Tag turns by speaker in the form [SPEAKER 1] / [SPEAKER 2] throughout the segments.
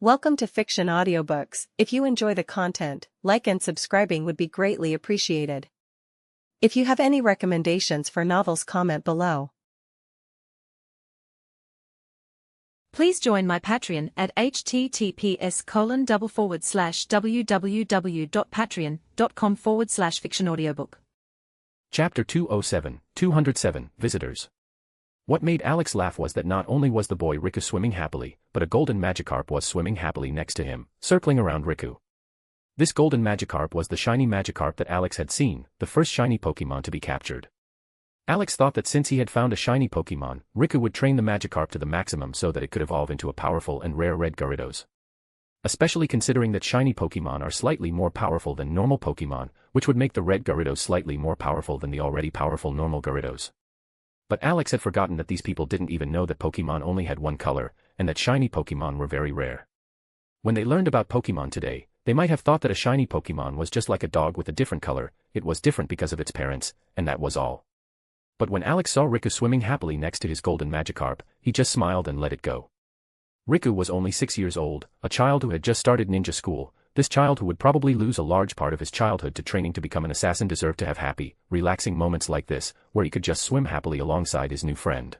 [SPEAKER 1] Welcome to Fiction Audiobooks. If you enjoy the content, like and subscribing would be greatly appreciated. If you have any recommendations for novels, comment below.
[SPEAKER 2] Please join my Patreon at https://www.patreon.com/fictionaudiobook.
[SPEAKER 3] Chapter 207, Visitors. What made Alex laugh was that not only was the boy Riku swimming happily, but a golden Magikarp was swimming happily next to him, circling around Riku. This golden Magikarp was the shiny Magikarp that Alex had seen, the first shiny Pokemon to be captured. Alex thought that since he had found a shiny Pokemon, Riku would train the Magikarp to the maximum so that it could evolve into a powerful and rare red Gyarados. Especially considering that shiny Pokemon are slightly more powerful than normal Pokemon, which would make the red Gyarados slightly more powerful than the already powerful normal Gyarados. But Alex had forgotten that these people didn't even know that Pokemon only had one color, and that shiny Pokemon were very rare. When they learned about Pokemon today, they might have thought that a shiny Pokemon was just like a dog with a different color. It was different because of its parents, and that was all. But when Alex saw Riku swimming happily next to his golden Magikarp, he just smiled and let it go. Riku was only 6 years old, a child who had just started ninja school. This child who would probably lose a large part of his childhood to training to become an assassin deserved to have happy, relaxing moments like this, where he could just swim happily alongside his new friend.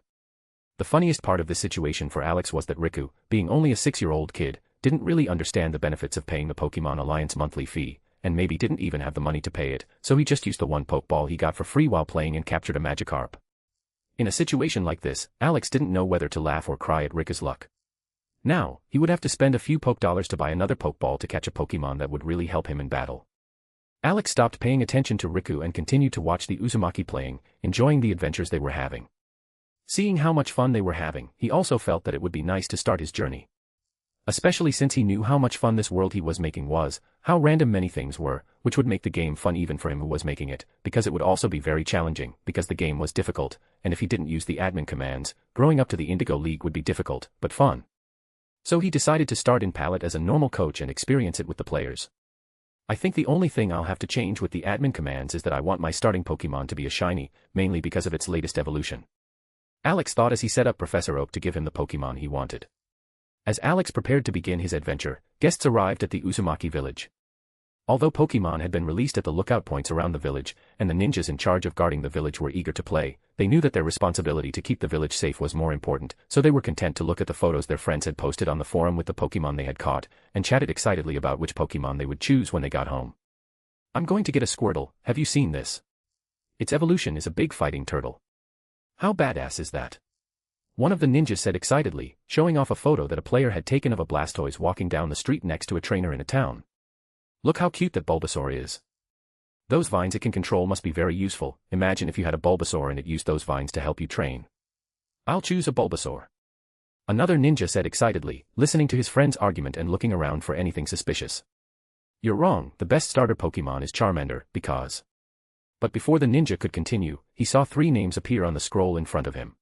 [SPEAKER 3] The funniest part of this situation for Alex was that Riku, being only a 6-year-old kid, didn't really understand the benefits of paying the Pokemon Alliance monthly fee, and maybe didn't even have the money to pay it, so he just used the one Pokeball he got for free while playing and captured a Magikarp. In a situation like this, Alex didn't know whether to laugh or cry at Riku's luck. Now, he would have to spend a few Poke dollars to buy another Pokeball to catch a Pokemon that would really help him in battle. Alex stopped paying attention to Riku and continued to watch the Uzumaki playing, enjoying the adventures they were having. Seeing how much fun they were having, he also felt that it would be nice to start his journey. Especially since he knew how much fun this world he was making was, how random many things were, which would make the game fun even for him who was making it, because it would also be very challenging, because the game was difficult, and if he didn't use the admin commands, growing up to the Indigo League would be difficult, but fun. So he decided to start in Palette as a normal coach and experience it with the players. I think the only thing I'll have to change with the admin commands is that I want my starting Pokemon to be a shiny, mainly because of its latest evolution. Alex thought as he set up Professor Oak to give him the Pokemon he wanted. As Alex prepared to begin his adventure, guests arrived at the Uzumaki village. Although Pokemon had been released at the lookout points around the village, and the ninjas in charge of guarding the village were eager to play, they knew that their responsibility to keep the village safe was more important, so they were content to look at the photos their friends had posted on the forum with the Pokemon they had caught, and chatted excitedly about which Pokemon they would choose when they got home. I'm going to get a Squirtle, have you seen this? Its evolution is a big fighting turtle. How badass is that? One of the ninjas said excitedly, showing off a photo that a player had taken of a Blastoise walking down the street next to a trainer in a town. Look how cute that Bulbasaur is. Those vines it can control must be very useful. Imagine if you had a Bulbasaur and it used those vines to help you train. I'll choose a Bulbasaur. Another ninja said excitedly, listening to his friend's argument and looking around for anything suspicious. You're wrong, the best starter Pokemon is Charmander, because... But before the ninja could continue, he saw 3 names appear on the scroll in front of him.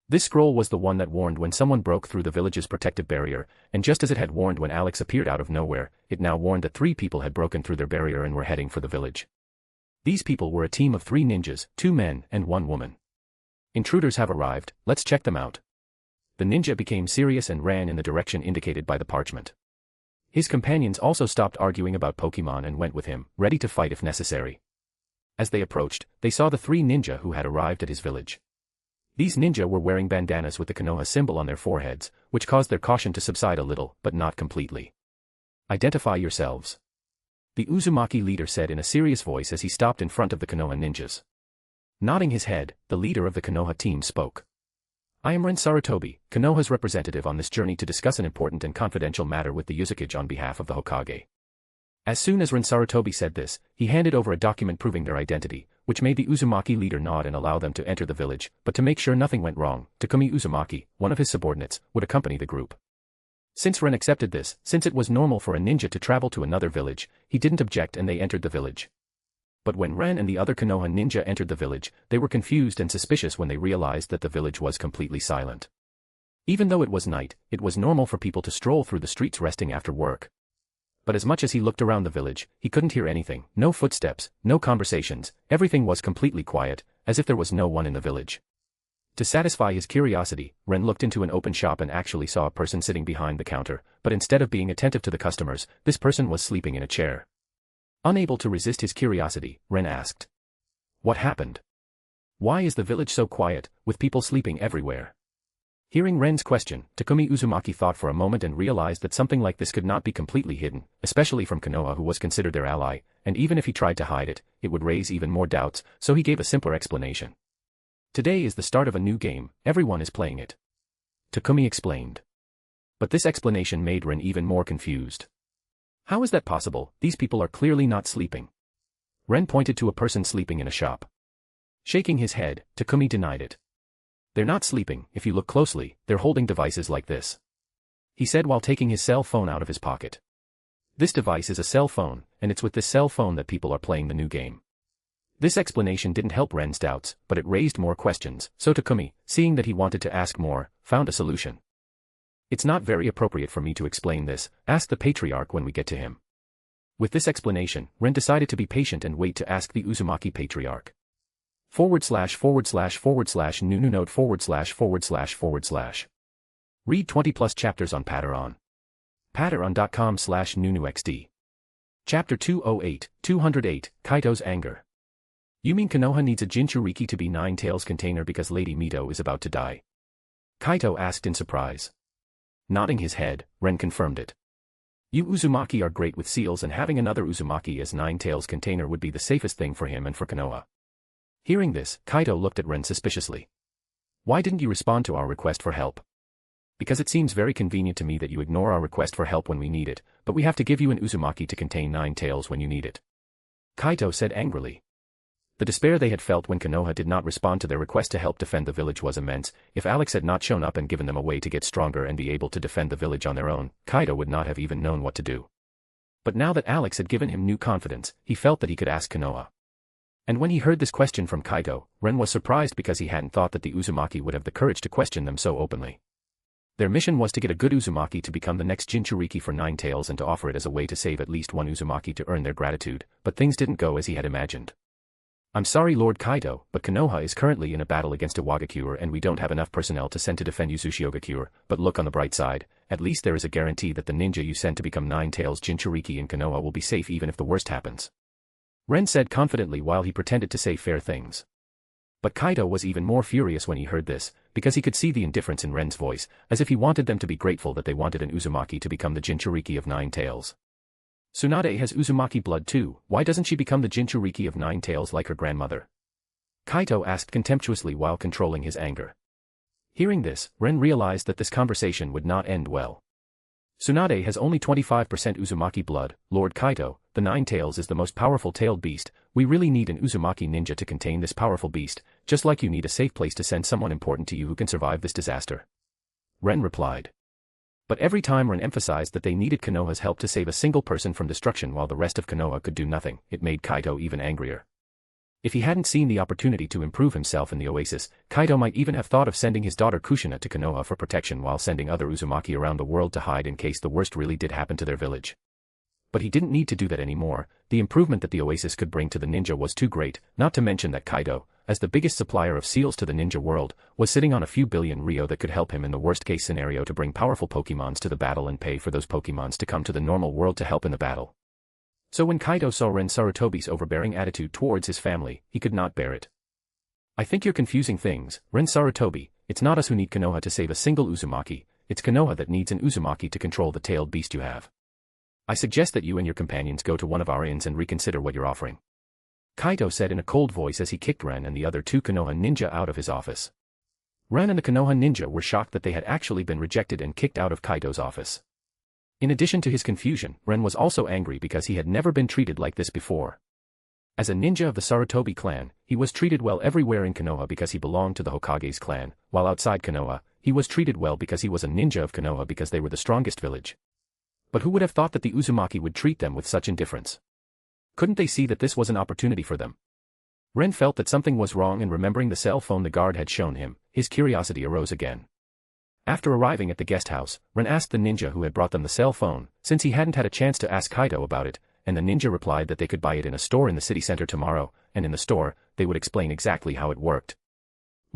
[SPEAKER 3] This scroll was the one that warned when someone broke through the village's protective barrier, and just as it had warned when Alex appeared out of nowhere, it now warned that 3 people had broken through their barrier and were heading for the village. These people were a team of 3 ninjas, 2 men and 1 woman. Intruders have arrived, let's check them out. The ninja became serious and ran in the direction indicated by the parchment. His companions also stopped arguing about Pokemon and went with him, ready to fight if necessary. As they approached, they saw the 3 ninja who had arrived at his village. These ninja were wearing bandanas with the Konoha symbol on their foreheads, which caused their caution to subside a little, but not completely. Identify yourselves. The Uzumaki leader said in a serious voice as he stopped in front of the Konoha ninjas. Nodding his head, the leader of the Konoha team spoke. I am Ren Sarutobi, Konoha's representative on this journey to discuss an important and confidential matter with the Uzukage on behalf of the Hokage. As soon as Ren Sarutobi said this, he handed over a document proving their identity, which made the Uzumaki leader nod and allow them to enter the village, but to make sure nothing went wrong, Takumi Uzumaki, one of his subordinates, would accompany the group. Since Ren accepted this, since it was normal for a ninja to travel to another village, he didn't object and they entered the village. But when Ren and the other Konoha ninja entered the village, they were confused and suspicious when they realized that the village was completely silent. Even though it was night, it was normal for people to stroll through the streets resting after work. But as much as he looked around the village, he couldn't hear anything, no footsteps, no conversations, everything was completely quiet, as if there was no one in the village. To satisfy his curiosity, Ren looked into an open shop and actually saw a person sitting behind the counter, but instead of being attentive to the customers, this person was sleeping in a chair. Unable to resist his curiosity, Ren asked, "What happened? Why is the village so quiet, with people sleeping everywhere?" Hearing Ren's question, Takumi Uzumaki thought for a moment and realized that something like this could not be completely hidden, especially from Konoha, who was considered their ally, and even if he tried to hide it, it would raise even more doubts, so he gave a simpler explanation. "Today is the start of a new game, everyone is playing it," Takumi explained. But this explanation made Ren even more confused. How is that possible? These people are clearly not sleeping. Ren pointed to a person sleeping in a shop. Shaking his head, Takumi denied it. "They're not sleeping, if you look closely, they're holding devices like this," he said while taking his cell phone out of his pocket. This device is a cell phone, and it's with this cell phone that people are playing the new game. This explanation didn't help Ren's doubts, but it raised more questions, so Takumi, seeing that he wanted to ask more, found a solution. "It's not very appropriate for me to explain this, ask the patriarch when we get to him." With this explanation, Ren decided to be patient and wait to ask the Uzumaki patriarch. ///////////////// Read 20+ chapters on Patreon. Patreon.com/NunuXD. Chapter 208, 208, Kaito's Anger. "You mean Konoha needs a Jinchuriki to be Nine-Tails container because Lady Mito is about to die?" Kaito asked in surprise. Nodding his head, Ren confirmed it. "You Uzumaki are great with seals, and having another Uzumaki as Nine-Tails container would be the safest thing for him and for Konoha." Hearing this, Kaito looked at Ren suspiciously. "Why didn't you respond to our request for help?" "Because it seems very convenient to me that you ignore our request for help when we need it, but we have to give you an Uzumaki to contain Nine-Tails when you need it," Kaito said angrily. The despair they had felt when Konoha did not respond to their request to help defend the village was immense. If Alex had not shown up and given them a way to get stronger and be able to defend the village on their own, Kaito would not have even known what to do. But now that Alex had given him new confidence, he felt that he could ask Konoha. And when he heard this question from Kaito, Ren was surprised because he hadn't thought that the Uzumaki would have the courage to question them so openly. Their mission was to get a good Uzumaki to become the next Jinchuriki for Nine-Tails and to offer it as a way to save at least one Uzumaki to earn their gratitude, but things didn't go as he had imagined. "I'm sorry, Lord Kaito, but Konoha is currently in a battle against Iwagakure and we don't have enough personnel to send to defend Usushiogakure, but look on the bright side, at least there is a guarantee that the ninja you sent to become Nine-Tails Jinchuriki in Konoha will be safe even if the worst happens," Ren said confidently while he pretended to say fair things. But Kaito was even more furious when he heard this, because he could see the indifference in Ren's voice, as if he wanted them to be grateful that they wanted an Uzumaki to become the Jinchuriki of Nine-Tails. "Tsunade has Uzumaki blood too, why doesn't she become the Jinchuriki of Nine-Tails like her grandmother?" Kaito asked contemptuously while controlling his anger. Hearing this, Ren realized that this conversation would not end well. "Tsunade has only 25% Uzumaki blood, Lord Kaito, the Nine-Tails is the most powerful tailed beast, we really need an Uzumaki ninja to contain this powerful beast, just like you need a safe place to send someone important to you who can survive this disaster," Ren replied. But every time Ren emphasized that they needed Konoha's help to save a single person from destruction while the rest of Konoha could do nothing, it made Kaito even angrier. If he hadn't seen the opportunity to improve himself in the oasis, Kaito might even have thought of sending his daughter Kushina to Konoha for protection while sending other Uzumaki around the world to hide in case the worst really did happen to their village. But he didn't need to do that anymore. The improvement that the oasis could bring to the ninja was too great, not to mention that Kaito, as the biggest supplier of seals to the ninja world, was sitting on a few billion Ryo that could help him in the worst-case scenario to bring powerful Pokemons to the battle and pay for those Pokemons to come to the normal world to help in the battle. So when Kaito saw Ren Sarutobi's overbearing attitude towards his family, he could not bear it. "I think you're confusing things, Ren Sarutobi, it's not us who need Konoha to save a single Uzumaki, it's Konoha that needs an Uzumaki to control the tailed beast you have. I suggest that you and your companions go to one of our inns and reconsider what you're offering," Kaito said in a cold voice as he kicked Ren and the other two Konoha ninja out of his office. Ren and the Konoha ninja were shocked that they had actually been rejected and kicked out of Kaito's office. In addition to his confusion, Ren was also angry because he had never been treated like this before. As a ninja of the Sarutobi clan, he was treated well everywhere in Konoha because he belonged to the Hokage's clan, while outside Konoha, he was treated well because he was a ninja of Konoha because they were the strongest village. But who would have thought that the Uzumaki would treat them with such indifference? Couldn't they see that this was an opportunity for them? Ren felt that something was wrong, and remembering the cell phone the guard had shown him, his curiosity arose again. After arriving at the guest house, Ren asked the ninja who had brought them the cell phone, since he hadn't had a chance to ask Kaito about it, and the ninja replied that they could buy it in a store in the city center tomorrow, and in the store, they would explain exactly how it worked.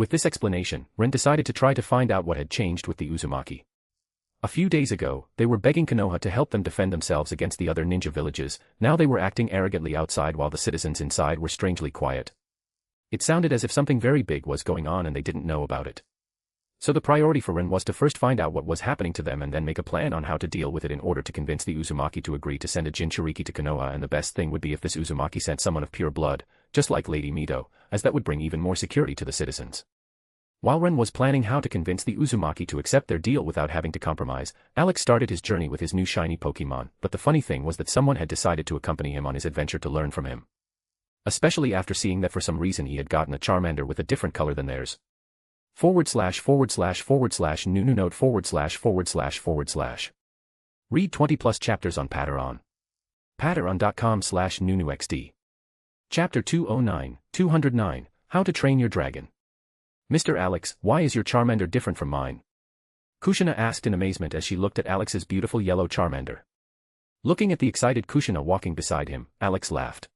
[SPEAKER 3] With this explanation, Ren decided to try to find out what had changed with the Uzumaki. A few days ago, they were begging Konoha to help them defend themselves against the other ninja villages. Now they were acting arrogantly outside while the citizens inside were strangely quiet. It sounded as if something very big was going on and they didn't know about it. So the priority for Ren was to first find out what was happening to them and then make a plan on how to deal with it in order to convince the Uzumaki to agree to send a Jinchuriki to Konoha, and the best thing would be if this Uzumaki sent someone of pure blood, just like Lady Mito, as that would bring even more security to the citizens. While Ren was planning how to convince the Uzumaki to accept their deal without having to compromise, Alex started his journey with his new shiny Pokemon, but the funny thing was that someone had decided to accompany him on his adventure to learn from him. Especially after seeing that for some reason he had gotten a Charmander with a different color than theirs. // Nunu note // Read 20 plus chapters on Patreon. Patreon.com/NunuXD. Chapter 209, How to Train Your Dragon. Mr. Alex, why is your Charmander different from mine? Kushina asked in amazement as she looked at Alex's beautiful yellow Charmander. Looking at the excited Kushina walking beside him, Alex laughed.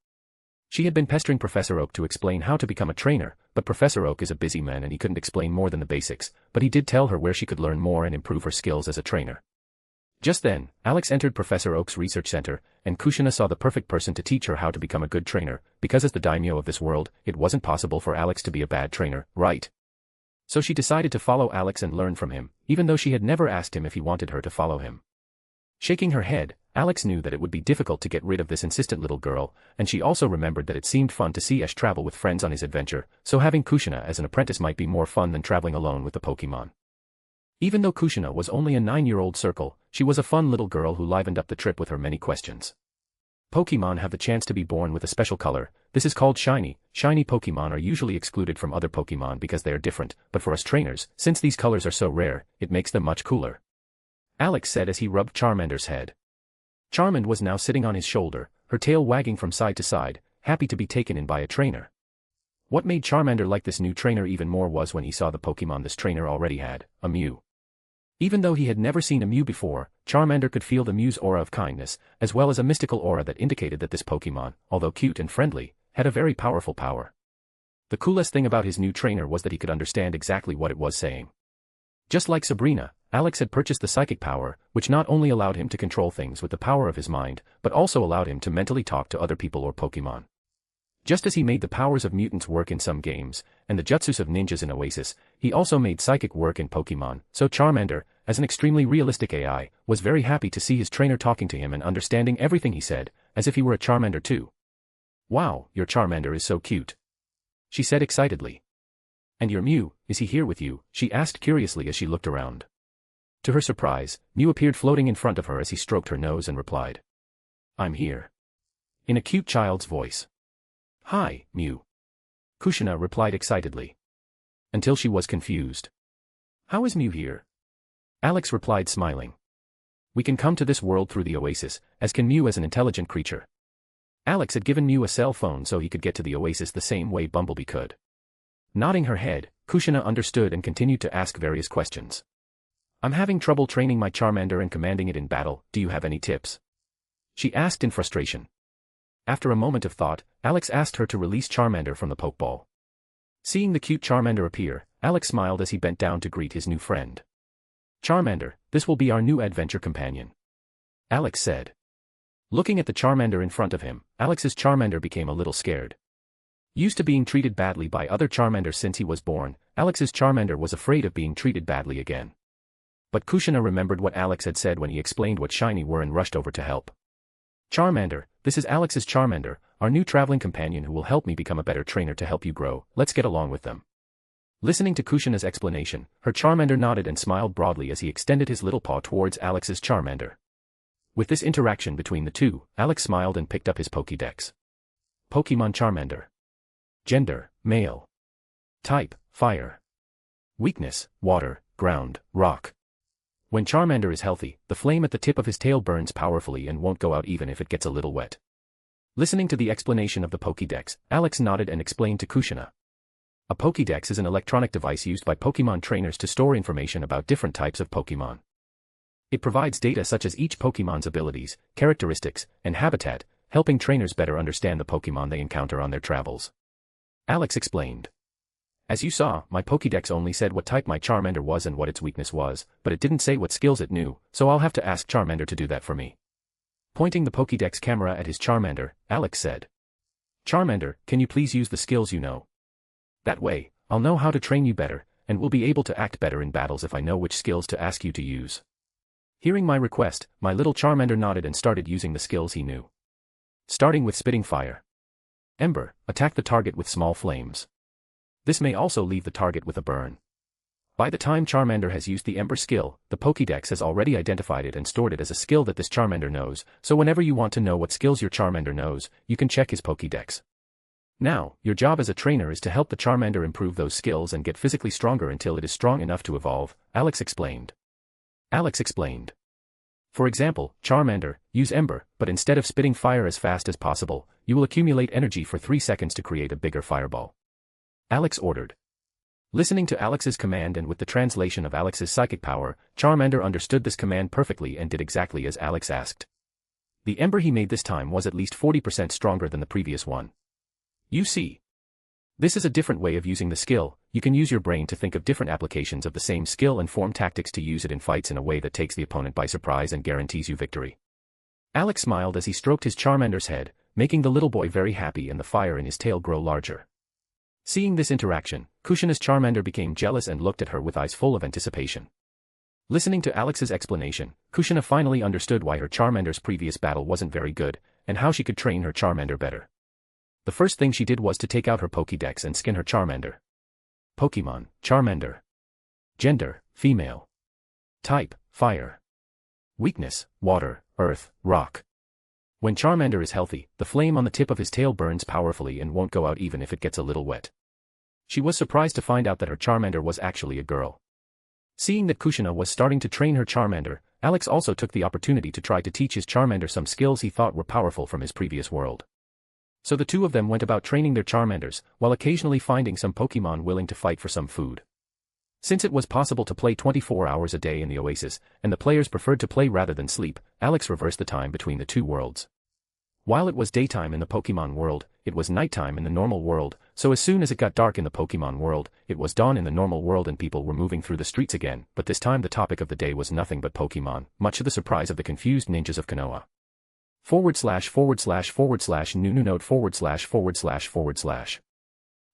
[SPEAKER 3] She had been pestering Professor Oak to explain how to become a trainer, but Professor Oak is a busy man and he couldn't explain more than the basics, but he did tell her where she could learn more and improve her skills as a trainer. Just then, Alex entered Professor Oak's research center, and Kushina saw the perfect person to teach her how to become a good trainer, because as the daimyo of this world, it wasn't possible for Alex to be a bad trainer, right? So she decided to follow Alex and learn from him, even though she had never asked him if he wanted her to follow him. Shaking her head, Alex knew that it would be difficult to get rid of this insistent little girl, and she also remembered that it seemed fun to see Ash travel with friends on his adventure, so having Kushina as an apprentice might be more fun than traveling alone with the Pokemon. Even though Kushina was only a 9-year-old circle, she was a fun little girl who livened up the trip with her many questions. Pokemon have the chance to be born with a special color. This is called shiny. Shiny Pokemon are usually excluded from other Pokemon because they are different, but for us trainers, since these colors are so rare, it makes them much cooler. Alex said as he rubbed Charmander's head. Charmand was now sitting on his shoulder, her tail wagging from side to side, happy to be taken in by a trainer. What made Charmander like this new trainer even more was when he saw the Pokemon this trainer already had, a Mew. Even though he had never seen a Mew before, Charmander could feel the Mew's aura of kindness, as well as a mystical aura that indicated that this Pokemon, although cute and friendly, had a very powerful power. The coolest thing about his new trainer was that he could understand exactly what it was saying. Just like Sabrina, Alex had purchased the psychic power, which not only allowed him to control things with the power of his mind, but also allowed him to mentally talk to other people or Pokemon. Just as he made the powers of mutants work in some games, and the jutsus of ninjas in Oasis, he also made psychic work in Pokemon, so Charmander, as an extremely realistic AI, was very happy to see his trainer talking to him and understanding everything he said, as if he were a Charmander too. Wow, your Charmander is so cute, she said excitedly. And your Mew, is he here with you? She asked curiously as she looked around. To her surprise, Mew appeared floating in front of her as he stroked her nose and replied. I'm here. In a cute child's voice. Hi, Mew. Kushina replied excitedly. Until she was confused. How is Mew here? Alex replied smiling. We can come to this world through the Oasis, as can Mew as an intelligent creature. Alex had given Mew a cell phone so he could get to the Oasis the same way Bumblebee could. Nodding her head, Kushina understood and continued to ask various questions. I'm having trouble training my Charmander and commanding it in battle, do you have any tips? She asked in frustration. After a moment of thought, Alex asked her to release Charmander from the Pokeball. Seeing the cute Charmander appear, Alex smiled as he bent down to greet his new friend. Charmander, this will be our new adventure companion. Alex said. Looking at the Charmander in front of him, Alex's Charmander became a little scared. Used to being treated badly by other Charmanders since he was born, Alex's Charmander was afraid of being treated badly again. But Kushina remembered what Alex had said when he explained what shiny were and rushed over to help. Charmander, this is Alex's Charmander, our new traveling companion who will help me become a better trainer to help you grow, let's get along with them. Listening to Kushina's explanation, her Charmander nodded and smiled broadly as he extended his little paw towards Alex's Charmander. With this interaction between the two, Alex smiled and picked up his Pokédex. Pokemon Charmander. Gender, male. Type, fire. Weakness, water, ground, rock. When Charmander is healthy, the flame at the tip of his tail burns powerfully and won't go out even if it gets a little wet. Listening to the explanation of the Pokédex, Alex nodded and explained to Kushina. A Pokédex is an electronic device used by Pokemon trainers to store information about different types of Pokemon. It provides data such as each Pokemon's abilities, characteristics, and habitat, helping trainers better understand the Pokemon they encounter on their travels. Alex explained. As you saw, my Pokédex only said what type my Charmander was and what its weakness was, but it didn't say what skills it knew, so I'll have to ask Charmander to do that for me. Pointing the Pokédex camera at his Charmander, Alex said. Charmander, can you please use the skills you know? That way, I'll know how to train you better, and will be able to act better in battles if I know which skills to ask you to use. Hearing my request, my little Charmander nodded and started using the skills he knew. Starting with spitting fire. Ember, attack the target with small flames. This may also leave the target with a burn. By the time Charmander has used the Ember skill, the Pokédex has already identified it and stored it as a skill that this Charmander knows, so whenever you want to know what skills your Charmander knows, you can check his Pokédex. Now, your job as a trainer is to help the Charmander improve those skills and get physically stronger until it is strong enough to evolve, Alex explained. For example, Charmander, use Ember, but instead of spitting fire as fast as possible, you will accumulate energy for 3 seconds to create a bigger fireball. Alex ordered. Listening to Alex's command and with the translation of Alex's psychic power, Charmander understood this command perfectly and did exactly as Alex asked. The Ember he made this time was at least 40% stronger than the previous one. You see. This is a different way of using the skill. You can use your brain to think of different applications of the same skill and form tactics to use it in fights in a way that takes the opponent by surprise and guarantees you victory. Alex smiled as he stroked his Charmander's head, making the little boy very happy and the fire in his tail grow larger. Seeing this interaction, Kushina's Charmander became jealous and looked at her with eyes full of anticipation. Listening to Alex's explanation, Kushina finally understood why her Charmander's previous battle wasn't very good, and how she could train her Charmander better. The first thing she did was to take out her Pokédex and skin her Charmander. Pokemon, Charmander. Gender, female. Type, fire. Weakness, water, earth, rock. When Charmander is healthy, the flame on the tip of his tail burns powerfully and won't go out even if it gets a little wet. She was surprised to find out that her Charmander was actually a girl. Seeing that Kushina was starting to train her Charmander, Alex also took the opportunity to try to teach his Charmander some skills he thought were powerful from his previous world. So the two of them went about training their Charmanders, while occasionally finding some Pokemon willing to fight for some food. Since it was possible to play 24 hours a day in the Oasis, and the players preferred to play rather than sleep, Alex reversed the time between the two worlds. While it was daytime in the Pokemon world, it was nighttime in the normal world, so as soon as it got dark in the Pokemon world, it was dawn in the normal world and people were moving through the streets again, but this time the topic of the day was nothing but Pokemon, much to the surprise of the confused ninjas of Konoha. //////Nunu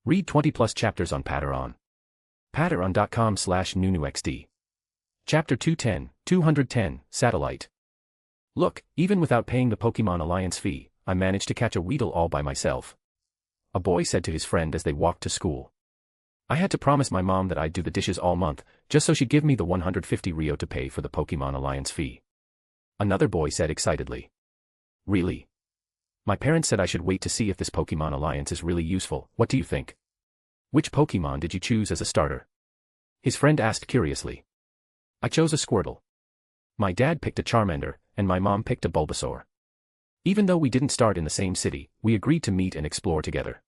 [SPEAKER 3] Read 20+ chapters on Patreon. Patreon.com/NunuXD. Chapter 210, Satellite. Look, even without paying the Pokemon Alliance fee, I managed to catch a Weedle all by myself. A boy said to his friend as they walked to school. I had to promise my mom that I'd do the dishes all month, just so she'd give me the 150 Rio to pay for the Pokemon Alliance fee. Another boy said excitedly. Really? My parents said I should wait to see if this Pokemon Alliance is really useful. What do you think? Which Pokemon did you choose as a starter? His friend asked curiously. I chose a Squirtle. My dad picked a Charmander, and my mom picked a Bulbasaur. Even though we didn't start in the same city, we agreed to meet and explore together.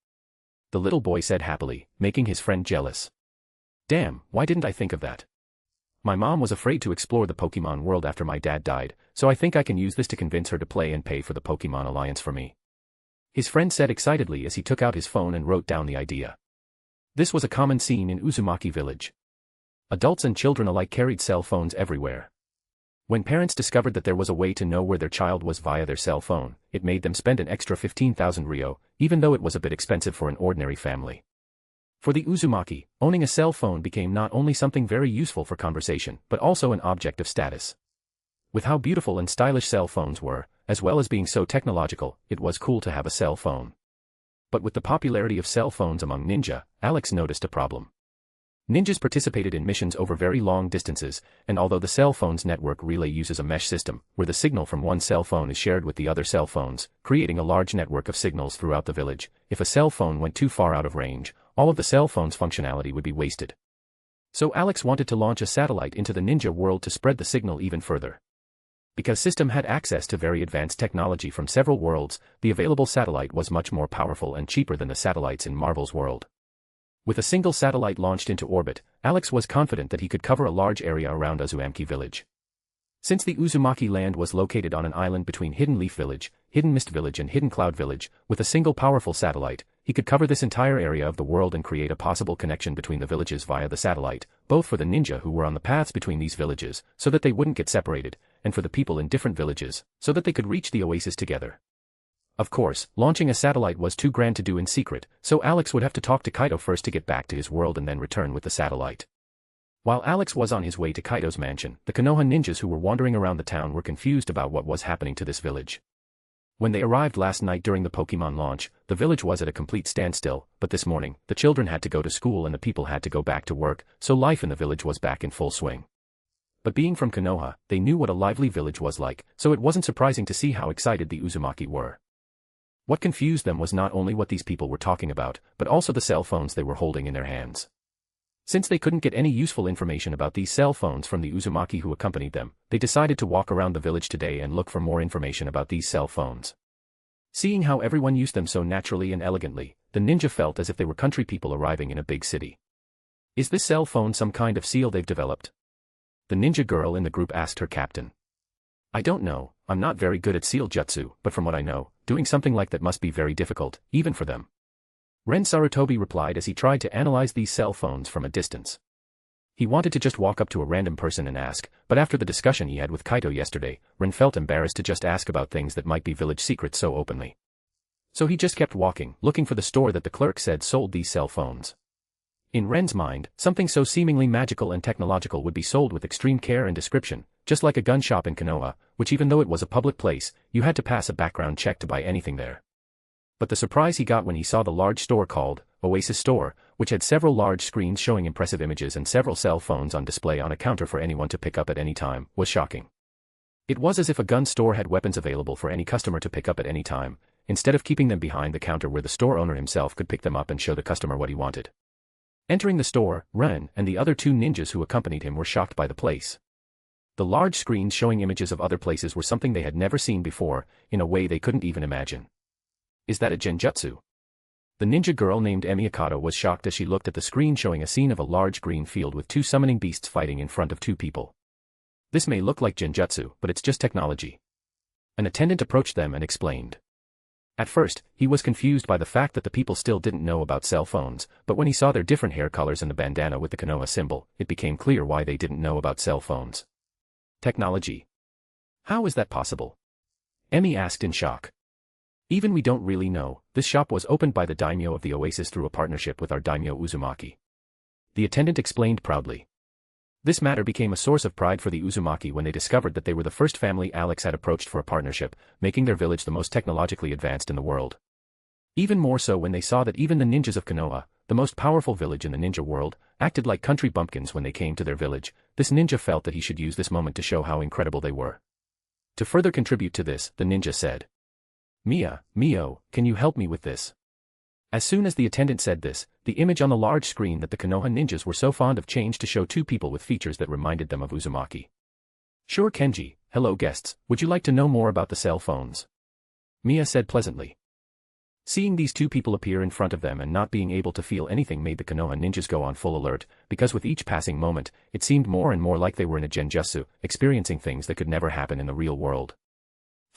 [SPEAKER 3] The little boy said happily, making his friend jealous. Damn, why didn't I think of that? My mom was afraid to explore the Pokemon world after my dad died, so I think I can use this to convince her to play and pay for the Pokemon Alliance for me. His friend said excitedly as he took out his phone and wrote down the idea. This was a common scene in Uzumaki village. Adults and children alike carried cell phones everywhere. When parents discovered that there was a way to know where their child was via their cell phone, it made them spend an extra 15,000 Rio, even though it was a bit expensive for an ordinary family. For the Uzumaki, owning a cell phone became not only something very useful for conversation, but also an object of status. With how beautiful and stylish cell phones were, as well as being so technological, it was cool to have a cell phone. But with the popularity of cell phones among ninja, Alex noticed a problem. Ninjas participated in missions over very long distances, and although the cell phone's network relay uses a mesh system, where the signal from one cell phone is shared with the other cell phones, creating a large network of signals throughout the village, if a cell phone went too far out of range, all of the cell phone's functionality would be wasted. So Alex wanted to launch a satellite into the ninja world to spread the signal even further. Because System had access to very advanced technology from several worlds, the available satellite was much more powerful and cheaper than the satellites in Marvel's world. With a single satellite launched into orbit, Alex was confident that he could cover a large area around Uzumaki village. Since the Uzumaki land was located on an island between Hidden Leaf Village, Hidden Mist Village and Hidden Cloud Village, with a single powerful satellite, he could cover this entire area of the world and create a possible connection between the villages via the satellite, both for the ninja who were on the paths between these villages, so that they wouldn't get separated, and for the people in different villages, so that they could reach the oasis together. Of course, launching a satellite was too grand to do in secret, so Alex would have to talk to Kaito first to get back to his world and then return with the satellite. While Alex was on his way to Kaito's mansion, the Konoha ninjas who were wandering around the town were confused about what was happening to this village. When they arrived last night during the Pokemon launch, the village was at a complete standstill, but this morning, the children had to go to school and the people had to go back to work, so life in the village was back in full swing. But being from Konoha, they knew what a lively village was like, so it wasn't surprising to see how excited the Uzumaki were. What confused them was not only what these people were talking about, but also the cell phones they were holding in their hands. Since they couldn't get any useful information about these cell phones from the Uzumaki who accompanied them, they decided to walk around the village today and look for more information about these cell phones. Seeing how everyone used them so naturally and elegantly, the ninja felt as if they were country people arriving in a big city. Is this cell phone some kind of seal they've developed? The ninja girl in the group asked her captain. I don't know, I'm not very good at seal jutsu, but from what I know, doing something like that must be very difficult, even for them. Ren Sarutobi replied as he tried to analyze these cell phones from a distance. He wanted to just walk up to a random person and ask, but after the discussion he had with Kaito yesterday, Ren felt embarrassed to just ask about things that might be village secrets so openly. So he just kept walking, looking for the store that the clerk said sold these cell phones. In Ren's mind, something so seemingly magical and technological would be sold with extreme care and description, just like a gun shop in Konoha, which even though it was a public place, you had to pass a background check to buy anything there. But the surprise he got when he saw the large store called Oasis Store, which had several large screens showing impressive images and several cell phones on display on a counter for anyone to pick up at any time, was shocking. It was as if a gun store had weapons available for any customer to pick up at any time, instead of keeping them behind the counter where the store owner himself could pick them up and show the customer what he wanted. Entering the store, Ren and the other two ninjas who accompanied him were shocked by the place. The large screens showing images of other places were something they had never seen before, in a way they couldn't even imagine. Is that a genjutsu? The ninja girl named Emi Akato was shocked as she looked at the screen showing a scene of a large green field with two summoning beasts fighting in front of two people. This may look like genjutsu, but it's just technology. An attendant approached them and explained. At first, he was confused by the fact that the people still didn't know about cell phones, but when he saw their different hair colors and the bandana with the Konoha symbol, it became clear why they didn't know about cell phones. Technology. How is that possible? Emi asked in shock. Even we don't really know, this shop was opened by the daimyo of the Oasis through a partnership with our daimyo Uzumaki. The attendant explained proudly. This matter became a source of pride for the Uzumaki when they discovered that they were the first family Alex had approached for a partnership, making their village the most technologically advanced in the world. Even more so when they saw that even the ninjas of Konoha, the most powerful village in the ninja world, acted like country bumpkins when they came to their village. This ninja felt that he should use this moment to show how incredible they were. To further contribute to this, the ninja said, Mio, can you help me with this? As soon as the attendant said this, the image on the large screen that the Konoha ninjas were so fond of changed to show two people with features that reminded them of Uzumaki. Sure Kenji, hello guests, would you like to know more about the cell phones? Mia said pleasantly. Seeing these two people appear in front of them and not being able to feel anything made the Konoha ninjas go on full alert, because with each passing moment, it seemed more and more like they were in a genjutsu, experiencing things that could never happen in the real world.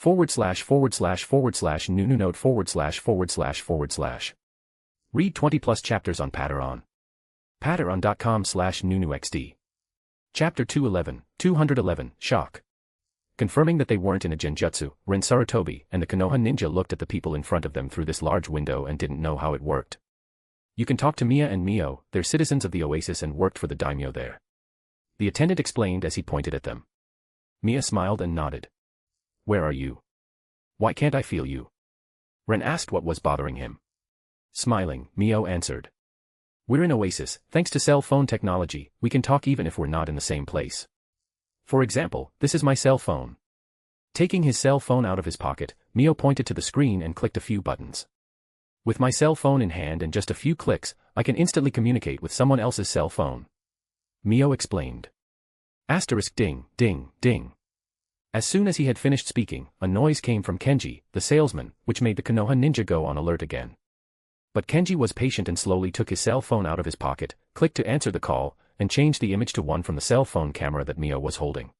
[SPEAKER 3] //////////////// Read 20 plus chapters on Patreon. Patreon.com/nunuxd. Chapter 211, Shock. Confirming that they weren't in a genjutsu, Ren Sarutobi and the Konoha ninja looked at the people in front of them through this large window and didn't know how it worked. You can talk to Mia and Mio, they're citizens of the Oasis and worked for the daimyo there. The attendant explained as he pointed at them. Mia smiled and nodded. Where are you? Why can't I feel you? Ren asked what was bothering him. Smiling, Mio answered. We're in Oasis, thanks to cell phone technology, we can talk even if we're not in the same place. For example, this is my cell phone. Taking his cell phone out of his pocket, Mio pointed to the screen and clicked a few buttons. With my cell phone in hand and just a few clicks, I can instantly communicate with someone else's cell phone. Mio explained. Asterisk ding, ding, ding. As soon as he had finished speaking, a noise came from Kenji, the salesman, which made the Konoha ninja go on alert again. But Kenji was patient and slowly took his cell phone out of his pocket, clicked to answer the call, and changed the image to one from the cell phone camera that Mio was holding.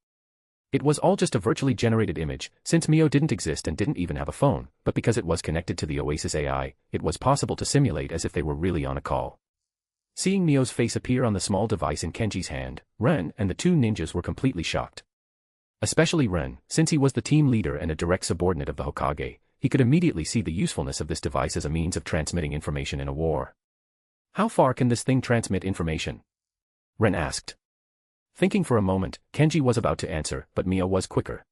[SPEAKER 3] It was all just a virtually generated image, since Mio didn't exist and didn't even have a phone, but because it was connected to the Oasis AI, it was possible to simulate as if they were really on a call. Seeing Mio's face appear on the small device in Kenji's hand, Ren and the two ninjas were completely shocked. Especially Ren, since he was the team leader and a direct subordinate of the Hokage, he could immediately see the usefulness of this device as a means of transmitting information in a war. How far can this thing transmit information? Ren asked. Thinking for a moment, Kenji was about to answer, but Mio was quicker.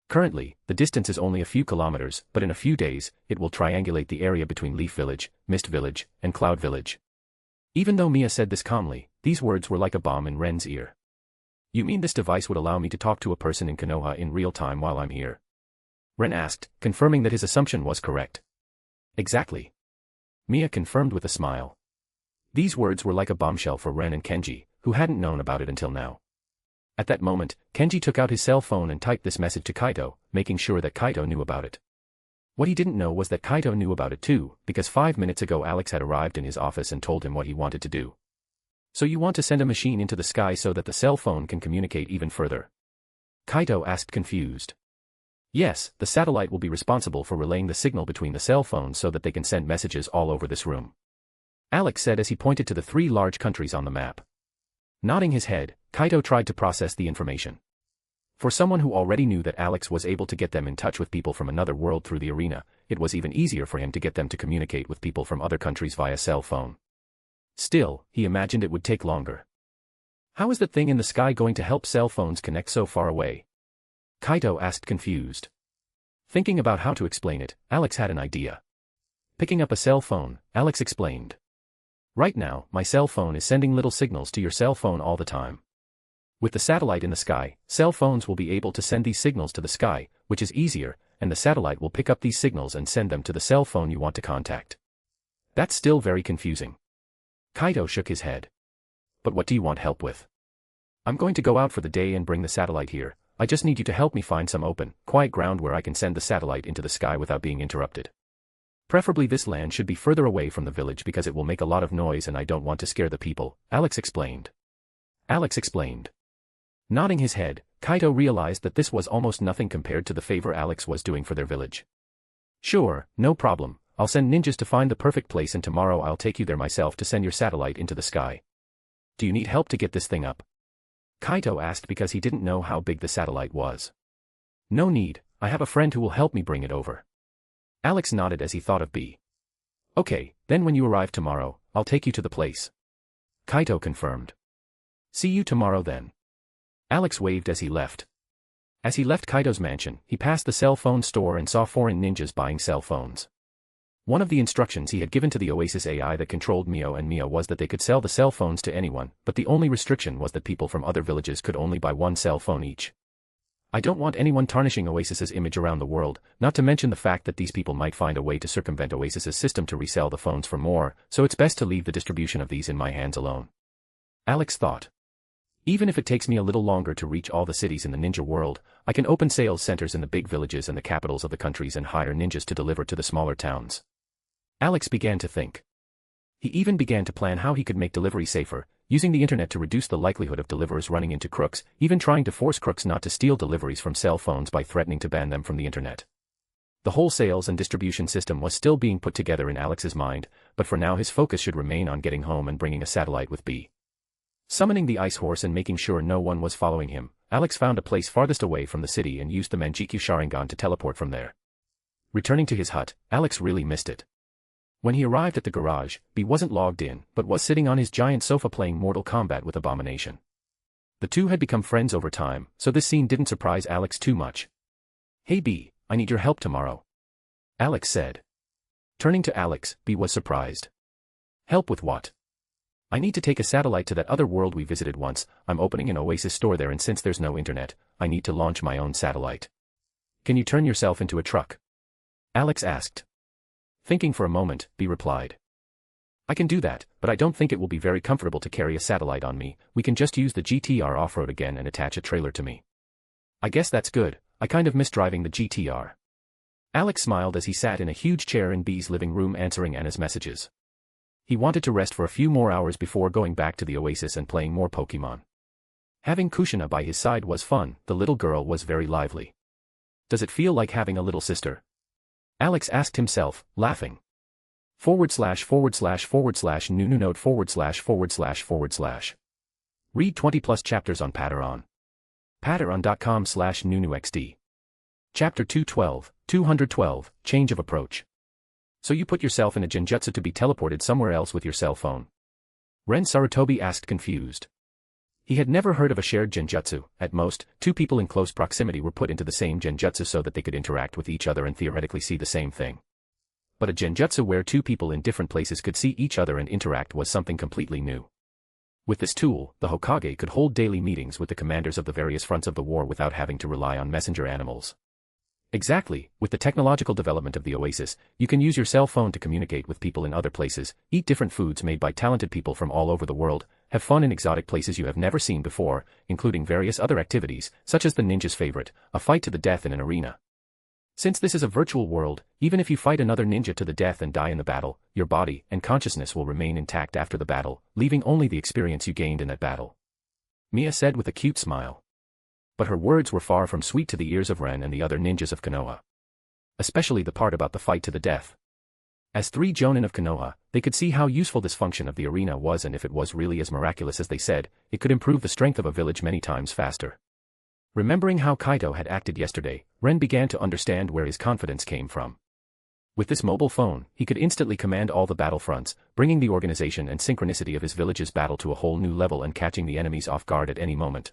[SPEAKER 3] Currently, the distance is only a few kilometers, but in a few days, it will triangulate the area between Leaf Village, Mist Village, and Cloud Village. Even though Mia said this calmly, these words were like a bomb in Ren's ear. You mean this device would allow me to talk to a person in Konoha in real time while I'm here? Ren asked, confirming that his assumption was correct. Exactly. Mia confirmed with a smile. These words were like a bombshell for Ren and Kenji, who hadn't known about it until now. At that moment, Kenji took out his cell phone and typed this message to Kaito, making sure that Kaito knew about it. What he didn't know was that Kaito knew about it too, because 5 minutes ago Alex had arrived in his office and told him what he wanted to do. So you want to send a machine into the sky so that the cell phone can communicate even further? Kaito asked confused. Yes, the satellite will be responsible for relaying the signal between the cell phones so that they can send messages all over this room. Alex said as he pointed to the 3 large countries on the map. Nodding his head, Kaito tried to process the information. For someone who already knew that Alex was able to get them in touch with people from another world through the arena, it was even easier for him to get them to communicate with people from other countries via cell phone. Still, he imagined it would take longer. How is that thing in the sky going to help cell phones connect so far away? Kaito asked confused. Thinking about how to explain it, Alex had an idea. Picking up a cell phone, Alex explained. Right now, my cell phone is sending little signals to your cell phone all the time. With the satellite in the sky, cell phones will be able to send these signals to the sky, which is easier, and the satellite will pick up these signals and send them to the cell phone you want to contact. That's still very confusing. Kaito shook his head. But what do you want help with? I'm going to go out for the day and bring the satellite here. I just need you to help me find some open, quiet ground where I can send the satellite into the sky without being interrupted. Preferably this land should be further away from the village because it will make a lot of noise and I don't want to scare the people, Alex explained. Nodding his head, Kaito realized that this was almost nothing compared to the favor Alex was doing for their village. Sure, no problem, I'll send ninjas to find the perfect place and tomorrow I'll take you there myself to send your satellite into the sky. Do you need help to get this thing up? Kaito asked because he didn't know how big the satellite was. No need, I have a friend who will help me bring it over. Alex nodded as he thought of B. Okay, then when you arrive tomorrow, I'll take you to the place. Kaito confirmed. See you tomorrow then. Alex waved as he left. As he left Kaito's mansion, he passed the cell phone store and saw foreign ninjas buying cell phones. One of the instructions he had given to the Oasis AI that controlled Mio and Mia was that they could sell the cell phones to anyone, but the only restriction was that people from other villages could only buy 1 cell phone each. I don't want anyone tarnishing Oasis's image around the world, not to mention the fact that these people might find a way to circumvent Oasis's system to resell the phones for more, so it's best to leave the distribution of these in my hands alone. Alex thought. Even if it takes me a little longer to reach all the cities in the ninja world, I can open sales centers in the big villages and the capitals of the countries and hire ninjas to deliver to the smaller towns. Alex began to think. He even began to plan how he could make delivery safer, using the internet to reduce the likelihood of deliverers running into crooks, even trying to force crooks not to steal deliveries from cell phones by threatening to ban them from the internet. The whole sales and distribution system was still being put together in Alex's mind, but for now his focus should remain on getting home and bringing a satellite with B. Summoning the ice horse and making sure no one was following him, Alex found a place farthest away from the city and used the Manjikyu Sharingan to teleport from there. Returning to his hut, Alex really missed it. When he arrived at the garage, B wasn't logged in, but was sitting on his giant sofa playing Mortal Kombat with Abomination. The two had become friends over time, so this scene didn't surprise Alex too much. Hey B, I need your help tomorrow. Alex said. Turning to Alex, B was surprised. Help with what? I need to take a satellite to that other world we visited once. I'm opening an Oasis store there and since there's no internet, I need to launch my own satellite. Can you turn yourself into a truck? Alex asked. Thinking for a moment, B replied. I can do that, but I don't think it will be very comfortable to carry a satellite on me. We can just use the GTR off-road again and attach a trailer to me. I guess that's good, I kind of miss driving the GTR. Alex smiled as he sat in a huge chair in B's living room answering Anna's messages. He wanted to rest for a few more hours before going back to the Oasis and playing more Pokemon. Having Kushina by his side was fun, the little girl was very lively. Does it feel like having a little sister? Alex asked himself, laughing. // new note // Read 20 plus chapters on Patreon. Patreon.com/nunuxd. Chapter 212, Change of Approach. So you put yourself in a genjutsu to be teleported somewhere else with your cell phone? Ren Sarutobi asked, confused. He had never heard of a shared genjutsu. At most, two people in close proximity were put into the same genjutsu so that they could interact with each other and theoretically see the same thing. But a genjutsu where two people in different places could see each other and interact was something completely new. With this tool, the Hokage could hold daily meetings with the commanders of the various fronts of the war without having to rely on messenger animals. Exactly, with the technological development of the Oasis, you can use your cell phone to communicate with people in other places, eat different foods made by talented people from all over the world, have fun in exotic places you have never seen before, including various other activities, such as the ninja's favorite, a fight to the death in an arena. Since this is a virtual world, even if you fight another ninja to the death and die in the battle, your body and consciousness will remain intact after the battle, leaving only the experience you gained in that battle. Mia said with a cute smile. But her words were far from sweet to the ears of Ren and the other ninjas of Konoha. Especially the part about the fight to the death. As 3 Jonin of Konoha, they could see how useful this function of the arena was, and if it was really as miraculous as they said, it could improve the strength of a village many times faster. Remembering how Kaito had acted yesterday, Ren began to understand where his confidence came from. With this mobile phone, he could instantly command all the battle fronts, bringing the organization and synchronicity of his village's battle to a whole new level and catching the enemies off guard at any moment.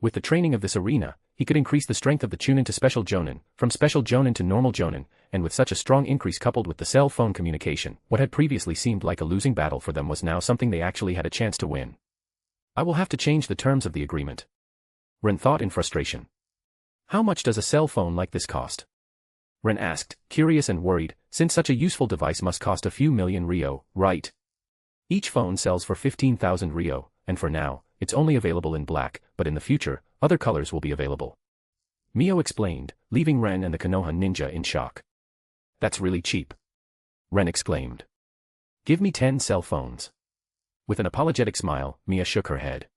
[SPEAKER 3] With the training of this arena, he could increase the strength of the Chunin to Special Jonin, from Special Jonin to Normal Jonin, and with such a strong increase coupled with the cell phone communication, what had previously seemed like a losing battle for them was now something they actually had a chance to win. I will have to change the terms of the agreement. Ren thought in frustration. How much does a cell phone like this cost? Ren asked, curious and worried, since such a useful device must cost a few million Ryo, right? Each phone sells for 15,000 Ryo, and for now, it's only available in black, but in the future, other colors will be available. Mio explained, leaving Ren and the Konoha ninja in shock. That's really cheap. Ren exclaimed. Give me 10 cell phones. With an apologetic smile, Mia shook her head.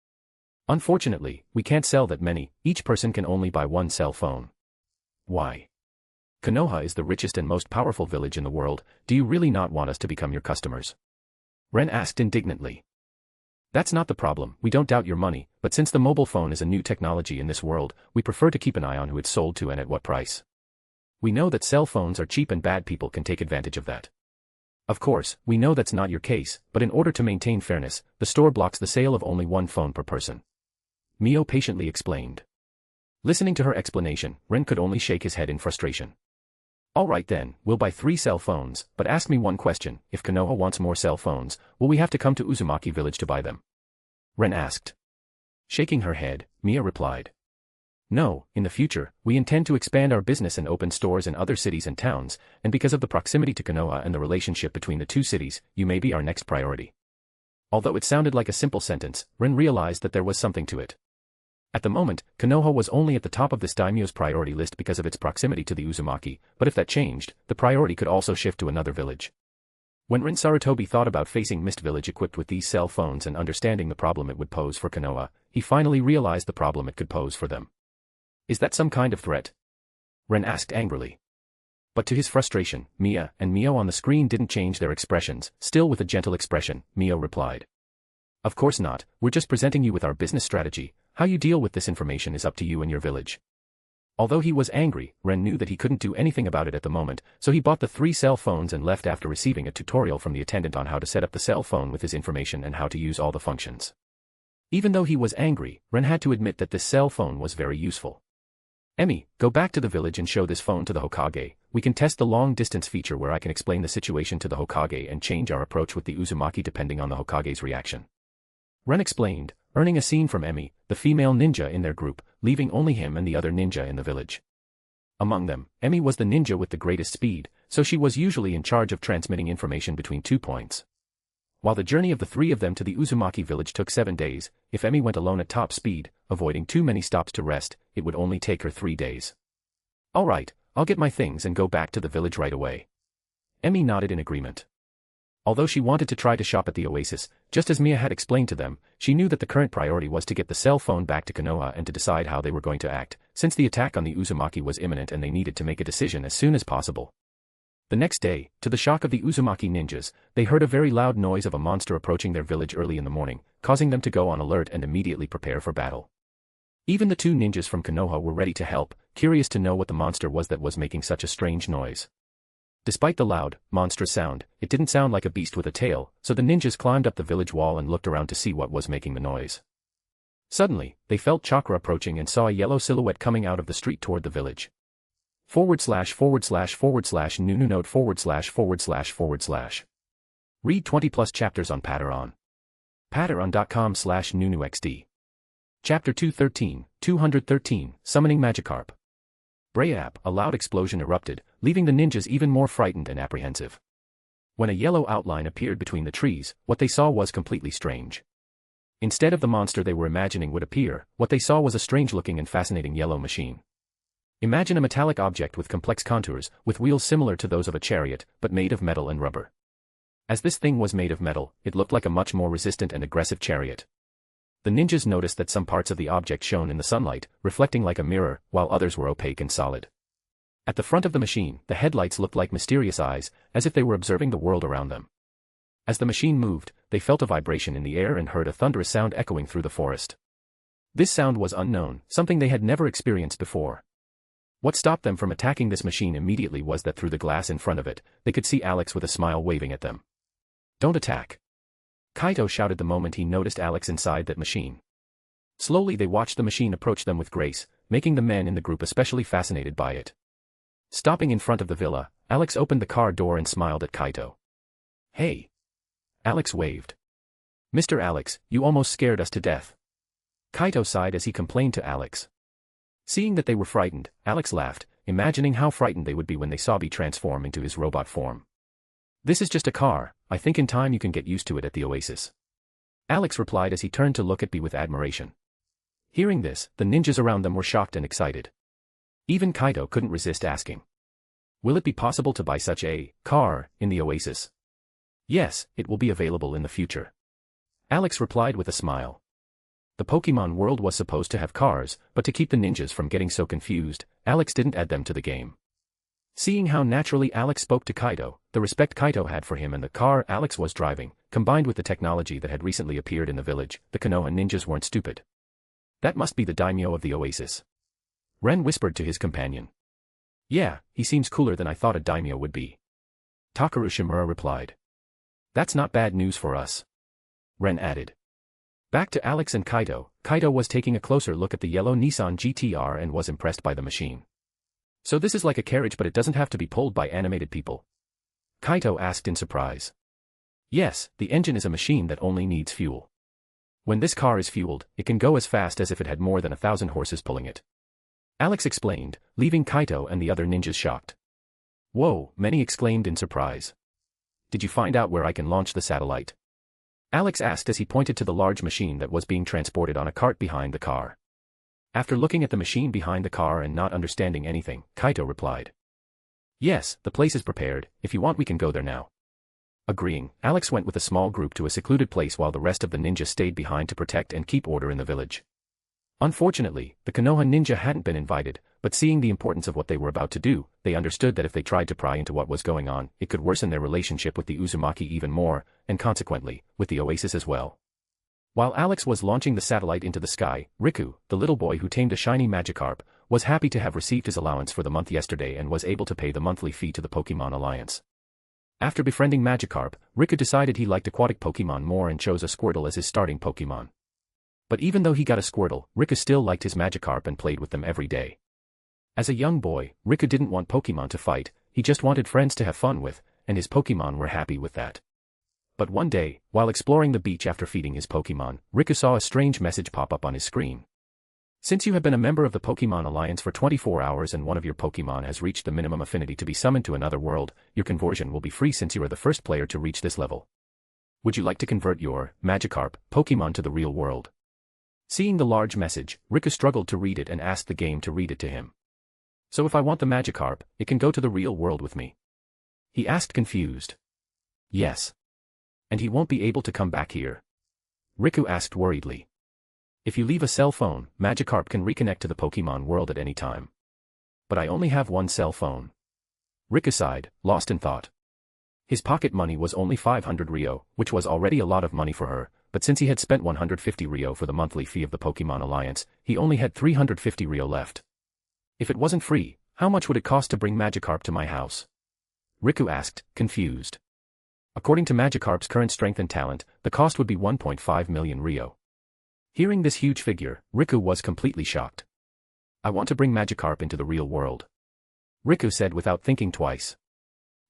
[SPEAKER 3] Unfortunately, we can't sell that many, each person can only buy 1 cell phone. Why? Konoha is the richest and most powerful village in the world, do you really not want us to become your customers? Ren asked indignantly. That's not the problem, we don't doubt your money, but since the mobile phone is a new technology in this world, we prefer to keep an eye on who it's sold to and at what price. We know that cell phones are cheap and bad people can take advantage of that. Of course, we know that's not your case, but in order to maintain fairness, the store blocks the sale of only 1 phone per person. Mio patiently explained. Listening to her explanation, Ren could only shake his head in frustration. Alright then, we'll buy 3 cell phones, but ask me one question, if Konoha wants more cell phones, will we have to come to Uzumaki village to buy them? Ren asked. Shaking her head, Mia replied. No, in the future, we intend to expand our business and open stores in other cities and towns, and because of the proximity to Konoha and the relationship between the 2 cities, you may be our next priority. Although it sounded like a simple sentence, Ren realized that there was something to it. At the moment, Konoha was only at the top of this daimyo's priority list because of its proximity to the Uzumaki, but if that changed, the priority could also shift to another village. When Rin Sarutobi thought about facing Mist Village equipped with these cell phones and understanding the problem it would pose for Konoha, he finally realized the problem it could pose for them. Is that some kind of threat? Ren asked angrily. But to his frustration, Mia and Mio on the screen didn't change their expressions, still with a gentle expression, Mio replied. Of course not, we're just presenting you with our business strategy, how you deal with this information is up to you and your village. Although he was angry, Ren knew that he couldn't do anything about it at the moment, so he bought the 3 cell phones and left after receiving a tutorial from the attendant on how to set up the cell phone with his information and how to use all the functions. Even though he was angry, Ren had to admit that this cell phone was very useful. Emi, go back to the village and show this phone to the Hokage. We can test the long-distance feature where I can explain the situation to the Hokage and change our approach with the Uzumaki depending on the Hokage's reaction. Ren explained, earning a scene from Emi, the female ninja in their group, leaving only him and the other ninja in the village. Among them, Emi was the ninja with the greatest speed, so she was usually in charge of transmitting information between 2 points. While the journey of the 3 of them to the Uzumaki village took 7 days, if Emi went alone at top speed, avoiding too many stops to rest, it would only take her 3 days. Alright, I'll get my things and go back to the village right away. Emi nodded in agreement. Although she wanted to try to shop at the Oasis, just as Mia had explained to them, she knew that the current priority was to get the cell phone back to Konoha and to decide how they were going to act, since the attack on the Uzumaki was imminent and they needed to make a decision as soon as possible. The next day, to the shock of the Uzumaki ninjas, they heard a very loud noise of a monster approaching their village early in the morning, causing them to go on alert and immediately prepare for battle. Even the two ninjas from Konoha were ready to help, curious to know what the monster was that was making such a strange noise. Despite the loud, monstrous sound, it didn't sound like a beast with a tail, so the ninjas climbed up the village wall and looked around to see what was making the noise. Suddenly, they felt Chakra approaching and saw a yellow silhouette coming out of the street toward the village. / //nunu_note // Read 20+ chapters on Patreon. Patreon.com/nunuxd. Chapter 213, Summoning Magikarp. Brayap, a loud explosion erupted, leaving the ninjas even more frightened and apprehensive. When a yellow outline appeared between the trees, what they saw was completely strange. Instead of the monster they were imagining would appear, what they saw was a strange-looking and fascinating yellow machine. Imagine a metallic object with complex contours, with wheels similar to those of a chariot, but made of metal and rubber. As this thing was made of metal, it looked like a much more resistant and aggressive chariot. The ninjas noticed that some parts of the object shone in the sunlight, reflecting like a mirror, while others were opaque and solid. At the front of the machine, the headlights looked like mysterious eyes, as if they were observing the world around them. As the machine moved, they felt a vibration in the air and heard a thunderous sound echoing through the forest. This sound was unknown, something they had never experienced before. What stopped them from attacking this machine immediately was that through the glass in front of it, they could see Alex with a smile waving at them. "Don't attack!" Kaito shouted the moment he noticed Alex inside that machine. Slowly they watched the machine approach them with grace, making the men in the group especially fascinated by it. Stopping in front of the villa, Alex opened the car door and smiled at Kaito. "Hey!" Alex waved. "Mr. Alex, you almost scared us to death." Kaito sighed as he complained to Alex. Seeing that they were frightened, Alex laughed, imagining how frightened they would be when they saw B transform into his robot form. "This is just a car, I think in time you can get used to it at the Oasis." Alex replied as he turned to look at B with admiration. Hearing this, the ninjas around them were shocked and excited. Even Kaito couldn't resist asking. "Will it be possible to buy such a car in the Oasis?" "Yes, it will be available in the future." Alex replied with a smile. The Pokemon world was supposed to have cars, but to keep the ninjas from getting so confused, Alex didn't add them to the game. Seeing how naturally Alex spoke to Kaito, the respect Kaito had for him and the car Alex was driving, combined with the technology that had recently appeared in the village, the Konoha ninjas weren't stupid. "That must be the daimyo of the Oasis." Ren whispered to his companion. "Yeah, he seems cooler than I thought a daimyo would be." Takaru Shimura replied. "That's not bad news for us." Ren added. Back to Alex and Kaito, Kaito was taking a closer look at the yellow Nissan GTR and was impressed by the machine. "So this is like a carriage but it doesn't have to be pulled by animated people?" Kaito asked in surprise. "Yes, the engine is a machine that only needs fuel. When this car is fueled, it can go as fast as if it had more than 1,000 horses pulling it." Alex explained, leaving Kaito and the other ninjas shocked. "Whoa," many exclaimed in surprise. "Did you find out where I can launch the satellite?" Alex asked as he pointed to the large machine that was being transported on a cart behind the car. After looking at the machine behind the car and not understanding anything, Kaito replied. "Yes, the place is prepared, if you want we can go there now." Agreeing, Alex went with a small group to a secluded place while the rest of the ninjas stayed behind to protect and keep order in the village. Unfortunately, the Konoha ninja hadn't been invited, but seeing the importance of what they were about to do, they understood that if they tried to pry into what was going on, it could worsen their relationship with the Uzumaki even more, and consequently, with the Oasis as well. While Alex was launching the satellite into the sky, Riku, the little boy who tamed a shiny Magikarp, was happy to have received his allowance for the month yesterday and was able to pay the monthly fee to the Pokemon Alliance. After befriending Magikarp, Riku decided he liked aquatic Pokemon more and chose a Squirtle as his starting Pokemon. But even though he got a Squirtle, Riku still liked his Magikarp and played with them every day. As a young boy, Riku didn't want Pokemon to fight, he just wanted friends to have fun with, and his Pokemon were happy with that. But one day, while exploring the beach after feeding his Pokemon, Riku saw a strange message pop up on his screen. "Since you have been a member of the Pokemon Alliance for 24 hours and one of your Pokemon has reached the minimum affinity to be summoned to another world, your conversion will be free since you are the first player to reach this level. Would you like to convert your Magikarp Pokemon to the real world?" Seeing the large message, Riku struggled to read it and asked the game to read it to him. "So if I want the Magikarp, it can go to the real world with me?" he asked confused. "Yes. And he won't be able to come back here? Riku asked worriedly. If you leave a cell phone, Magikarp can reconnect to the Pokemon world at any time. But I only have one cell phone. Riku sighed, lost in thought. His pocket money was only 500 Rio, which was already a lot of money for her, but since he had spent 150 Rio for the monthly fee of the Pokemon Alliance, he only had 350 Rio left. If it wasn't free, how much would it cost to bring Magikarp to my house? Riku asked, confused. According to Magikarp's current strength and talent, the cost would be 1.5 million Rio. Hearing this huge figure, Riku was completely shocked. I want to bring Magikarp into the real world. Riku said without thinking twice.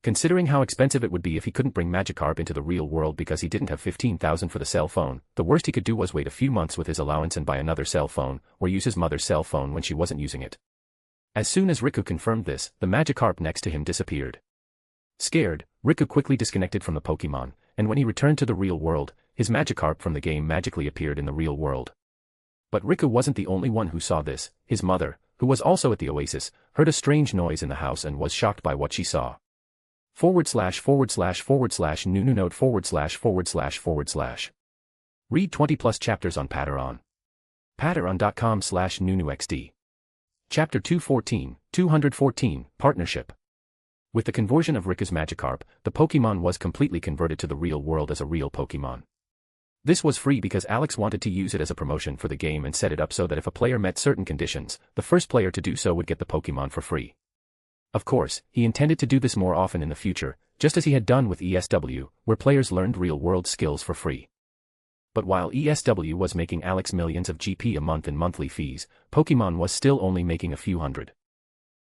[SPEAKER 3] Considering how expensive it would be if he couldn't bring Magikarp into the real world because he didn't have 15,000 for the cell phone, the worst he could do was wait a few months with his allowance and buy another cell phone, or use his mother's cell phone when she wasn't using it. As soon as Riku confirmed this, the Magikarp next to him disappeared. Scared, Riku quickly disconnected from the Pokemon, and when he returned to the real world, his Magikarp from the game magically appeared in the real world. But Riku wasn't the only one who saw this. His mother, who was also at the oasis, heard a strange noise in the house and was shocked by what she saw. ///////////////////////////////////////////////////////////////////////////////////////////////////////////////////////// Chapter 214, Partnership. With the conversion of Riku's Magikarp, the Pokemon was completely converted to the real world as a real Pokemon. This was free because Alex wanted to use it as a promotion for the game and set it up so that if a player met certain conditions, the first player to do so would get the Pokemon for free. Of course, he intended to do this more often in the future, just as he had done with ESW, where players learned real-world skills for free. But while ESW was making Alex millions of GP a month in monthly fees, Pokemon was still only making a few hundred.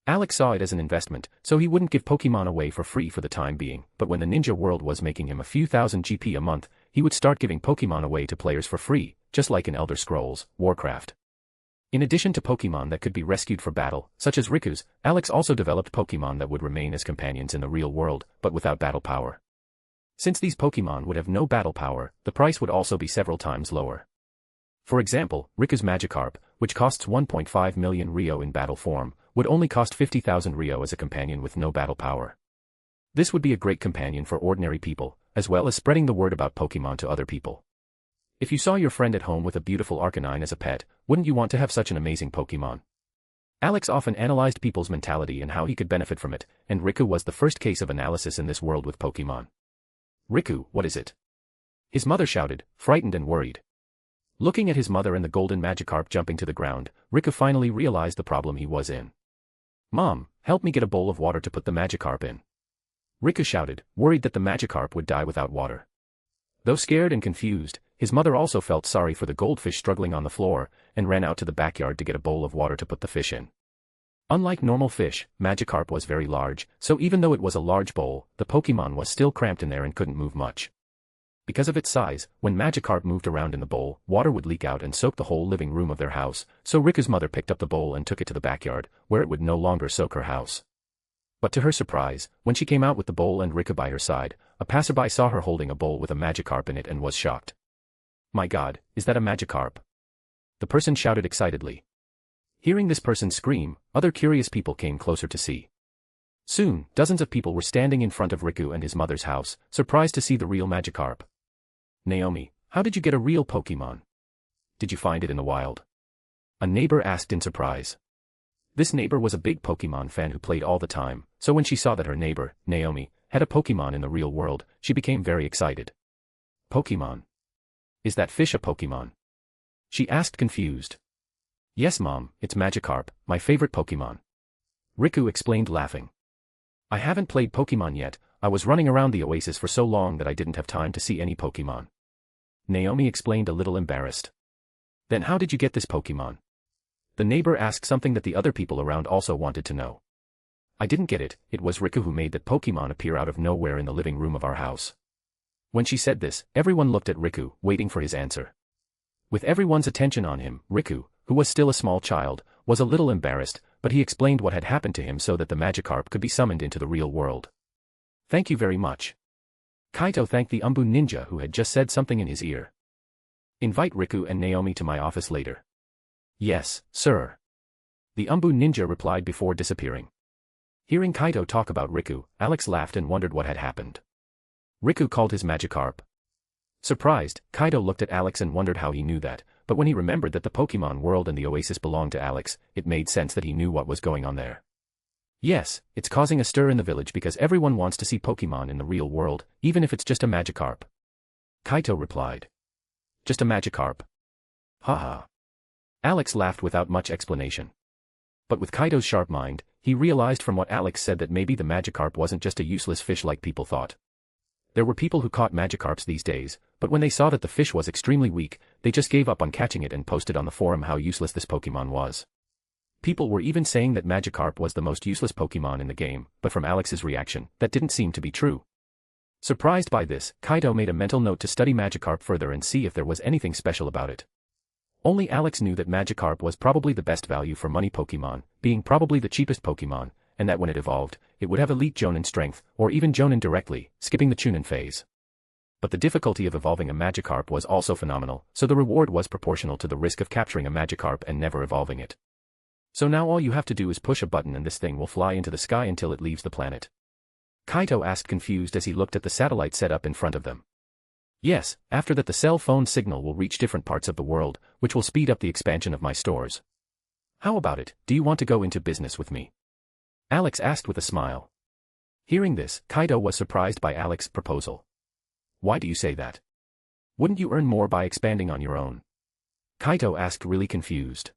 [SPEAKER 3] Alex saw it as an investment, so he wouldn't give Pokemon away for free for the time being, but when the Ninja World was making him a few thousand GP a month, he would start giving Pokemon away to players for free, just like in Elder Scrolls, Warcraft. In addition to Pokemon that could be rescued for battle, such as Riku's, Alex also developed Pokemon that would remain as companions in the real world, but without battle power. Since these Pokemon would have no battle power, the price would also be several times lower. For example, Riku's Magikarp, which costs 1.5 million Rio in battle form, would only cost 50,000 Rio as a companion with no battle power. This would be a great companion for ordinary people, as well as spreading the word about Pokemon to other people. If you saw your friend at home with a beautiful Arcanine as a pet, wouldn't you want to have such an amazing Pokemon? Alex often analyzed people's mentality and how he could benefit from it, and Riku was the first case of analysis in this world with Pokemon. Riku, what is it? His mother shouted, frightened and worried. Looking at his mother and the golden Magikarp jumping to the ground, Riku finally realized the problem he was in. Mom, help me get a bowl of water to put the Magikarp in. Riku shouted, worried that the Magikarp would die without water. Though scared and confused, his mother also felt sorry for the goldfish struggling on the floor, and ran out to the backyard to get a bowl of water to put the fish in. Unlike normal fish, Magikarp was very large, so even though it was a large bowl, the Pokemon was still cramped in there and couldn't move much. Because of its size, when Magikarp moved around in the bowl, water would leak out and soak the whole living room of their house, so Riku's mother picked up the bowl and took it to the backyard, where it would no longer soak her house. But to her surprise, when she came out with the bowl and Riku by her side, a passerby saw her holding a bowl with a Magikarp in it and was shocked. My God, is that a Magikarp? The person shouted excitedly. Hearing this person scream, other curious people came closer to see. Soon, dozens of people were standing in front of Riku and his mother's house, surprised to see the real Magikarp. Naomi, how did you get a real Pokemon? Did you find it in the wild? A neighbor asked in surprise. This neighbor was a big Pokemon fan who played all the time, so when she saw that her neighbor, Naomi, had a Pokemon in the real world, she became very excited. Pokemon? Is that fish a Pokemon? She asked confused. Yes Mom, it's Magikarp, my favorite Pokemon. Riku explained laughing. I haven't played Pokemon yet, I was running around the oasis for so long that I didn't have time to see any Pokemon. Naomi explained a little embarrassed. Then how did you get this Pokemon? The neighbor asked something that the other people around also wanted to know. I didn't get it, it was Riku who made that Pokemon appear out of nowhere in the living room of our house. When she said this, everyone looked at Riku, waiting for his answer. With everyone's attention on him, Riku, who was still a small child, was a little embarrassed, but he explained what had happened to him so that the Magikarp could be summoned into the real world. Thank you very much. Kaito thanked the Umbu ninja who had just said something in his ear. Invite Riku and Naomi to my office later. Yes, sir. The Umbu ninja replied before disappearing. Hearing Kaito talk about Riku, Alex laughed and wondered what had happened. Riku called his Magikarp. Surprised, Kaido looked at Alex and wondered how he knew that, but when he remembered that the Pokemon world and the Oasis belonged to Alex, it made sense that he knew what was going on there. Yes, it's causing a stir in the village because everyone wants to see Pokemon in the real world, even if it's just a Magikarp. Kaito replied. Just a Magikarp. Haha. Alex laughed without much explanation. But with Kaito's sharp mind, he realized from what Alex said that maybe the Magikarp wasn't just a useless fish like people thought. There were people who caught Magikarps these days, but when they saw that the fish was extremely weak, they just gave up on catching it and posted on the forum how useless this Pokemon was. People were even saying that Magikarp was the most useless Pokemon in the game, but from Alex's reaction, that didn't seem to be true. Surprised by this, Kaito made a mental note to study Magikarp further and see if there was anything special about it. Only Alex knew that Magikarp was probably the best value for money Pokemon, being probably the cheapest Pokemon, and that when it evolved, it would have elite Jonin strength, or even Jonin directly, skipping the Chunin phase. But the difficulty of evolving a Magikarp was also phenomenal, so the reward was proportional to the risk of capturing a Magikarp and never evolving it. So now all you have to do is push a button and this thing will fly into the sky until it leaves the planet. Kaito asked confused as he looked at the satellite set up in front of them. Yes, after that the cell phone signal will reach different parts of the world, which will speed up the expansion of my stores. How about it, do you want to go into business with me? Alex asked with a smile. Hearing this, Kaito was surprised by Alex's proposal. Why do you say that? Wouldn't you earn more by expanding on your own? Kaito asked really confused.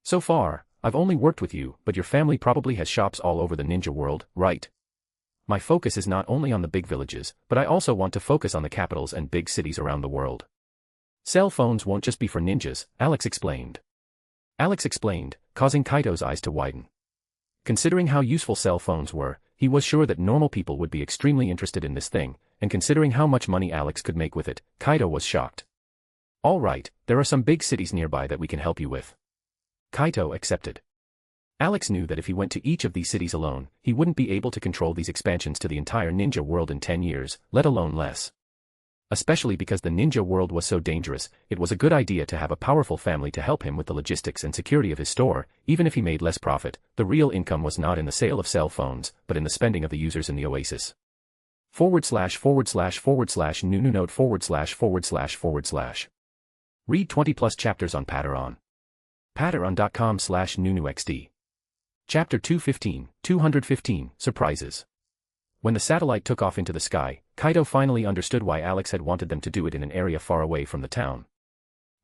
[SPEAKER 3] So far, I've only worked with you, but your family probably has shops all over the ninja world, right? My focus is not only on the big villages, but I also want to focus on the capitals and big cities around the world. Cell phones won't just be for ninjas, Alex explained. Alex explained, causing Kaito's eyes to widen. Considering how useful cell phones were, he was sure that normal people would be extremely interested in this thing, and considering how much money Alex could make with it, Kaito was shocked. All right, there are some big cities nearby that we can help you with. Kaito accepted. Alex knew that if he went to each of these cities alone, he wouldn't be able to control these expansions to the entire ninja world in 10 years, let alone less. Especially because the ninja world was so dangerous, it was a good idea to have a powerful family to help him with the logistics and security of his store. Even if he made less profit, the real income was not in the sale of cell phones, but in the spending of the users in the Oasis. //////////////////// Read 20+ chapters on Patreon. Patreon.com/NunuXD. Chapter 215, Surprises. When the satellite took off into the sky, Kaito finally understood why Alex had wanted them to do it in an area far away from the town.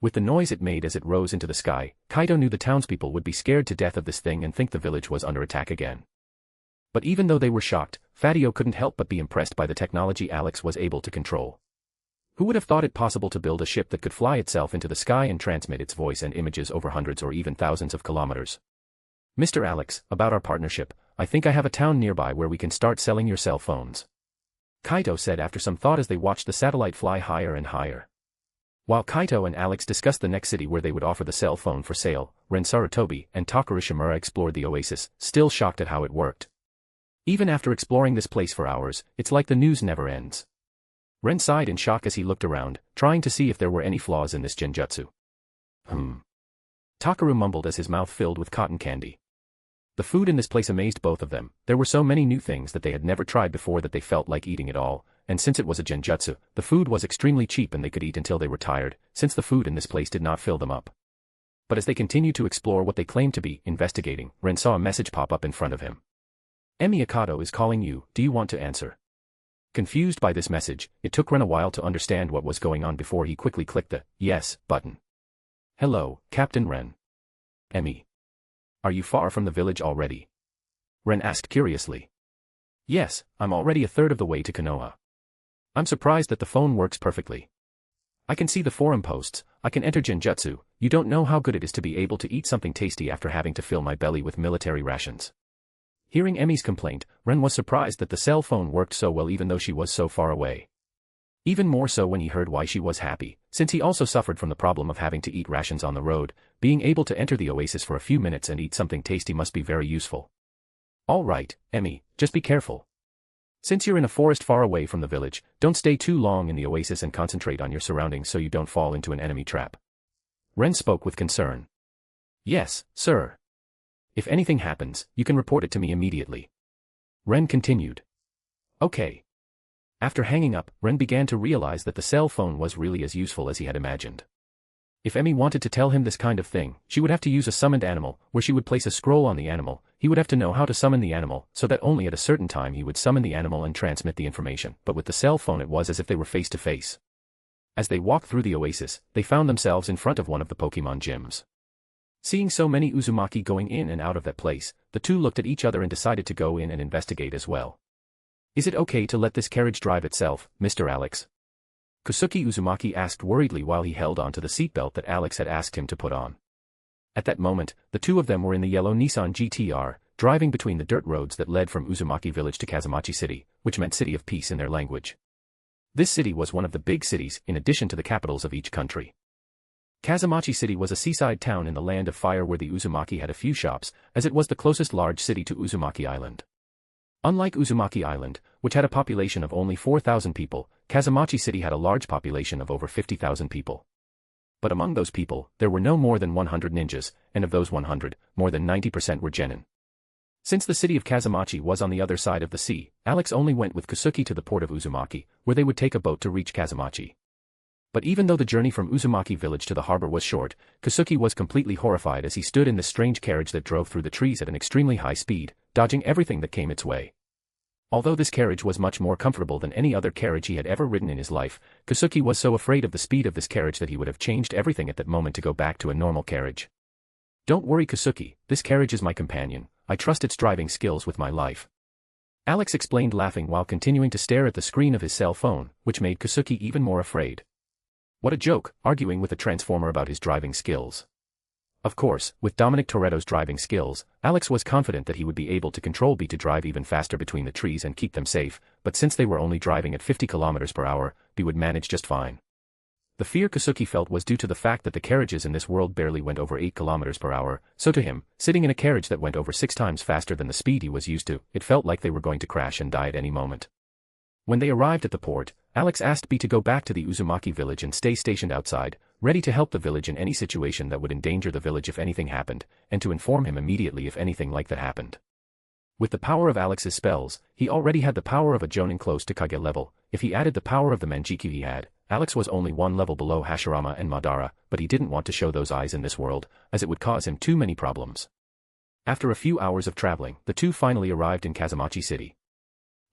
[SPEAKER 3] With the noise it made as it rose into the sky, Kaito knew the townspeople would be scared to death of this thing and think the village was under attack again. But even though they were shocked, Fatio couldn't help but be impressed by the technology Alex was able to control. Who would have thought it possible to build a ship that could fly itself into the sky and transmit its voice and images over hundreds or even thousands of kilometers? Mr. Alex, about our partnership, I think I have a town nearby where we can start selling your cell phones. Kaito said after some thought as they watched the satellite fly higher and higher. While Kaito and Alex discussed the next city where they would offer the cell phone for sale, Ren Sarutobi and Takaru Shimura explored the Oasis, still shocked at how it worked. Even after exploring this place for hours, it's like the news never ends. Ren sighed in shock as he looked around, trying to see if there were any flaws in this genjutsu. Takaru mumbled as his mouth filled with cotton candy. The food in this place amazed both of them. There were so many new things that they had never tried before that they felt like eating it all, and since it was a genjutsu, the food was extremely cheap and they could eat until they were tired, since the food in this place did not fill them up. But as they continued to explore what they claimed to be investigating, Ren saw a message pop up in front of him. Emi Akato is calling you, do you want to answer? Confused by this message, it took Ren a while to understand what was going on before he quickly clicked the yes button. Hello, Captain Ren. Emi. Are you far from the village already? Ren asked curiously. Yes, I'm already a third of the way to Konoha. I'm surprised that the phone works perfectly. I can see the forum posts, I can enter genjutsu, you don't know how good it is to be able to eat something tasty after having to fill my belly with military rations. Hearing Emi's complaint, Ren was surprised that the cell phone worked so well even though she was so far away. Even more so when he heard why she was happy, since he also suffered from the problem of having to eat rations on the road. Being able to enter the Oasis for a few minutes and eat something tasty must be very useful. All right, Emi, just be careful. Since you're in a forest far away from the village, don't stay too long in the Oasis and concentrate on your surroundings so you don't fall into an enemy trap. Ren spoke with concern. Yes, sir. If anything happens, you can report it to me immediately. Ren continued. Okay. After hanging up, Ren began to realize that the cell phone was really as useful as he had imagined. If Emmy wanted to tell him this kind of thing, she would have to use a summoned animal, where she would place a scroll on the animal. He would have to know how to summon the animal, so that only at a certain time he would summon the animal and transmit the information. But with the cell phone it was as if they were face to face. As they walked through the oasis, they found themselves in front of one of the Pokemon gyms. Seeing so many Uzumaki going in and out of that place, the two looked at each other and decided to go in and investigate as well. Is it okay to let this carriage drive itself, Mr. Alex? Kosuke Uzumaki asked worriedly while he held onto the seatbelt that Alex had asked him to put on. At that moment, the two of them were in the yellow Nissan GTR, driving between the dirt roads that led from Uzumaki village to Kazamachi City, which meant City of Peace in their language. This city was one of the big cities, in addition to the capitals of each country. Kazamachi City was a seaside town in the Land of Fire where the Uzumaki had a few shops, as it was the closest large city to Uzumaki Island. Unlike Uzumaki Island, which had a population of only 4,000 people, Kazamachi City had a large population of over 50,000 people. But among those people, there were no more than 100 ninjas, and of those 100, more than 90% were genin. Since the city of Kazamachi was on the other side of the sea, Alex only went with Kosuke to the port of Uzumaki, where they would take a boat to reach Kazamachi. But even though the journey from Uzumaki village to the harbor was short, Kosuke was completely horrified as he stood in this strange carriage that drove through the trees at an extremely high speed, dodging everything that came its way. Although this carriage was much more comfortable than any other carriage he had ever ridden in his life, Kosuke was so afraid of the speed of this carriage that he would have changed everything at that moment to go back to a normal carriage. Don't worry Kosuke, this carriage is my companion, I trust its driving skills with my life. Alex explained laughing while continuing to stare at the screen of his cell phone, which made Kosuke even more afraid. What a joke, arguing with a transformer about his driving skills. Of course, with Dominic Toretto's driving skills, Alex was confident that he would be able to control B to drive even faster between the trees and keep them safe, but since they were only driving at 50 km per hour, B would manage just fine. The fear Kosuke felt was due to the fact that the carriages in this world barely went over 8 km per hour, so to him, sitting in a carriage that went over 6 times faster than the speed he was used to, it felt like they were going to crash and die at any moment. When they arrived at the port, Alex asked B to go back to the Uzumaki village and stay stationed outside, ready to help the village in any situation that would endanger the village if anything happened, and to inform him immediately if anything like that happened. With the power of Alex's spells, he already had the power of a Jonin close to Kage level. If he added the power of the Manjikyu he had, Alex was only one level below Hashirama and Madara, but he didn't want to show those eyes in this world, as it would cause him too many problems. After a few hours of traveling, the two finally arrived in Kazamachi City.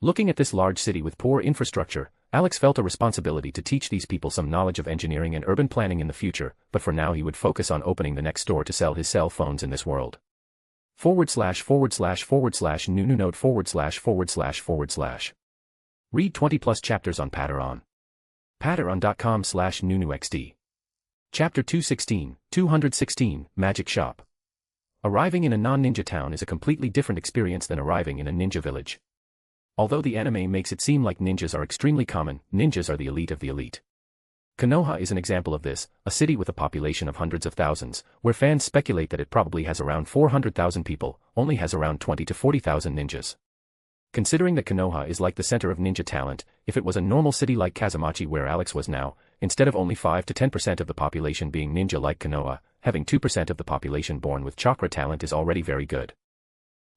[SPEAKER 3] Looking at this large city with poor infrastructure, Alex felt a responsibility to teach these people some knowledge of engineering and urban planning in the future, but for now he would focus on opening the next store to sell his cell phones in this world. ///////////////////////////////////////////////////////////////////////////////////////////////////////////////////////// Chapter 216, 216, Magic Shop. Arriving in a non-ninja town is a completely different experience than arriving in a ninja village. Although the anime makes it seem like ninjas are extremely common, ninjas are the elite of the elite. Konoha is an example of this, a city with a population of hundreds of thousands, where fans speculate that it probably has around 400,000 people, only has around 20 to 40,000 ninjas. Considering that Konoha is like the center of ninja talent, if it was a normal city like Kazamachi where Alex was now, instead of only 5 to 10% of the population being ninja like Konoha, having 2% of the population born with chakra talent is already very good.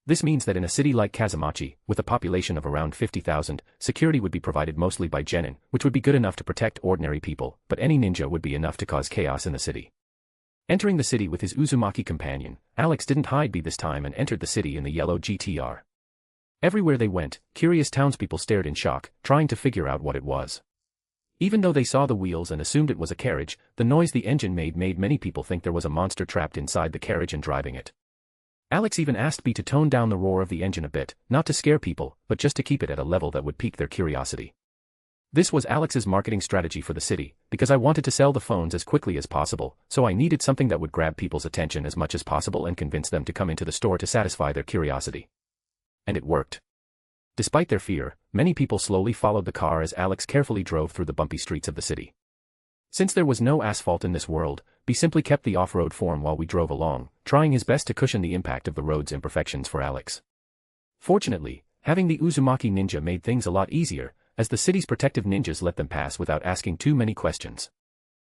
[SPEAKER 3] This means that in a city like Kazamachi, with a population of around 50,000, security would be provided mostly by genin, which would be good enough to protect ordinary people, but any ninja would be enough to cause chaos in the city. Entering the city with his Uzumaki companion, Alex didn't hide B this time and entered the city in the yellow GTR. Everywhere they went, curious townspeople stared in shock, trying to figure out what it was. Even though they saw the wheels and assumed it was a carriage, the noise the engine made many people think there was a monster trapped inside the carriage and driving it. Alex even asked B to tone down the roar of the engine a bit, not to scare people, but just to keep it at a level that would pique their curiosity. This was Alex's marketing strategy for the city, because I wanted to sell the phones as quickly as possible, so I needed something that would grab people's attention as much as possible and convince them to come into the store to satisfy their curiosity. And it worked. Despite their fear, many people slowly followed the car as Alex carefully drove through the bumpy streets of the city. Since there was no asphalt in this world, B simply kept the off-road form while we drove along, trying his best to cushion the impact of the road's imperfections for Alex. Fortunately, having the Uzumaki ninja made things a lot easier, as the city's protective ninjas let them pass without asking too many questions.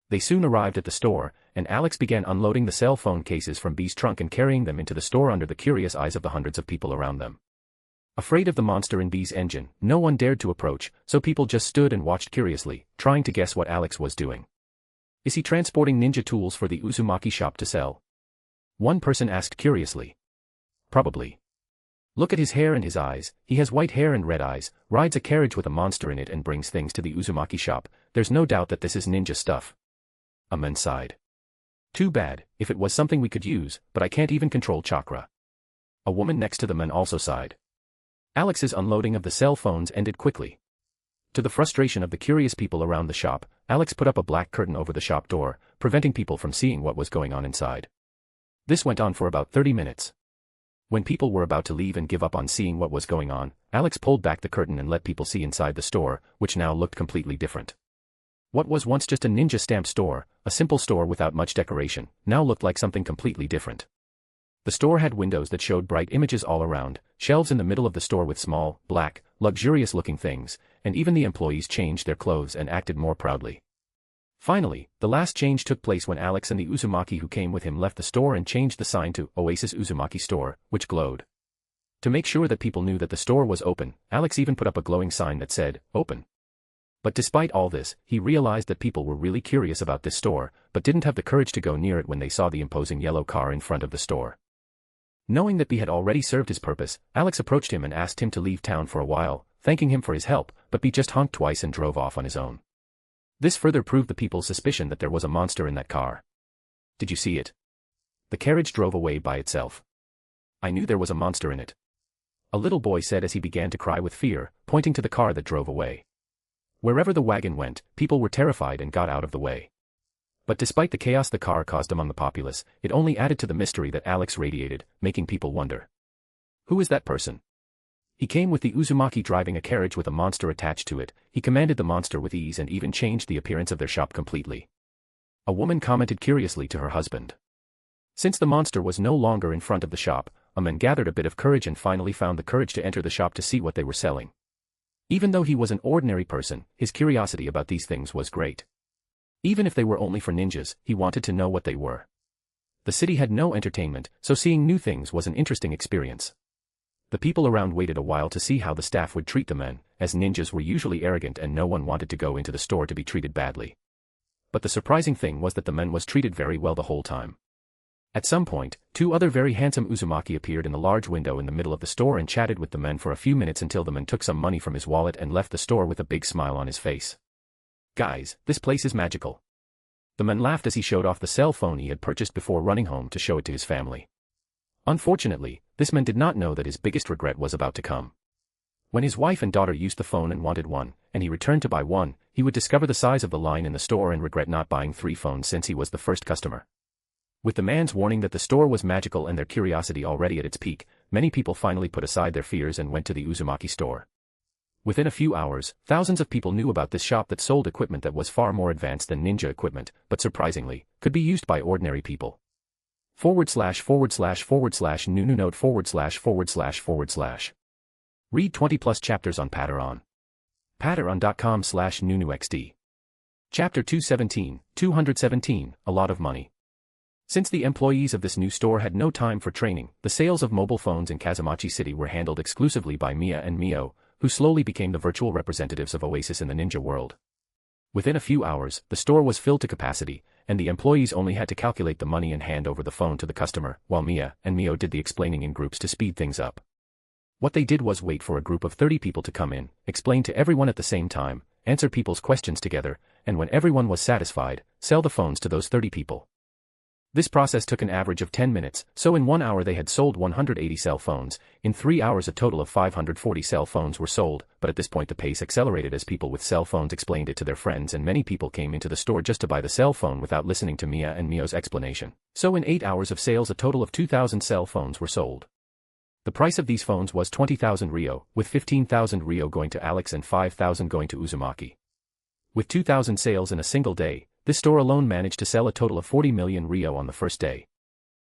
[SPEAKER 3] They soon arrived at the store, and Alex began unloading the cell phone cases from B's trunk and carrying them into the store under the curious eyes of the hundreds of people around them. Afraid of the monster in B's engine, no one dared to approach, so people just stood and watched curiously, trying to guess what Alex was doing. Is he transporting ninja tools for the Uzumaki shop to sell? One person asked curiously. Probably. Look at his hair and his eyes, he has white hair and red eyes, rides a carriage with a monster in it and brings things to the Uzumaki shop, there's no doubt that this is ninja stuff. A man sighed. Too bad, if it was something we could use, but I can't even control chakra. A woman next to the man also sighed. Alex's unloading of the cell phones ended quickly. To the frustration of the curious people around the shop, Alex put up a black curtain over the shop door, preventing people from seeing what was going on inside. This went on for about 30 minutes. When people were about to leave and give up on seeing what was going on, Alex pulled back the curtain and let people see inside the store, which now looked completely different. What was once just a ninja stamp store, a simple store without much decoration, now looked like something completely different. The store had windows that showed bright images all around, shelves in the middle of the store with small, black, luxurious-looking things, and even the employees changed their clothes and acted more proudly. Finally, the last change took place when Alex and the Uzumaki who came with him left the store and changed the sign to Oasis Uzumaki Store, which glowed. To make sure that people knew that the store was open, Alex even put up a glowing sign that said, "Open." But despite all this, he realized that people were really curious about this store, but didn't have the courage to go near it when they saw the imposing yellow car in front of the store. Knowing that B had already served his purpose, Alex approached him and asked him to leave town for a while, thanking him for his help, but B just honked twice and drove off on his own. This further proved the people's suspicion that there was a monster in that car. Did you see it? The carriage drove away by itself. I knew there was a monster in it. A little boy said as he began to cry with fear, pointing to the car that drove away. Wherever the wagon went, people were terrified and got out of the way. But despite the chaos the car caused among the populace, it only added to the mystery that Alex radiated, making people wonder. Who is that person? He came with the Uzumaki driving a carriage with a monster attached to it, he commanded the monster with ease and even changed the appearance of their shop completely. A woman commented curiously to her husband. Since the monster was no longer in front of the shop, a man gathered a bit of courage and finally found the courage to enter the shop to see what they were selling. Even though he was an ordinary person, his curiosity about these things was great. Even if they were only for ninjas, he wanted to know what they were. The city had no entertainment, so seeing new things was an interesting experience. The people around waited a while to see how the staff would treat the men, as ninjas were usually arrogant and no one wanted to go into the store to be treated badly. But the surprising thing was that the man was treated very well the whole time. At some point, two other very handsome Uzumaki appeared in the large window in the middle of the store and chatted with the men for a few minutes until the man took some money from his wallet and left the store with a big smile on his face. Guys, this place is magical. The man laughed as he showed off the cell phone he had purchased before running home to show it to his family. Unfortunately, this man did not know that his biggest regret was about to come. When his wife and daughter used the phone and wanted one, and he returned to buy one, he would discover the size of the line in the store and regret not buying 3 phones since he was the first customer. With the man's warning that the store was magical and their curiosity already at its peak, many people finally put aside their fears and went to the Uzumaki store. Within a few hours, thousands of people knew about this shop that sold equipment that was far more advanced than ninja equipment, but surprisingly, could be used by ordinary people. //////////// note/////// Read 20 plus chapters on Patreon. Patreon.com/nunuxd. Chapter 217, a lot of money. Since the employees of this new store had no time for training, the sales of mobile phones in Kazamachi City were handled exclusively by Mia and Mio, who slowly became the virtual representatives of Oasis in the ninja world. Within a few hours, the store was filled to capacity, and the employees only had to calculate the money and hand over the phone to the customer, while Mia and Mio did the explaining in groups to speed things up. What they did was wait for a group of 30 people to come in, explain to everyone at the same time, answer people's questions together, and when everyone was satisfied, sell the phones to those 30 people. This process took an average of 10 minutes, so in 1 hour they had sold 180 cell phones, in 3 hours a total of 540 cell phones were sold, but at this point the pace accelerated as people with cell phones explained it to their friends and many people came into the store just to buy the cell phone without listening to Mia and Mio's explanation. So in 8 hours of sales a total of 2,000 cell phones were sold. The price of these phones was 20,000 Rio, with 15,000 Rio going to Alex and 5,000 going to Uzumaki. With 2,000 sales in a single day, this store alone managed to sell a total of 40 million Rio on the first day.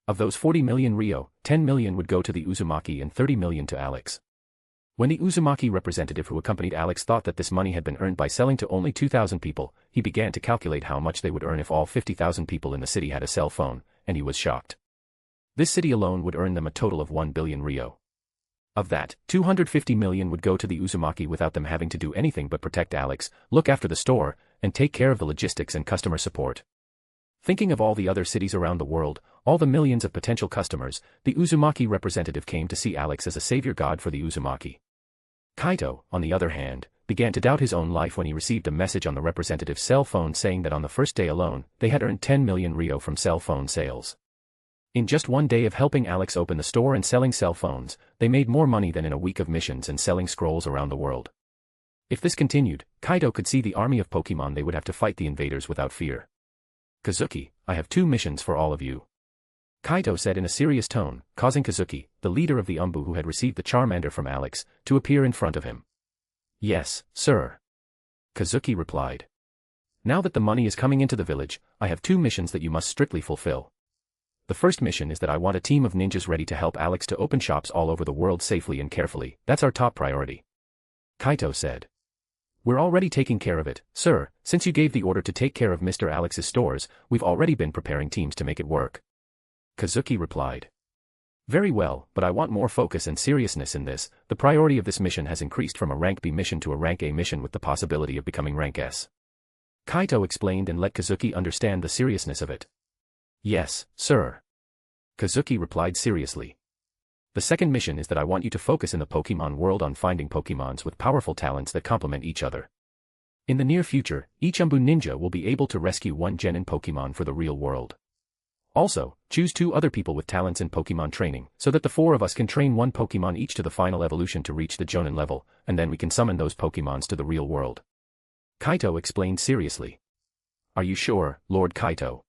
[SPEAKER 3] Of those 40 million Rio, 10 million would go to the Uzumaki and 30 million to Alex. When the Uzumaki representative who accompanied Alex thought that this money had been earned by selling to only 2,000 people, he began to calculate how much they would earn if all 50,000 people in the city had a cell phone, and he was shocked. This city alone would earn them a total of 1 billion Rio. Of that, 250 million would go to the Uzumaki without them having to do anything but protect Alex, look after the store, and take care of the logistics and customer support. Thinking of all the other cities around the world, all the millions of potential customers, the Uzumaki representative came to see Alex as a savior god for the Uzumaki. Kaito, on the other hand, began to doubt his own life when he received a message on the representative's cell phone saying that on the first day alone, they had earned 10 million ryo from cell phone sales. In just one day of helping Alex open the store and selling cell phones, they made more money than in a week of missions and selling scrolls around the world. If this continued, Kaito could see the army of Pokemon they would have to fight the invaders without fear. Kazuki, I have 2 missions for all of you. Kaito said in a serious tone, causing Kazuki, the leader of the Umbu who had received the Charmander from Alex, to appear in front of him. Yes, sir. Kazuki replied. Now that the money is coming into the village, I have 2 missions that you must strictly fulfill. The first mission is that I want a team of ninjas ready to help Alex to open shops all over the world safely and carefully. That's our top priority. Kaito said. We're already taking care of it, sir. Since you gave the order to take care of Mr. Alex's stores, we've already been preparing teams to make it work. Kazuki replied. Very well, but I want more focus and seriousness in this. The priority of this mission has increased from a rank B mission to a rank A mission with the possibility of becoming rank S. Kaito explained and let Kazuki understand the seriousness of it. Yes, sir. Kazuki replied seriously. The second mission is that I want you to focus in the Pokemon world on finding Pokemons with powerful talents that complement each other. In the near future, each Umbu ninja will be able to rescue 1 genin Pokemon for the real world. Also, choose 2 other people with talents in Pokemon training, so that the 4 of us can train 1 Pokemon each to the final evolution to reach the Jonin level, and then we can summon those Pokemons to the real world. Kaito explained seriously. Are you sure, Lord Kaito?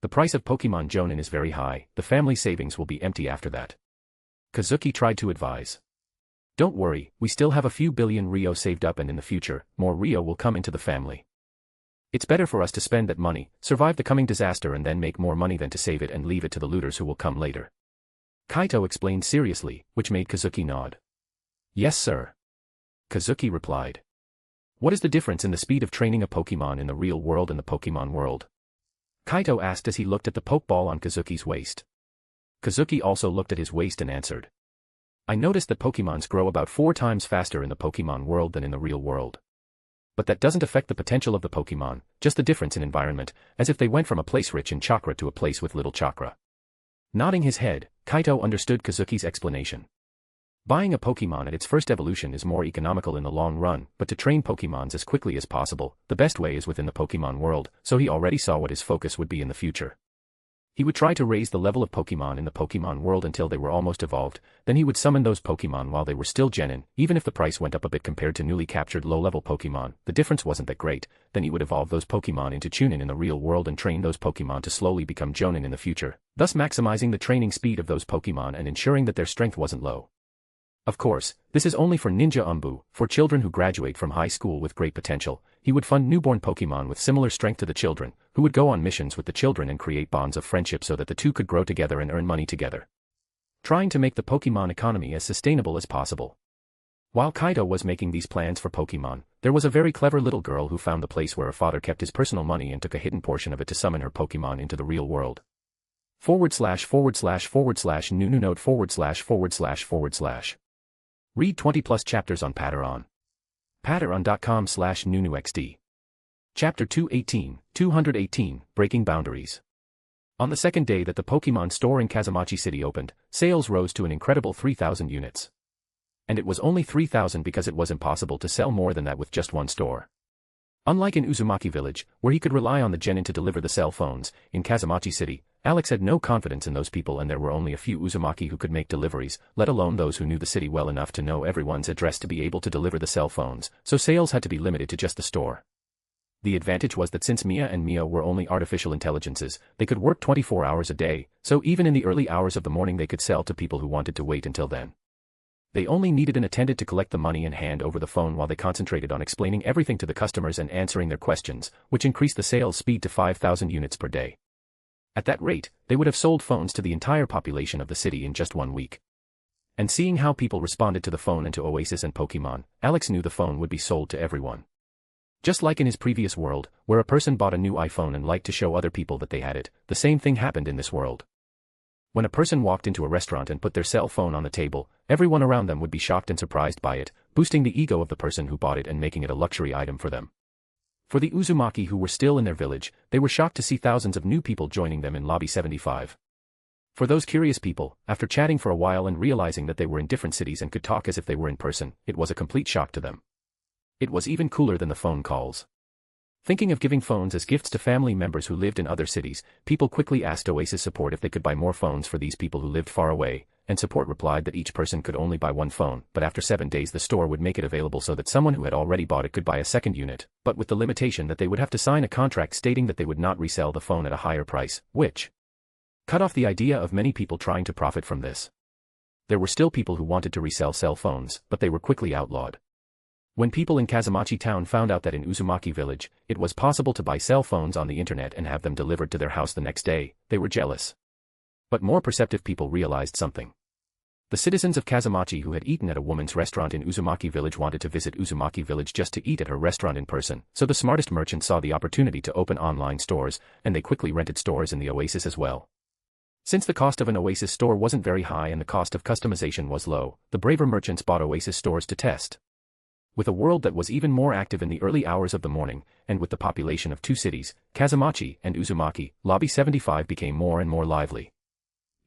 [SPEAKER 3] The price of Pokemon Jonin is very high, the family savings will be empty after that. Kazuki tried to advise. Don't worry, we still have a few billion ryo saved up and in the future, more ryo will come into the family. It's better for us to spend that money, survive the coming disaster and then make more money than to save it and leave it to the looters who will come later. Kaito explained seriously, which made Kazuki nod. Yes sir. Kazuki replied. What is the difference in the speed of training a Pokemon in the real world and the Pokemon world? Kaito asked as he looked at the Pokeball on Kazuki's waist. Kazuki also looked at his waist and answered. I noticed that Pokemons grow about 4 times faster in the Pokemon world than in the real world. But that doesn't affect the potential of the Pokemon, just the difference in environment, as if they went from a place rich in chakra to a place with little chakra. Nodding his head, Kaito understood Kazuki's explanation. Buying a Pokemon at its first evolution is more economical in the long run, but to train Pokemons as quickly as possible, the best way is within the Pokemon world, so he already saw what his focus would be in the future. He would try to raise the level of Pokemon in the Pokemon world until they were almost evolved, then he would summon those Pokemon while they were still genin, even if the price went up a bit compared to newly captured low-level Pokemon, the difference wasn't that great, then he would evolve those Pokemon into Chunin in the real world and train those Pokemon to slowly become Jonin in the future, thus maximizing the training speed of those Pokemon and ensuring that their strength wasn't low. Of course, this is only for Ninja Umbu, for children who graduate from high school with great potential. He would fund newborn Pokemon with similar strength to the children, who would go on missions with the children and create bonds of friendship so that the two could grow together and earn money together. Trying to make the Pokemon economy as sustainable as possible. While Kaito was making these plans for Pokemon, there was a very clever little girl who found the place where her father kept his personal money and took a hidden portion of it to summon her Pokemon into the real world. /////////////// Read 20+ chapters on Patreon. Patreon.com/nunuxd. Chapter 218, Breaking Boundaries. On the second day that the Pokemon store in Kazamachi City opened, sales rose to an incredible 3,000 units. And it was only 3,000 because it was impossible to sell more than that with just one store. Unlike in Uzumaki Village, where he could rely on the genin to deliver the cell phones, in Kazamachi City, Alex had no confidence in those people and there were only a few Uzumaki who could make deliveries, let alone those who knew the city well enough to know everyone's address to be able to deliver the cell phones, so sales had to be limited to just the store. The advantage was that since Mia and Mio were only artificial intelligences, they could work 24 hours a day, so even in the early hours of the morning they could sell to people who wanted to wait until then. They only needed an attendant to collect the money and hand over the phone while they concentrated on explaining everything to the customers and answering their questions, which increased the sales speed to 5,000 units per day. At that rate, they would have sold phones to the entire population of the city in just 1 week. And seeing how people responded to the phone and to Oasis and Pokemon, Alex knew the phone would be sold to everyone. Just like in his previous world, where a person bought a new iPhone and liked to show other people that they had it, the same thing happened in this world. When a person walked into a restaurant and put their cell phone on the table, everyone around them would be shocked and surprised by it, boosting the ego of the person who bought it and making it a luxury item for them. For the Uzumaki who were still in their village, they were shocked to see thousands of new people joining them in Lobby 75. For those curious people, after chatting for a while and realizing that they were in different cities and could talk as if they were in person, it was a complete shock to them. It was even cooler than the phone calls. Thinking of giving phones as gifts to family members who lived in other cities, people quickly asked Oasis support if they could buy more phones for these people who lived far away, and support replied that each person could only buy one phone, but after 7 days the store would make it available so that someone who had already bought it could buy a second unit, but with the limitation that they would have to sign a contract stating that they would not resell the phone at a higher price, which cut off the idea of many people trying to profit from this. There were still people who wanted to resell cell phones, but they were quickly outlawed. When people in Kazamachi town found out that in Uzumaki village, it was possible to buy cell phones on the internet and have them delivered to their house the next day, they were jealous. But more perceptive people realized something. The citizens of Kazamachi who had eaten at a woman's restaurant in Uzumaki village wanted to visit Uzumaki village just to eat at her restaurant in person, so the smartest merchants saw the opportunity to open online stores, and they quickly rented stores in the Oasis as well. Since the cost of an Oasis store wasn't very high and the cost of customization was low, the braver merchants bought Oasis stores to test. With a world that was even more active in the early hours of the morning, and with the population of two cities, Kazamachi and Uzumaki, Lobby 75 became more and more lively.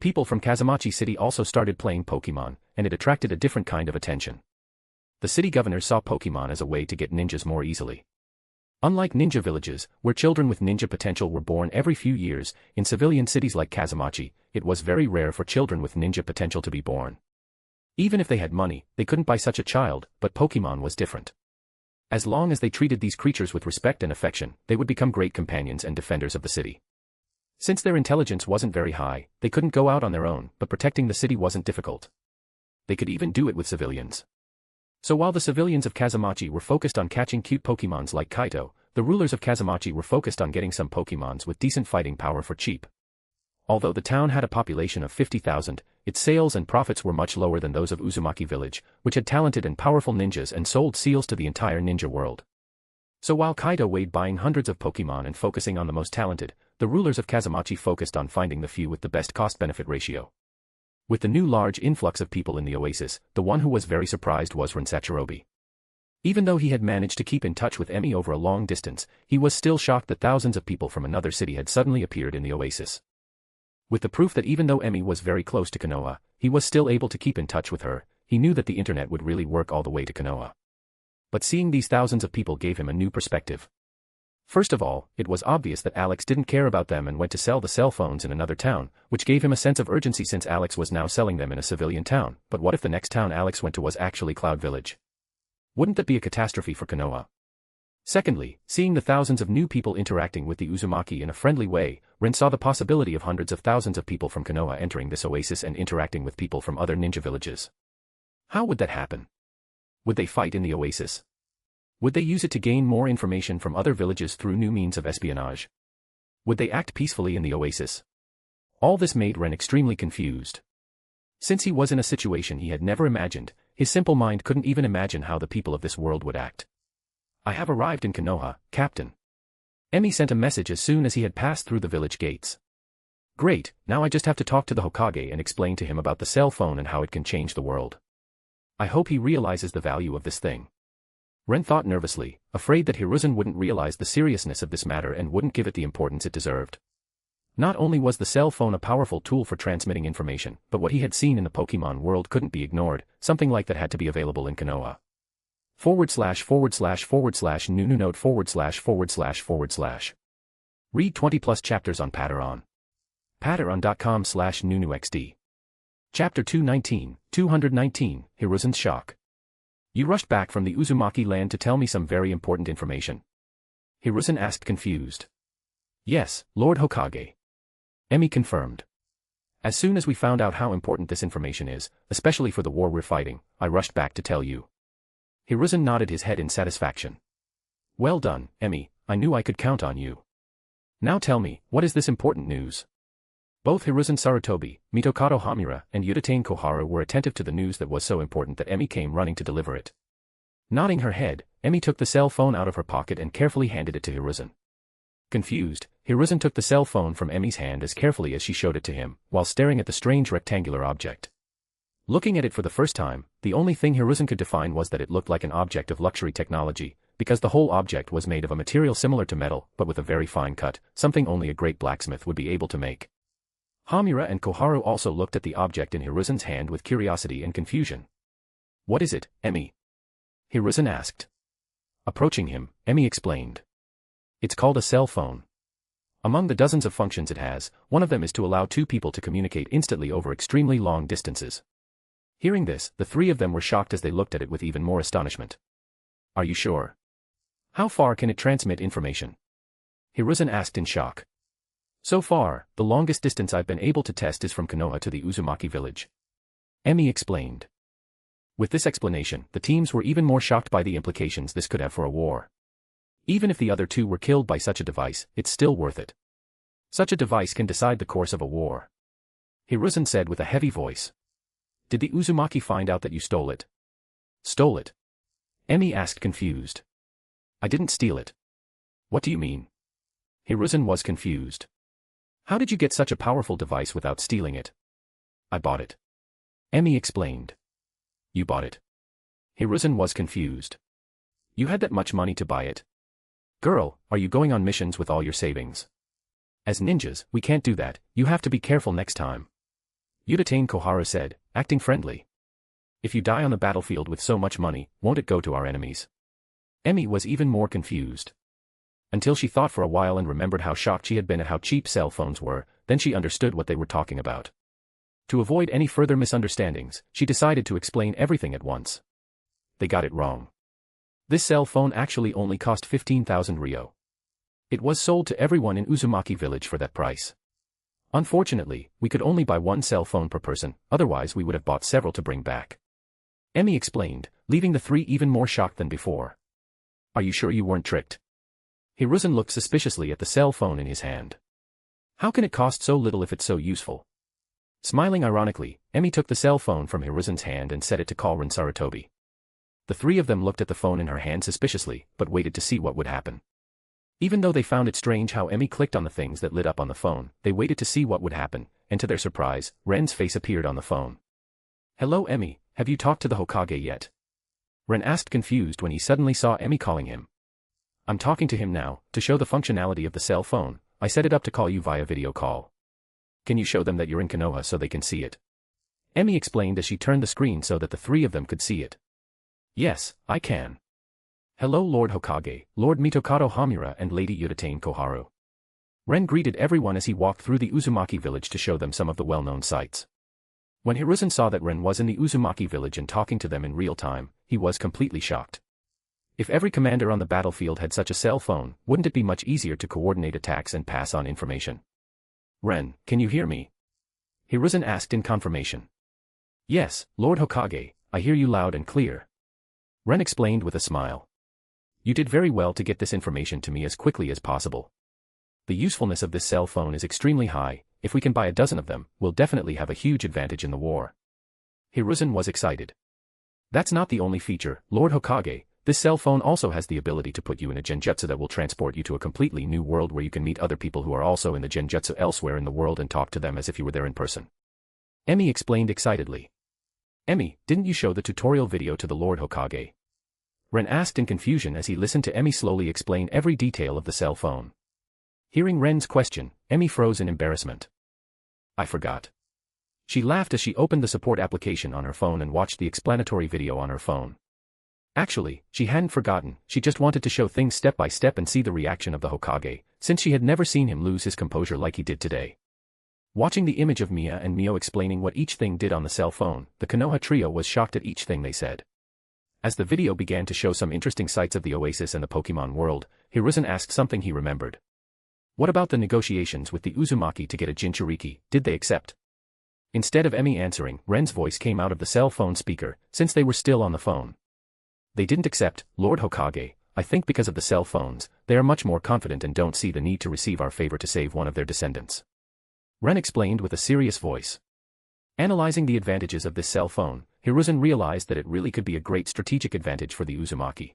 [SPEAKER 3] People from Kazamachi city also started playing Pokemon, and it attracted a different kind of attention. The city governor saw Pokemon as a way to get ninjas more easily. Unlike ninja villages, where children with ninja potential were born every few years, in civilian cities like Kazamachi, it was very rare for children with ninja potential to be born. Even if they had money, they couldn't buy such a child, but Pokemon was different. As long as they treated these creatures with respect and affection, they would become great companions and defenders of the city. Since their intelligence wasn't very high, they couldn't go out on their own, but protecting the city wasn't difficult. They could even do it with civilians. So while the civilians of Kazamachi were focused on catching cute Pokemons like Kaito, the rulers of Kazamachi were focused on getting some Pokemons with decent fighting power for cheap. Although the town had a population of 50,000, its sales and profits were much lower than those of Uzumaki village, which had talented and powerful ninjas and sold seals to the entire ninja world. So while Kaito weighed buying hundreds of Pokemon and focusing on the most talented, the rulers of Kazamachi focused on finding the few with the best cost-benefit ratio. With the new large influx of people in the Oasis, the one who was very surprised was Rin Sachirobi. Even though he had managed to keep in touch with Emi over a long distance, he was still shocked that thousands of people from another city had suddenly appeared in the Oasis. With the proof that even though Emi was very close to Konoha, he was still able to keep in touch with her, he knew that the internet would really work all the way to Konoha. But seeing these thousands of people gave him a new perspective. First of all, it was obvious that Alex didn't care about them and went to sell the cell phones in another town, which gave him a sense of urgency since Alex was now selling them in a civilian town. But what if the next town Alex went to was actually Cloud Village? Wouldn't that be a catastrophe for Konoha? Secondly, seeing the thousands of new people interacting with the Uzumaki in a friendly way, Rin saw the possibility of hundreds of thousands of people from Konoha entering this oasis and interacting with people from other ninja villages. How would that happen? Would they fight in the oasis? Would they use it to gain more information from other villages through new means of espionage? Would they act peacefully in the oasis? All this made Ren extremely confused. Since he was in a situation he had never imagined, his simple mind couldn't even imagine how the people of this world would act. "I have arrived in Konoha, Captain." Emi sent a message as soon as he had passed through the village gates. "Great, now I just have to talk to the Hokage and explain to him about the cell phone and how it can change the world. I hope he realizes the value of this thing." Ren thought nervously, afraid that Hiruzen wouldn't realize the seriousness of this matter and wouldn't give it the importance it deserved. Not only was the cell phone a powerful tool for transmitting information, but what he had seen in the Pokemon world couldn't be ignored, something like that had to be available in Konoha. //////////////////////////// Read 20+ chapters on Patreon. Patreon.com/NunuXD. Chapter 219, Hiruzen's Shock. "You rushed back from the Uzumaki land to tell me some very important information?" Hiruzen asked confused. "Yes, Lord Hokage." Emi confirmed. "As soon as we found out how important this information is, especially for the war we're fighting, I rushed back to tell you." Hiruzen nodded his head in satisfaction. "Well done, Emi, I knew I could count on you. Now tell me, what is this important news?" Both Hiruzen Sarutobi, Mitokado Hamura, and Yuditane Koharu were attentive to the news that was so important that Emi came running to deliver it. Nodding her head, Emi took the cell phone out of her pocket and carefully handed it to Hiruzen. Confused, Hiruzen took the cell phone from Emi's hand as carefully as she showed it to him, while staring at the strange rectangular object. Looking at it for the first time, the only thing Hiruzen could define was that it looked like an object of luxury technology, because the whole object was made of a material similar to metal but with a very fine cut, something only a great blacksmith would be able to make. Hamura and Koharu also looked at the object in Hiruzen's hand with curiosity and confusion. "What is it, Emi?" Hiruzen asked. Approaching him, Emi explained. "It's called a cell phone. Among the dozens of functions it has, one of them is to allow two people to communicate instantly over extremely long distances." Hearing this, the three of them were shocked as they looked at it with even more astonishment. "Are you sure? How far can it transmit information?" Hiruzen asked in shock. "So far, the longest distance I've been able to test is from Konoha to the Uzumaki village," Emi explained. With this explanation, the teams were even more shocked by the implications this could have for a war. Even if the other two were killed by such a device, it's still worth it. Such a device can decide the course of a war. Hiruzen said with a heavy voice. "Did the Uzumaki find out that you stole it?" "Stole it?" Emi asked confused. "I didn't steal it." "What do you mean?" Hiruzen was confused. "How did you get such a powerful device without stealing it?" "I bought it," Emi explained. "You bought it?" Hiruzen was confused. "You had that much money to buy it? Girl, are you going on missions with all your savings?" "As ninjas, we can't do that, you have to be careful next time," Udatane Koharu said, acting friendly. "If you die on the battlefield with so much money, won't it go to our enemies?" Emi was even more confused. Until she thought for a while and remembered how shocked she had been at how cheap cell phones were, then she understood what they were talking about. To avoid any further misunderstandings, she decided to explain everything at once. They got it wrong. This cell phone actually only cost 15,000 ryo. It was sold to everyone in Uzumaki village for that price. Unfortunately, we could only buy one cell phone per person, otherwise we would have bought several to bring back. Emi explained, leaving the three even more shocked than before. "Are you sure you weren't tricked?" Hiruzen looked suspiciously at the cell phone in his hand. "How can it cost so little if it's so useful?" Smiling ironically, Emi took the cell phone from Hiruzen's hand and set it to call Rin Sarutobi. The three of them looked at the phone in her hand suspiciously, but waited to see what would happen. Even though they found it strange how Emi clicked on the things that lit up on the phone, they waited to see what would happen, and to their surprise, Ren's face appeared on the phone. "Hello Emi, have you talked to the Hokage yet?" Ren asked confused when he suddenly saw Emi calling him. "I'm talking to him now, to show the functionality of the cell phone, I set it up to call you via video call. Can you show them that you're in Konoha so they can see it?" Emi explained as she turned the screen so that the three of them could see it. "Yes, I can. Hello Lord Hokage, Lord Mitokado Hamura and Lady Udatane Koharu." Ren greeted everyone as he walked through the Uzumaki village to show them some of the well-known sights. When Hiruzen saw that Ren was in the Uzumaki village and talking to them in real time, he was completely shocked. If every commander on the battlefield had such a cell phone, wouldn't it be much easier to coordinate attacks and pass on information? "Ren, can you hear me?" Hiruzen asked in confirmation. "Yes, Lord Hokage, I hear you loud and clear," Ren explained with a smile. "You did very well to get this information to me as quickly as possible. The usefulness of this cell phone is extremely high, if we can buy a dozen of them, we'll definitely have a huge advantage in the war." Hiruzen was excited. "That's not the only feature, Lord Hokage, this cell phone also has the ability to put you in a genjutsu that will transport you to a completely new world where you can meet other people who are also in the genjutsu elsewhere in the world and talk to them as if you were there in person," Emi explained excitedly. "Emi, didn't you show the tutorial video to the Lord Hokage?" Ren asked in confusion as he listened to Emi slowly explain every detail of the cell phone. Hearing Ren's question, Emi froze in embarrassment. "I forgot." She laughed as she opened the support application on her phone and watched the explanatory video on her phone. Actually, she hadn't forgotten, she just wanted to show things step by step and see the reaction of the Hokage, since she had never seen him lose his composure like he did today. Watching the image of Mia and Mio explaining what each thing did on the cell phone, the Konoha trio was shocked at each thing they said. As the video began to show some interesting sights of the oasis and the Pokemon world, Hiruzen asked something he remembered. "What about the negotiations with the Uzumaki to get a Jinchuriki, did they accept?" Instead of Emi answering, Ren's voice came out of the cell phone speaker, since they were still on the phone. "They didn't accept, Lord Hokage, I think because of the cell phones, they are much more confident and don't see the need to receive our favor to save one of their descendants," Ren explained with a serious voice. Analyzing the advantages of this cell phone, Hiruzen realized that it really could be a great strategic advantage for the Uzumaki.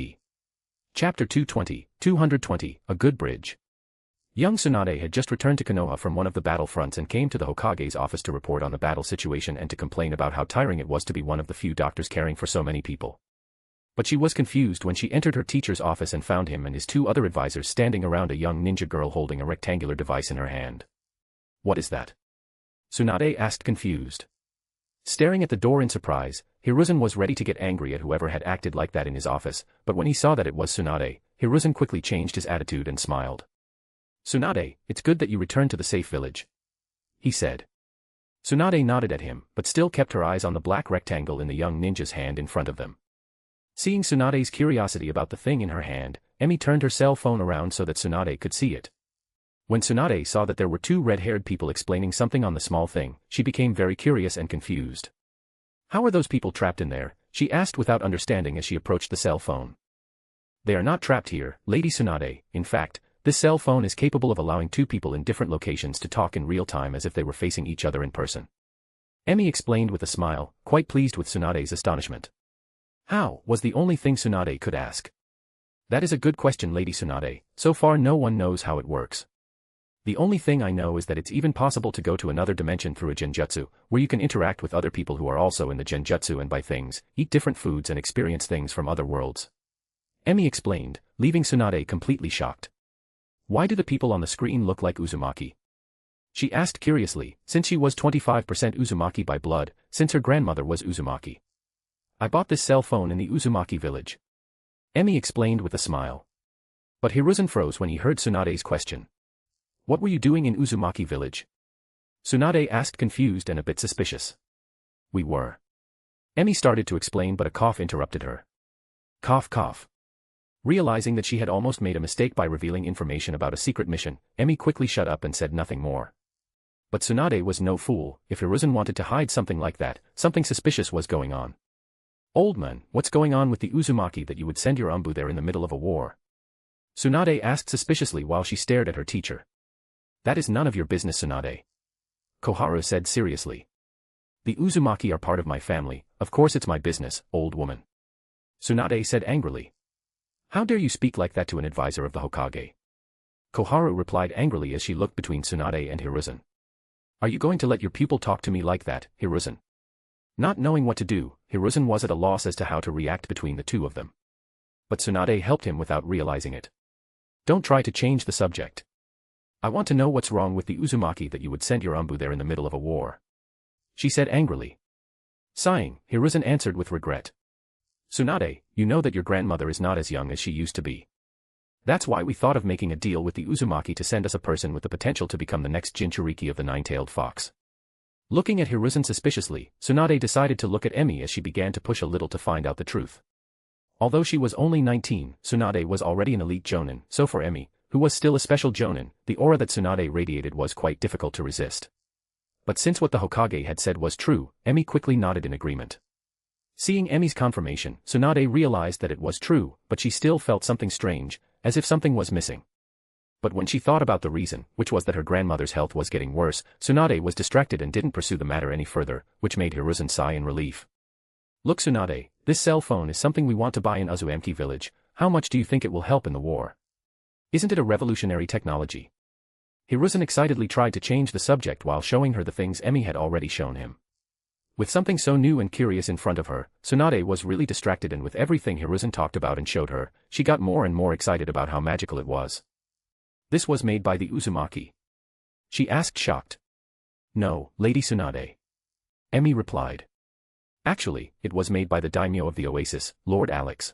[SPEAKER 3] SD. Chapter 220, 220, A Good Bridge. Young Tsunade had just returned to Konoha from one of the battle fronts and came to the Hokage's office to report on the battle situation and to complain about how tiring it was to be one of the few doctors caring for so many people. But she was confused when she entered her teacher's office and found him and his two other advisors standing around a young ninja girl holding a rectangular device in her hand. "What is that?" Tsunade asked, confused. Staring at the door in surprise, Hiruzen was ready to get angry at whoever had acted like that in his office, but when he saw that it was Tsunade, Hiruzen quickly changed his attitude and smiled. "Tsunade, it's good that you returned to the safe village," he said. Tsunade nodded at him, but still kept her eyes on the black rectangle in the young ninja's hand in front of them. Seeing Tsunade's curiosity about the thing in her hand, Emi turned her cell phone around so that Tsunade could see it. When Tsunade saw that there were two red-haired people explaining something on the small thing, she became very curious and confused. "How are those people trapped in there?" she asked without understanding as she approached the cell phone. "They are not trapped here, Lady Tsunade. In fact, this cell phone is capable of allowing two people in different locations to talk in real time as if they were facing each other in person." Emi explained with a smile, quite pleased with Tsunade's astonishment. "How?" was the only thing Tsunade could ask. "That is a good question, Lady Tsunade. So far no one knows how it works. The only thing I know is that it's even possible to go to another dimension through a genjutsu, where you can interact with other people who are also in the genjutsu and buy things, eat different foods and experience things from other worlds." Emi explained, leaving Tsunade completely shocked. "Why do the people on the screen look like Uzumaki?" she asked curiously, since she was 25% Uzumaki by blood, since her grandmother was Uzumaki. "I bought this cell phone in the Uzumaki village," Emi explained with a smile. But Hiruzen froze when he heard Tsunade's question. "What were you doing in Uzumaki village?" Tsunade asked, confused and a bit suspicious. "We were." Emi started to explain, but a cough interrupted her. Cough, cough. Realizing that she had almost made a mistake by revealing information about a secret mission, Emi quickly shut up and said nothing more. But Tsunade was no fool. If Hiruzen wanted to hide something like that, something suspicious was going on. "Old man, what's going on with the Uzumaki that you would send your Umbu there in the middle of a war?" Tsunade asked suspiciously while she stared at her teacher. "That is none of your business, Tsunade," Koharu said seriously. "The Uzumaki are part of my family, of course it's my business, old woman," Tsunade said angrily. "How dare you speak like that to an advisor of the Hokage?" Koharu replied angrily as she looked between Tsunade and Hiruzen. "Are you going to let your pupil talk to me like that, Hiruzen?" Not knowing what to do, Hiruzen was at a loss as to how to react between the two of them. But Tsunade helped him without realizing it. "Don't try to change the subject. I want to know what's wrong with the Uzumaki that you would send your Umbu there in the middle of a war," she said angrily. Sighing, Hiruzen answered with regret. "Tsunade, you know that your grandmother is not as young as she used to be. That's why we thought of making a deal with the Uzumaki to send us a person with the potential to become the next Jinchuriki of the nine-tailed fox." Looking at Hiruzen suspiciously, Tsunade decided to look at Emi as she began to push a little to find out the truth. Although she was only 19, Tsunade was already an elite jonin, so for Emi, who was still a special jonin, the aura that Tsunade radiated was quite difficult to resist. But since what the Hokage had said was true, Emi quickly nodded in agreement. Seeing Emi's confirmation, Tsunade realized that it was true, but she still felt something strange, as if something was missing. But when she thought about the reason, which was that her grandmother's health was getting worse, Tsunade was distracted and didn't pursue the matter any further, which made Hiruzen sigh in relief. "Look, Tsunade, this cell phone is something we want to buy in Uzumaki village. How much do you think it will help in the war? Isn't it a revolutionary technology?" Hiruzen excitedly tried to change the subject while showing her the things Emi had already shown him. With something so new and curious in front of her, Tsunade was really distracted, and with everything Hiruzen talked about and showed her, she got more and more excited about how magical it was. This was made by the Uzumaki? She asked, shocked. No, Lady Tsunade. Emi replied. Actually, it was made by the daimyo of the oasis, Lord Alex.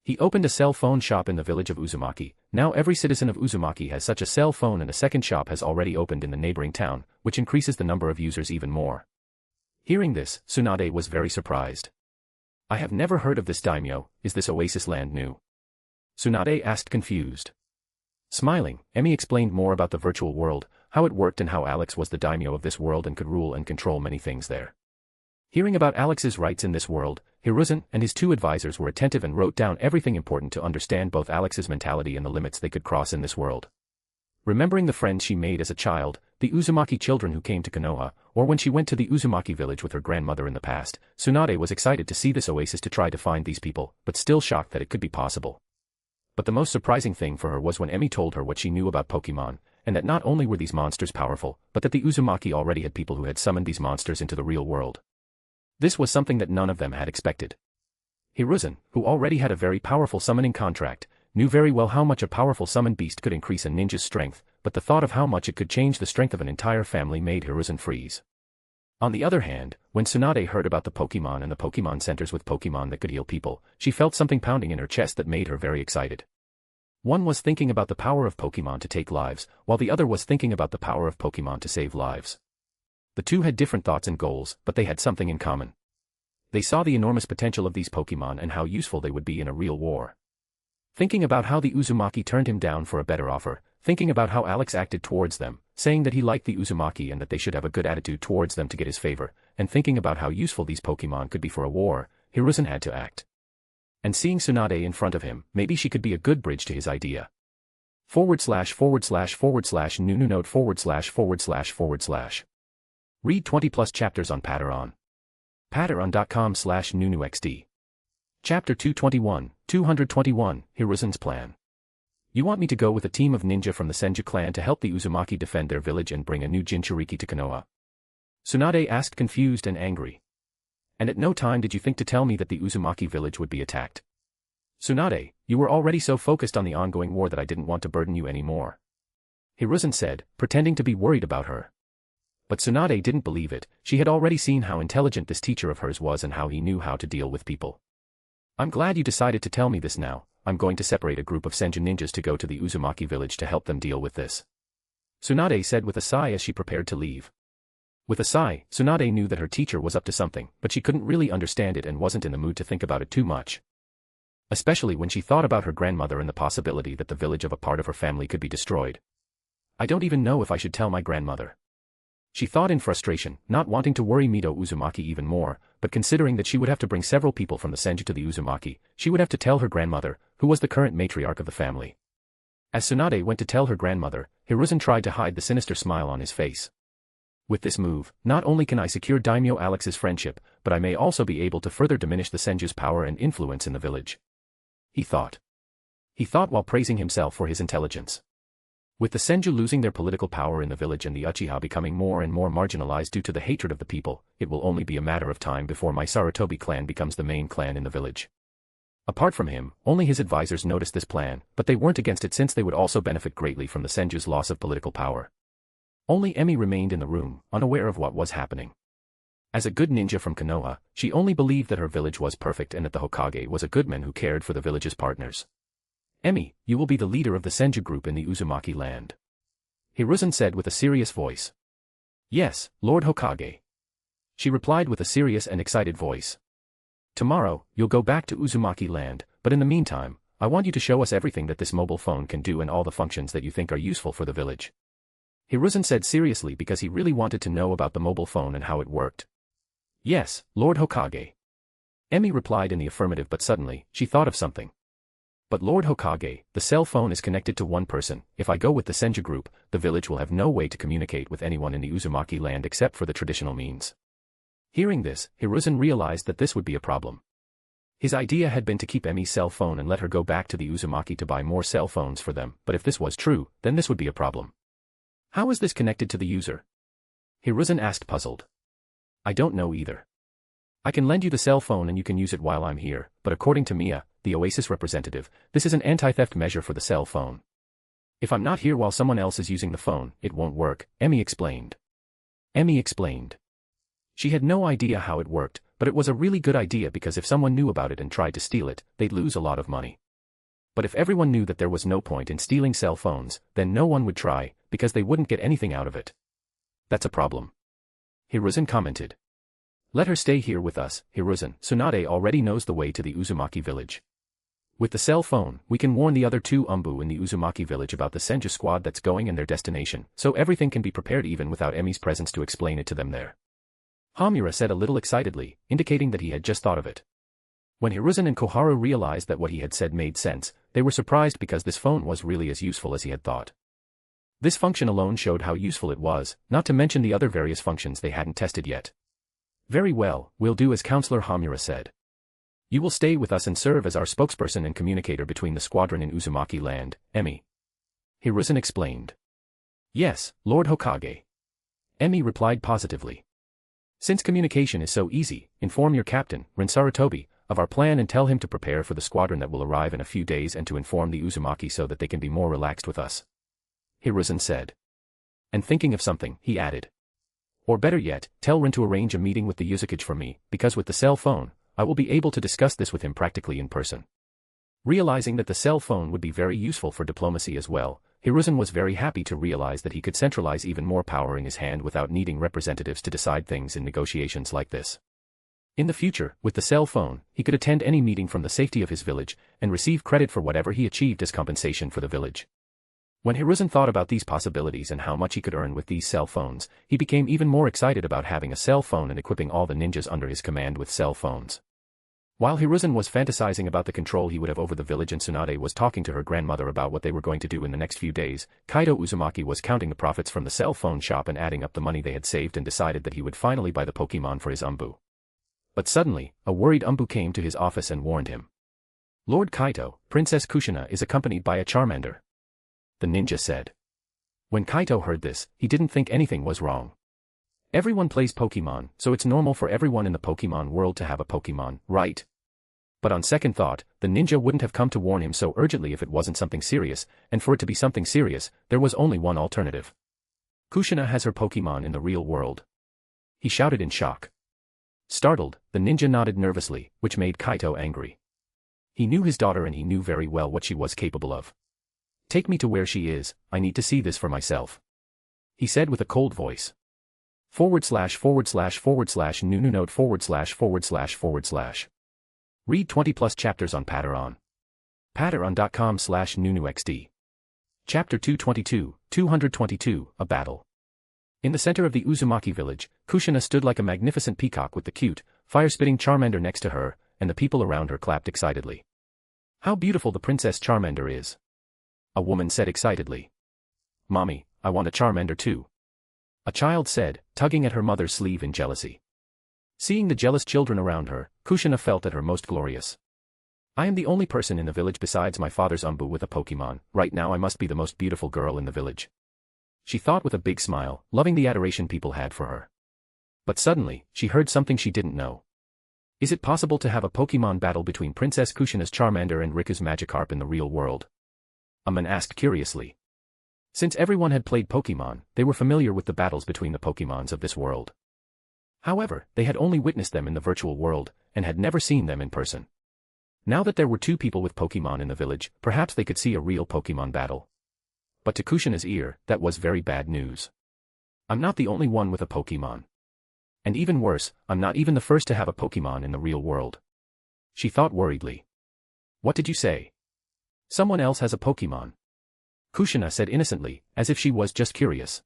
[SPEAKER 3] He opened a cell phone shop in the village of Uzumaki. Now every citizen of Uzumaki has such a cell phone, and a second shop has already opened in the neighboring town, which increases the number of users even more. Hearing this, Tsunade was very surprised. I have never heard of this daimyo. Is this oasis land new? Tsunade asked, confused. Smiling, Emi explained more about the virtual world, how it worked, and how Alex was the daimyo of this world and could rule and control many things there. Hearing about Alex's rights in this world, Hiruzen and his two advisors were attentive and wrote down everything important to understand both Alex's mentality and the limits they could cross in this world. Remembering the friends she made as a child, the Uzumaki children who came to Konoha, or when she went to the Uzumaki village with her grandmother in the past, Tsunade was excited to see this oasis to try to find these people, but still shocked that it could be possible. But the most surprising thing for her was when Emi told her what she knew about Pokemon, and that not only were these monsters powerful, but that the Uzumaki already had people who had summoned these monsters into the real world. This was something that none of them had expected. Hiruzen, who already had a very powerful summoning contract, knew very well how much a powerful summoned beast could increase a ninja's strength, but the thought of how much it could change the strength of an entire family made Hiruzen freeze. On the other hand, when Tsunade heard about the Pokemon and the Pokemon centers with Pokemon that could heal people, she felt something pounding in her chest that made her very excited. One was thinking about the power of Pokemon to take lives, while the other was thinking about the power of Pokemon to save lives. The two had different thoughts and goals, but they had something in common. They saw the enormous potential of these Pokemon and how useful they would be in a real war. Thinking about how the Uzumaki turned him down for a better offer, thinking about how Alex acted towards them, saying that he liked the Uzumaki and that they should have a good attitude towards them to get his favor, and thinking about how useful these Pokemon could be for a war, Hiruzen had to act. And seeing Tsunade in front of him, maybe she could be a good bridge to his idea. // // Read 20 plus chapters on Patreon. Patreon.com/nunuxd. Chapter 221, Hiruzen's Plan. You want me to go with a team of ninja from the Senju clan to help the Uzumaki defend their village and bring a new Jinchuriki to Konoha? Tsunade asked, confused and angry. And at no time did you think to tell me that the Uzumaki village would be attacked. Tsunade, you were already so focused on the ongoing war that I didn't want to burden you anymore. Hiruzen said, pretending to be worried about her. But Tsunade didn't believe it. She had already seen how intelligent this teacher of hers was and how he knew how to deal with people. I'm glad you decided to tell me this now. I'm going to separate a group of Senju ninjas to go to the Uzumaki village to help them deal with this. Tsunade said with a sigh as she prepared to leave. With a sigh, Tsunade knew that her teacher was up to something, but she couldn't really understand it and wasn't in the mood to think about it too much. Especially when she thought about her grandmother and the possibility that the village of a part of her family could be destroyed. I don't even know if I should tell my grandmother. She thought in frustration, not wanting to worry Mido Uzumaki even more, but considering that she would have to bring several people from the Senju to the Uzumaki, she would have to tell her grandmother, who was the current matriarch of the family. As Tsunade went to tell her grandmother, Hiruzen tried to hide the sinister smile on his face. With this move, not only can I secure Daimyo Alex's friendship, but I may also be able to further diminish the Senju's power and influence in the village. He thought. He thought while praising himself for his intelligence. With the Senju losing their political power in the village and the Uchiha becoming more and more marginalized due to the hatred of the people, it will only be a matter of time before my Sarutobi clan becomes the main clan in the village. Apart from him, only his advisors noticed this plan, but they weren't against it since they would also benefit greatly from the Senju's loss of political power. Only Emi remained in the room, unaware of what was happening. As a good ninja from Konoha, she only believed that her village was perfect and that the Hokage was a good man who cared for the village's partners. Emi, you will be the leader of the Senju group in the Uzumaki land. Hiruzen said with a serious voice. Yes, Lord Hokage. She replied with a serious and excited voice. Tomorrow, you'll go back to Uzumaki land, but in the meantime, I want you to show us everything that this mobile phone can do and all the functions that you think are useful for the village. Hiruzen said seriously because he really wanted to know about the mobile phone and how it worked. Yes, Lord Hokage. Emi replied in the affirmative, but suddenly, she thought of something. But Lord Hokage, the cell phone is connected to one person. If I go with the Senju group, the village will have no way to communicate with anyone in the Uzumaki land except for the traditional means. Hearing this, Hiruzen realized that this would be a problem. His idea had been to keep Emi's cell phone and let her go back to the Uzumaki to buy more cell phones for them, but if this was true, then this would be a problem. How is this connected to the user? Hiruzen asked, puzzled. I don't know either. I can lend you the cell phone and you can use it while I'm here, but according to Mia, the Oasis representative, this is an anti-theft measure for the cell phone. If I'm not here while someone else is using the phone, it won't work, Emmy explained. She had no idea how it worked, but it was a really good idea because if someone knew about it and tried to steal it, they'd lose a lot of money. But if everyone knew that there was no point in stealing cell phones, then no one would try, because they wouldn't get anything out of it. That's a problem. Hiruzen commented. Let her stay here with us, Hiruzen. Tsunade already knows the way to the Uzumaki village. With the cell phone, we can warn the other two Umbu in the Uzumaki village about the Senju squad that's going and their destination, so everything can be prepared even without Emi's presence to explain it to them there. Hamura said a little excitedly, indicating that he had just thought of it. When Hiruzen and Koharu realized that what he had said made sense, they were surprised because this phone was really as useful as he had thought. This function alone showed how useful it was, not to mention the other various functions they hadn't tested yet. Very well, we'll do as Counselor Hamura said. You will stay with us and serve as our spokesperson and communicator between the squadron in Uzumaki land, Emi. Hiruzen explained. Yes, Lord Hokage. Emi replied positively. Since communication is so easy, inform your captain, Rin Sarutobi, of our plan and tell him to prepare for the squadron that will arrive in a few days and to inform the Uzumaki so that they can be more relaxed with us. Hiruzen said. And thinking of something, he added. Or better yet, tell Rin to arrange a meeting with the Yuzakage for me, because with the cell phone, I will be able to discuss this with him practically in person. Realizing that the cell phone would be very useful for diplomacy as well, Hiruzen was very happy to realize that he could centralize even more power in his hand without needing representatives to decide things in negotiations like this. In the future, with the cell phone, he could attend any meeting from the safety of his village, and receive credit for whatever he achieved as compensation for the village. When Hiruzen thought about these possibilities and how much he could earn with these cell phones, he became even more excited about having a cell phone and equipping all the ninjas under his command with cell phones. While Hiruzen was fantasizing about the control he would have over the village and Tsunade was talking to her grandmother about what they were going to do in the next few days, Kaido Uzumaki was counting the profits from the cell phone shop and adding up the money they had saved and decided that he would finally buy the Pokemon for his Umbu. But suddenly, a worried Umbu came to his office and warned him. Lord Kaito, Princess Kushina is accompanied by a Charmander. The ninja said. When Kaito heard this, he didn't think anything was wrong. Everyone plays Pokemon, so it's normal for everyone in the Pokemon world to have a Pokemon, right? But on second thought, the ninja wouldn't have come to warn him so urgently if it wasn't something serious, and for it to be something serious, there was only one alternative. Kushina has her Pokemon in the real world. He shouted in shock. Startled, the ninja nodded nervously, which made Kaito angry. He knew his daughter and he knew very well what she was capable of. Take me to where she is, I need to see this for myself. He said with a cold voice. // // Read 20+ chapters on Patreon. Patreon.com/nunuxd. Chapter 222, A Battle. In the center of the Uzumaki village, Kushina stood like a magnificent peacock with the cute, fire-spitting Charmander next to her, and the people around her clapped excitedly. How beautiful the Princess Charmander is. A woman said excitedly. Mommy, I want a Charmander too. A child said, tugging at her mother's sleeve in jealousy. Seeing the jealous children around her, Kushina felt at her most glorious. I am the only person in the village besides my father's Umbu with a Pokemon, right now I must be the most beautiful girl in the village. She thought with a big smile, loving the adoration people had for her. But suddenly, she heard something she didn't know. Is it possible to have a Pokemon battle between Princess Kushina's Charmander and Riku's Magikarp in the real world? A man asked curiously. Since everyone had played Pokemon, they were familiar with the battles between the Pokemons of this world. However, they had only witnessed them in the virtual world, and had never seen them in person. Now that there were two people with Pokemon in the village, perhaps they could see a real Pokemon battle. But to Kushina's ear, that was very bad news. I'm not the only one with a Pokemon. And even worse, I'm not even the first to have a Pokemon in the real world. She thought worriedly. What did you say? Someone else has a Pokemon. Kushina said innocently, as if she was just curious.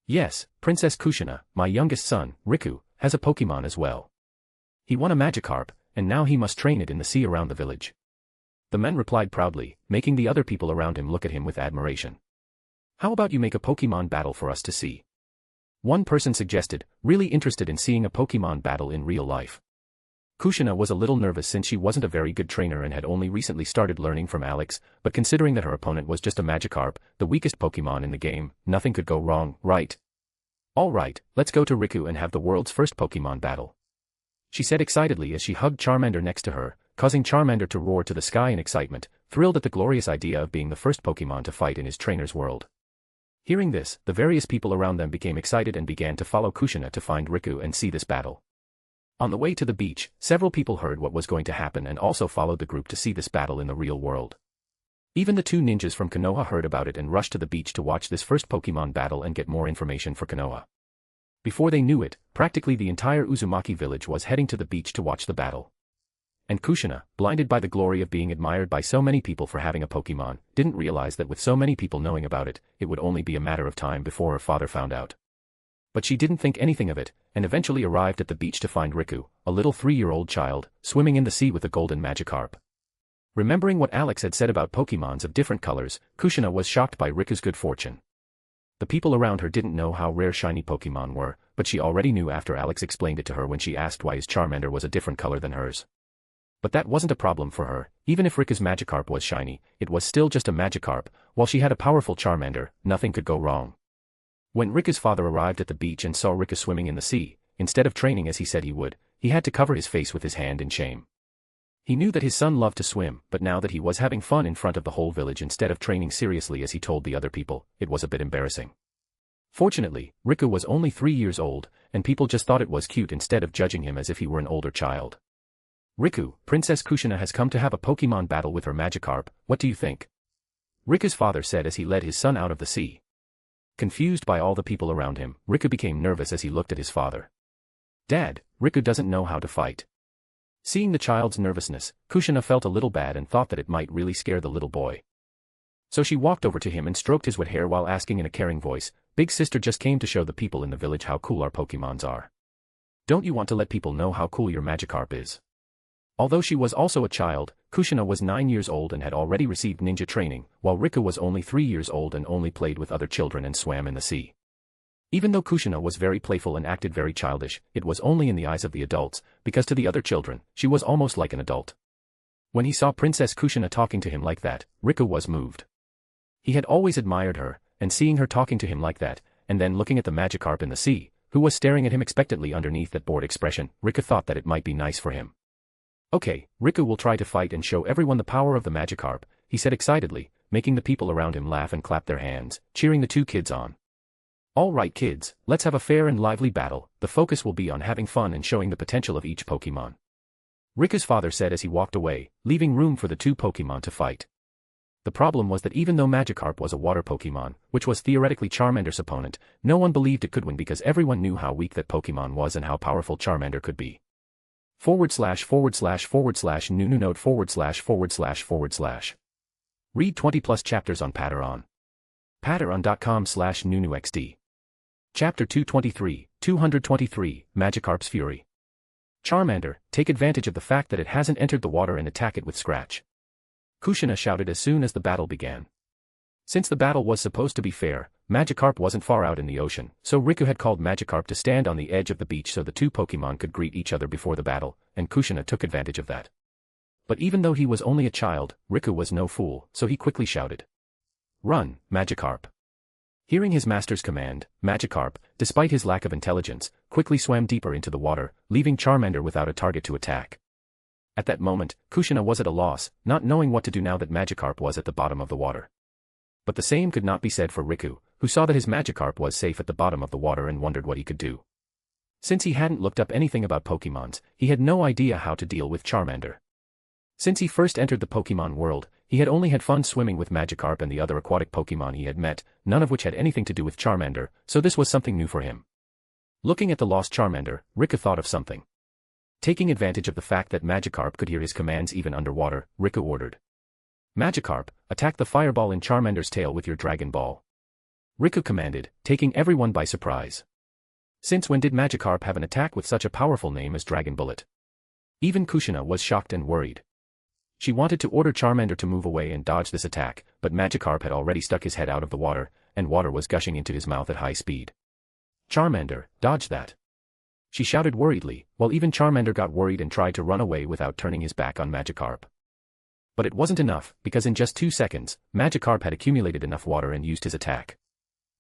[SPEAKER 3] Yes, Princess Kushina, my youngest son, Riku, has a Pokemon as well. He won a Magikarp, and now he must train it in the sea around the village. The man replied proudly, making the other people around him look at him with admiration. How about you make a Pokemon battle for us to see? One person suggested, really interested in seeing a Pokemon battle in real life. Kushina was a little nervous since she wasn't a very good trainer and had only recently started learning from Alex, but considering that her opponent was just a Magikarp, the weakest Pokemon in the game, nothing could go wrong, right? Alright, let's go to Riku and have the world's first Pokemon battle. She said excitedly as she hugged Charmander next to her, causing Charmander to roar to the sky in excitement, thrilled at the glorious idea of being the first Pokemon to fight in his trainer's world. Hearing this, the various people around them became excited and began to follow Kushina to find Riku and see this battle. On the way to the beach, several people heard what was going to happen and also followed the group to see this battle in the real world. Even the two ninjas from Konoha heard about it and rushed to the beach to watch this first Pokemon battle and get more information for Konoha. Before they knew it, practically the entire Uzumaki village was heading to the beach to watch the battle. And Kushina, blinded by the glory of being admired by so many people for having a Pokemon, didn't realize that with so many people knowing about it, it would only be a matter of time before her father found out. But she didn't think anything of it, and eventually arrived at the beach to find Riku, a little 3-year-old child, swimming in the sea with a golden Magikarp. Remembering what Alex had said about Pokemons of different colors, Kushina was shocked by Riku's good fortune. The people around her didn't know how rare shiny Pokemon were, but she already knew after Alex explained it to her when she asked why his Charmander was a different color than hers. But that wasn't a problem for her. Even if Riku's Magikarp was shiny, it was still just a Magikarp. While she had a powerful Charmander, nothing could go wrong. When Riku's father arrived at the beach and saw Riku swimming in the sea, instead of training as he said he would, he had to cover his face with his hand in shame. He knew that his son loved to swim, but now that he was having fun in front of the whole village instead of training seriously as he told the other people, it was a bit embarrassing. Fortunately, Riku was only 3 years old, and people just thought it was cute instead of judging him as if he were an older child. Riku, Princess Kushina has come to have a Pokemon battle with her Magikarp, what do you think? Riku's father said as he led his son out of the sea. Confused by all the people around him, Riku became nervous as he looked at his father. Dad, Riku doesn't know how to fight. Seeing the child's nervousness, Kushina felt a little bad and thought that it might really scare the little boy. So she walked over to him and stroked his wet hair while asking in a caring voice, "Big sister just came to show the people in the village how cool our Pokemons are. Don't you want to let people know how cool your Magikarp is?" Although she was also a child, Kushina was 9 years old and had already received ninja training, while Riku was only 3 years old and only played with other children and swam in the sea. Even though Kushina was very playful and acted very childish, it was only in the eyes of the adults, because to the other children, she was almost like an adult. When he saw Princess Kushina talking to him like that, Riku was moved. He had always admired her, and seeing her talking to him like that, and then looking at the Magikarp in the sea, who was staring at him expectantly underneath that bored expression, Riku thought that it might be nice for him. Okay, Riku will try to fight and show everyone the power of the Magikarp, he said excitedly, making the people around him laugh and clap their hands, cheering the two kids on. Alright kids, let's have a fair and lively battle, the focus will be on having fun and showing the potential of each Pokemon. Riku's father said as he walked away, leaving room for the two Pokemon to fight. The problem was that even though Magikarp was a water Pokemon, which was theoretically Charmander's opponent, no one believed it could win because everyone knew how weak that Pokemon was and how powerful Charmander could be. //////NuNuNote // Read 20+ chapters on Patreon. Patreon.com/NuNuXD. Chapter 223, Magikarp's Fury. Charmander, take advantage of the fact that it hasn't entered the water and attack it with Scratch. Kushina shouted as soon as the battle began. Since the battle was supposed to be fair, Magikarp wasn't far out in the ocean, so Riku had called Magikarp to stand on the edge of the beach so the two Pokemon could greet each other before the battle, and Kushina took advantage of that. But even though he was only a child, Riku was no fool, so he quickly shouted, "Run, Magikarp." Hearing his master's command, Magikarp, despite his lack of intelligence, quickly swam deeper into the water, leaving Charmander without a target to attack. At that moment, Kushina was at a loss, not knowing what to do now that Magikarp was at the bottom of the water. But the same could not be said for Riku, who saw that his Magikarp was safe at the bottom of the water and wondered what he could do. Since he hadn't looked up anything about Pokemons, he had no idea how to deal with Charmander. Since he first entered the Pokemon world, he had only had fun swimming with Magikarp and the other aquatic Pokemon he had met, none of which had anything to do with Charmander, so this was something new for him. Looking at the lost Charmander, Riku thought of something. Taking advantage of the fact that Magikarp could hear his commands even underwater, Riku ordered, "Magikarp, attack the fireball in Charmander's tail with your Dragon Ball." Riku commanded, taking everyone by surprise. Since when did Magikarp have an attack with such a powerful name as Dragon Bullet? Even Kushina was shocked and worried. She wanted to order Charmander to move away and dodge this attack, but Magikarp had already stuck his head out of the water, and water was gushing into his mouth at high speed. "Charmander, dodge that!" She shouted worriedly, while even Charmander got worried and tried to run away without turning his back on Magikarp. But it wasn't enough, because in just 2 seconds, Magikarp had accumulated enough water and used his attack.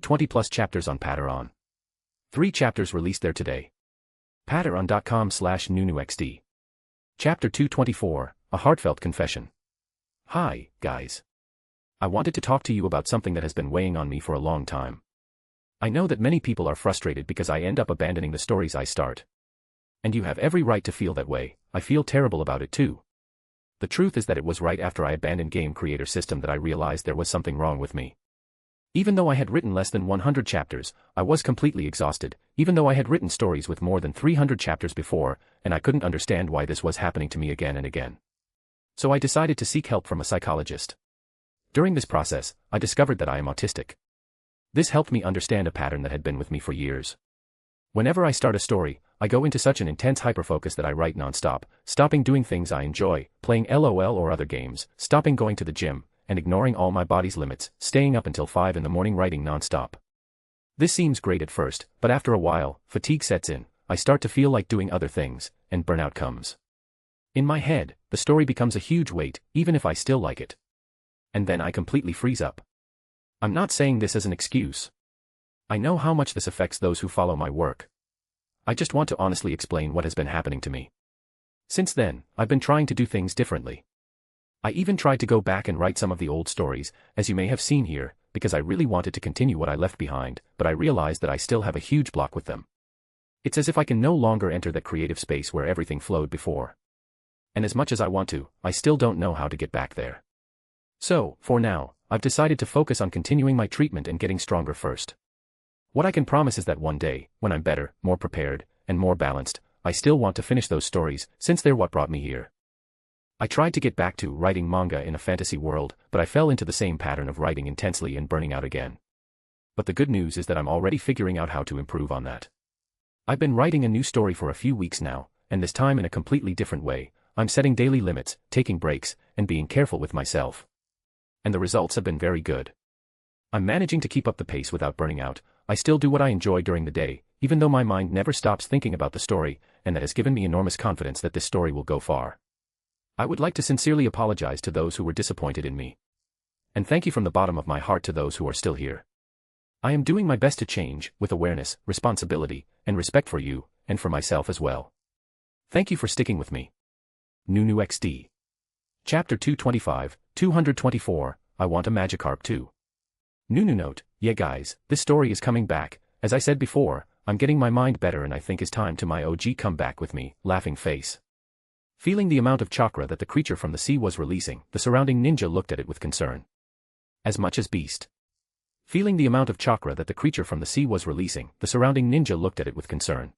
[SPEAKER 3] Read 20 plus chapters on Patreon. 3 chapters released there today. Patreon.com/nunuxd. Chapter 224, A Heartfelt Confession. Hi, guys. I wanted to talk to you about something that has been weighing on me for a long time. I know that many people are frustrated because I end up abandoning the stories I start. And you have every right to feel that way. I feel terrible about it too. The truth is that it was right after I abandoned Game Creator System that I realized there was something wrong with me. Even though I had written less than 100 chapters, I was completely exhausted, even though I had written stories with more than 300 chapters before, and I couldn't understand why this was happening to me again and again. So I decided to seek help from a psychologist. During this process, I discovered that I am autistic. This helped me understand a pattern that had been with me for years. Whenever I start a story, I go into such an intense hyperfocus that I write non-stop, stopping doing things I enjoy, playing LOL or other games, stopping going to the gym, and ignoring all my body's limits, staying up until 5 in the morning writing non-stop. This seems great at first, but after a while, fatigue sets in, I start to feel like doing other things, and burnout comes. In my head, the story becomes a huge weight, even if I still like it. And then I completely freeze up. I'm not saying this as an excuse. I know how much this affects those who follow my work. I just want to honestly explain what has been happening to me. Since then, I've been trying to do things differently. I even tried to go back and write some of the old stories, as you may have seen here, because I really wanted to continue what I left behind, but I realized that I still have a huge block with them. It's as if I can no longer enter that creative space where everything flowed before. And as much as I want to, I still don't know how to get back there. So, for now, I've decided to focus on continuing my treatment and getting stronger first. What I can promise is that one day, when I'm better, more prepared, and more balanced, I still want to finish those stories, since they're what brought me here. I tried to get back to writing manga in a fantasy world, but I fell into the same pattern of writing intensely and burning out again. But the good news is that I'm already figuring out how to improve on that. I've been writing a new story for a few weeks now, and this time in a completely different way. I'm setting daily limits, taking breaks, and being careful with myself. And the results have been very good. I'm managing to keep up the pace without burning out. I still do what I enjoy during the day, even though my mind never stops thinking about the story, and that has given me enormous confidence that this story will go far. I would like to sincerely apologize to those who were disappointed in me. And thank you from the bottom of my heart to those who are still here. I am doing my best to change, with awareness, responsibility, and respect for you, and for myself as well. Thank you for sticking with me. Nunu XD. Chapter 225, 224, I Want a Magikarp too. Nunu note, yeah guys, this story is coming back. As I said before, I'm getting my mind better and I think it's time to my OG come back with me, laughing face. Feeling the amount of chakra that the creature from the sea was releasing, the surrounding ninja looked at it with concern. As much as beast. Feeling the amount of chakra that the creature from the sea was releasing, the surrounding ninja looked at it with concern.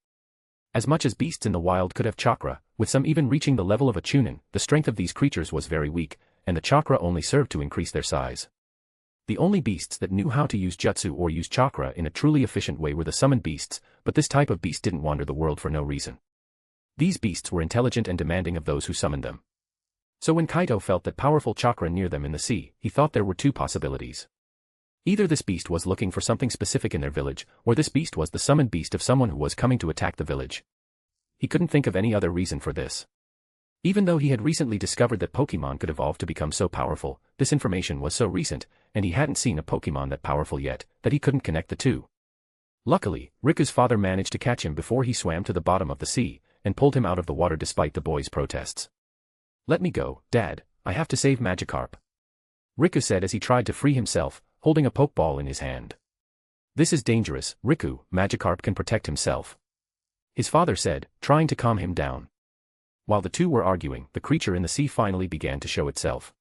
[SPEAKER 3] As much as beasts in the wild could have chakra, with some even reaching the level of a chunin, the strength of these creatures was very weak, and the chakra only served to increase their size. The only beasts that knew how to use jutsu or use chakra in a truly efficient way were the summoned beasts, but this type of beast didn't wander the world for no reason. These beasts were intelligent and demanding of those who summoned them. So when Kaito felt that powerful chakra near them in the sea, he thought there were two possibilities. Either this beast was looking for something specific in their village, or this beast was the summoned beast of someone who was coming to attack the village. He couldn't think of any other reason for this. Even though he had recently discovered that Pokemon could evolve to become so powerful, this information was so recent, and he hadn't seen a Pokemon that powerful yet, that he couldn't connect the two. Luckily, Riku's father managed to catch him before he swam to the bottom of the sea, and pulled him out of the water despite the boy's protests. "Let me go, Dad, I have to save Magikarp," Riku said as he tried to free himself, holding a Pokeball in his hand. "This is dangerous, Riku, Magikarp can protect himself," his father said, trying to calm him down. While the two were arguing, the creature in the sea finally began to show itself.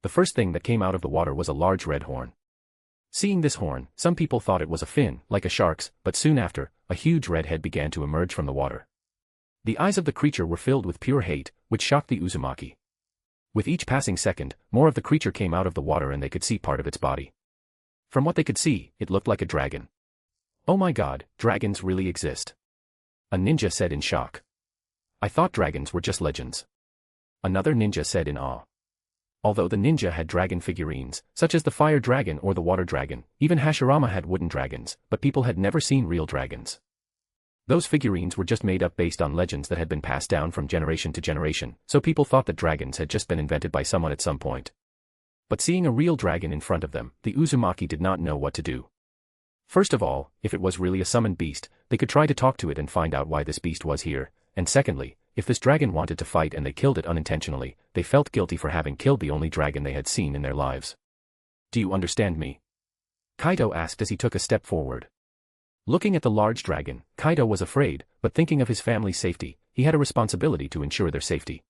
[SPEAKER 3] The first thing that came out of the water was a large red horn. Seeing this horn, some people thought it was a fin, like a shark's, but soon after, a huge red head began to emerge from the water. The eyes of the creature were filled with pure hate, which shocked the Uzumaki. With each passing second, more of the creature came out of the water and they could see part of its body. From what they could see, it looked like a dragon. "Oh my god, dragons really exist," a ninja said in shock. "I thought dragons were just legends," another ninja said in awe. Although the ninja had dragon figurines, such as the fire dragon or the water dragon, even Hashirama had wooden dragons, but people had never seen real dragons. Those figurines were just made up based on legends that had been passed down from generation to generation, so people thought that dragons had just been invented by someone at some point. But seeing a real dragon in front of them, the Uzumaki did not know what to do. First of all, if it was really a summoned beast, they could try to talk to it and find out why this beast was here, and secondly, if this dragon wanted to fight and they killed it unintentionally, they felt guilty for having killed the only dragon they had seen in their lives. "Do you understand me?" Kaito asked as he took a step forward. Looking at the large dragon, Kaito was afraid, but thinking of his family's safety, he had a responsibility to ensure their safety.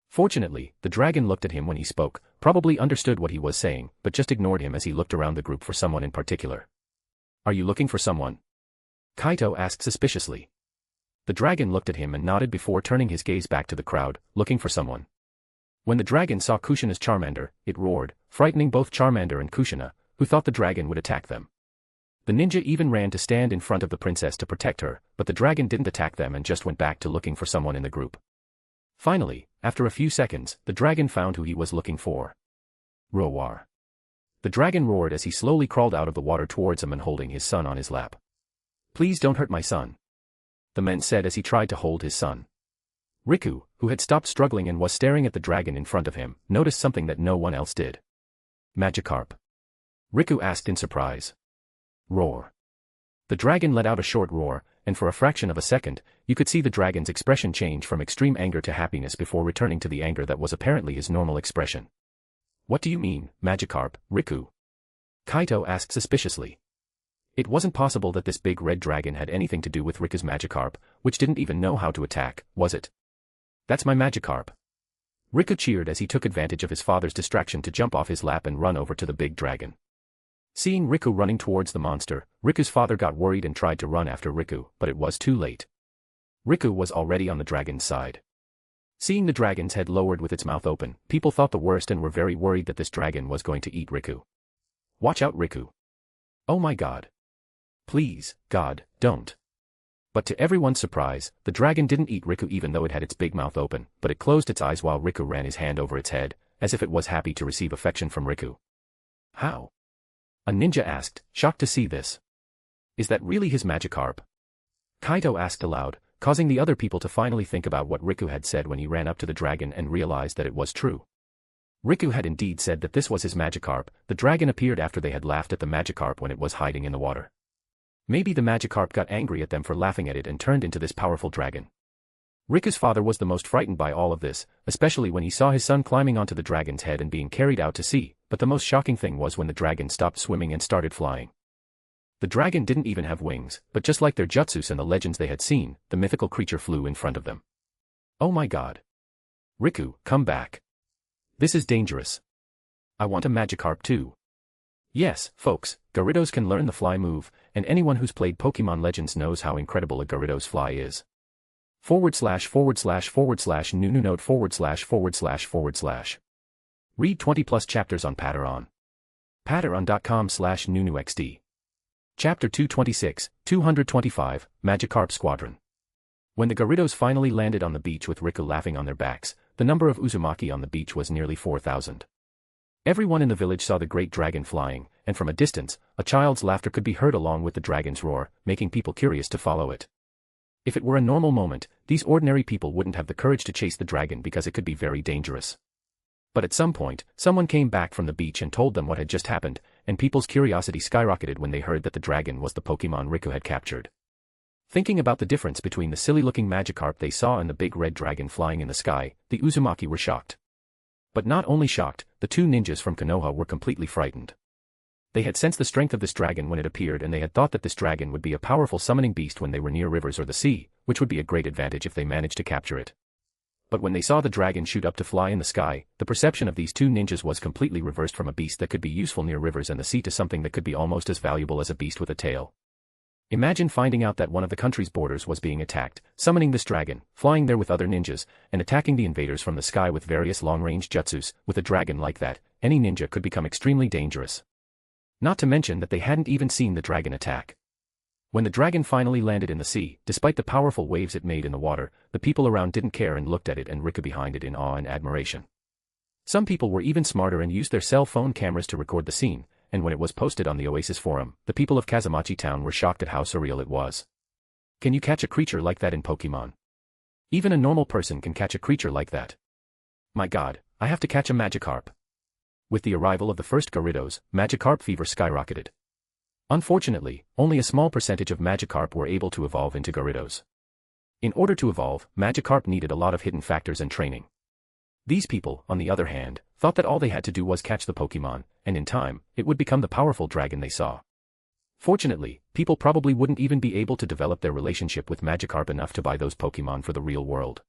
[SPEAKER 3] Fortunately, the dragon looked at him when he spoke, probably understood what he was saying, but just ignored him as he looked around the group for someone in particular. "Are you looking for someone?" Kaito asked suspiciously. The dragon looked at him and nodded before turning his gaze back to the crowd, looking for someone. When the dragon saw Kushina's Charmander, it roared, frightening both Charmander and Kushina, who thought the dragon would attack them. The ninja even ran to stand in front of the princess to protect her, but the dragon didn't attack them and just went back to looking for someone in the group. Finally, after a few seconds, the dragon found who he was looking for. Roar. The dragon roared as he slowly crawled out of the water towards him and holding his son on his lap. "Please don't hurt my son," the man said as he tried to hold his son. Riku, who had stopped struggling and was staring at the dragon in front of him, noticed something that no one else did. "Magikarp?" Riku asked in surprise. Roar. The dragon let out a short roar, and for a fraction of a second, you could see the dragon's expression change from extreme anger to happiness before returning to the anger that was apparently his normal expression. "What do you mean, Magikarp, Riku?" Kaito asked suspiciously. It wasn't possible that this big red dragon had anything to do with Riku's Magikarp, which didn't even know how to attack, was it? "That's my Magikarp." Riku cheered as he took advantage of his father's distraction to jump off his lap and run over to the big dragon. Seeing Riku running towards the monster, Riku's father got worried and tried to run after Riku, but it was too late. Riku was already on the dragon's side. Seeing the dragon's head lowered with its mouth open, people thought the worst and were very worried that this dragon was going to eat Riku. "Watch out, Riku. Oh my god. Please, God, don't." But to everyone's surprise, the dragon didn't eat Riku even though it had its big mouth open, but it closed its eyes while Riku ran his hand over its head, as if it was happy to receive affection from Riku. "How?" a ninja asked, shocked to see this. "Is that really his Magikarp?" Kaito asked aloud, causing the other people to finally think about what Riku had said when he ran up to the dragon and realized that it was true. Riku had indeed said that this was his Magikarp. The dragon appeared after they had laughed at the Magikarp when it was hiding in the water. Maybe the Magikarp got angry at them for laughing at it and turned into this powerful dragon. Riku's father was the most frightened by all of this, especially when he saw his son climbing onto the dragon's head and being carried out to sea, but the most shocking thing was when the dragon stopped swimming and started flying. The dragon didn't even have wings, but just like their jutsus and the legends they had seen, the mythical creature flew in front of them. "Oh my god. Riku, come back. This is dangerous. I want a Magikarp too." Yes, folks, Gyarados can learn the fly move, and anyone who's played Pokemon Legends knows how incredible a Gyarados fly is. //////nunu note // Read 20+ chapters on Patreon. Patreon.com/nunuxd. Chapter 226, 225, Magikarp Squadron. When the Gyarados finally landed on the beach with Riku laughing on their backs, the number of Uzumaki on the beach was nearly 4,000. Everyone in the village saw the great dragon flying, and from a distance, a child's laughter could be heard along with the dragon's roar, making people curious to follow it. If it were a normal moment, these ordinary people wouldn't have the courage to chase the dragon because it could be very dangerous. But at some point, someone came back from the beach and told them what had just happened, and people's curiosity skyrocketed when they heard that the dragon was the Pokemon Riku had captured. Thinking about the difference between the silly-looking Magikarp they saw and the big red dragon flying in the sky, the Uzumaki were shocked. But not only shocked, the two ninjas from Konoha were completely frightened. They had sensed the strength of this dragon when it appeared and they had thought that this dragon would be a powerful summoning beast when they were near rivers or the sea, which would be a great advantage if they managed to capture it. But when they saw the dragon shoot up to fly in the sky, the perception of these two ninjas was completely reversed from a beast that could be useful near rivers and the sea to something that could be almost as valuable as a beast with a tail. Imagine finding out that one of the country's borders was being attacked, summoning this dragon, flying there with other ninjas, and attacking the invaders from the sky with various long-range jutsus. With a dragon like that, any ninja could become extremely dangerous. Not to mention that they hadn't even seen the dragon attack. When the dragon finally landed in the sea, despite the powerful waves it made in the water, the people around didn't care and looked at it and Riku behind it in awe and admiration. Some people were even smarter and used their cell phone cameras to record the scene, and when it was posted on the Oasis forum, the people of Kazamachi town were shocked at how surreal it was. Can you catch a creature like that in Pokemon? Even a normal person can catch a creature like that. My god, I have to catch a Magikarp. With the arrival of the first Gyarados, Magikarp fever skyrocketed. Unfortunately, only a small percentage of Magikarp were able to evolve into Gyarados. In order to evolve, Magikarp needed a lot of hidden factors and training. These people, on the other hand, thought that all they had to do was catch the Pokemon, and in time, it would become the powerful dragon they saw. Fortunately, people probably wouldn't even be able to develop their relationship with Magikarp enough to buy those Pokemon for the real world.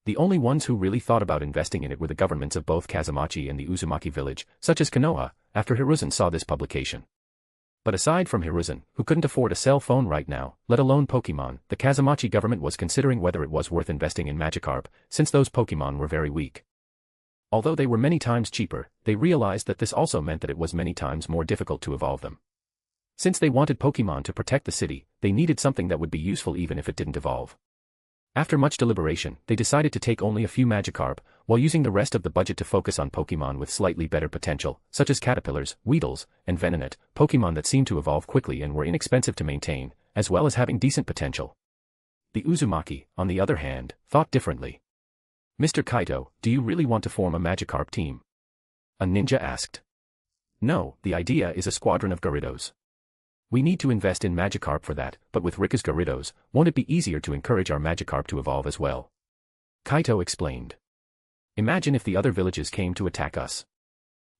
[SPEAKER 3] The only ones who really thought about investing in it were the governments of both Kazamachi and the Uzumaki village, such as Konoha, after Hiruzen saw this publication. But aside from Hiruzen, who couldn't afford a cell phone right now, let alone Pokemon, the Kazamachi government was considering whether it was worth investing in Magikarp, since those Pokemon were very weak. Although they were many times cheaper, they realized that this also meant that it was many times more difficult to evolve them. Since they wanted Pokemon to protect the city, they needed something that would be useful even if it didn't evolve. After much deliberation, they decided to take only a few Magikarp, while using the rest of the budget to focus on Pokemon with slightly better potential, such as Caterpillars, Weedles, and Venonat, Pokemon that seemed to evolve quickly and were inexpensive to maintain, as well as having decent potential. The Uzumaki, on the other hand, thought differently. "Mr. Kaito, do you really want to form a Magikarp team?" a ninja asked. "No, the idea is a squadron of Gyarados. We need to invest in Magikarp for that, but with Riku's Gyarados, won't it be easier to encourage our Magikarp to evolve as well?" Kaito explained. "Imagine if the other villages came to attack us.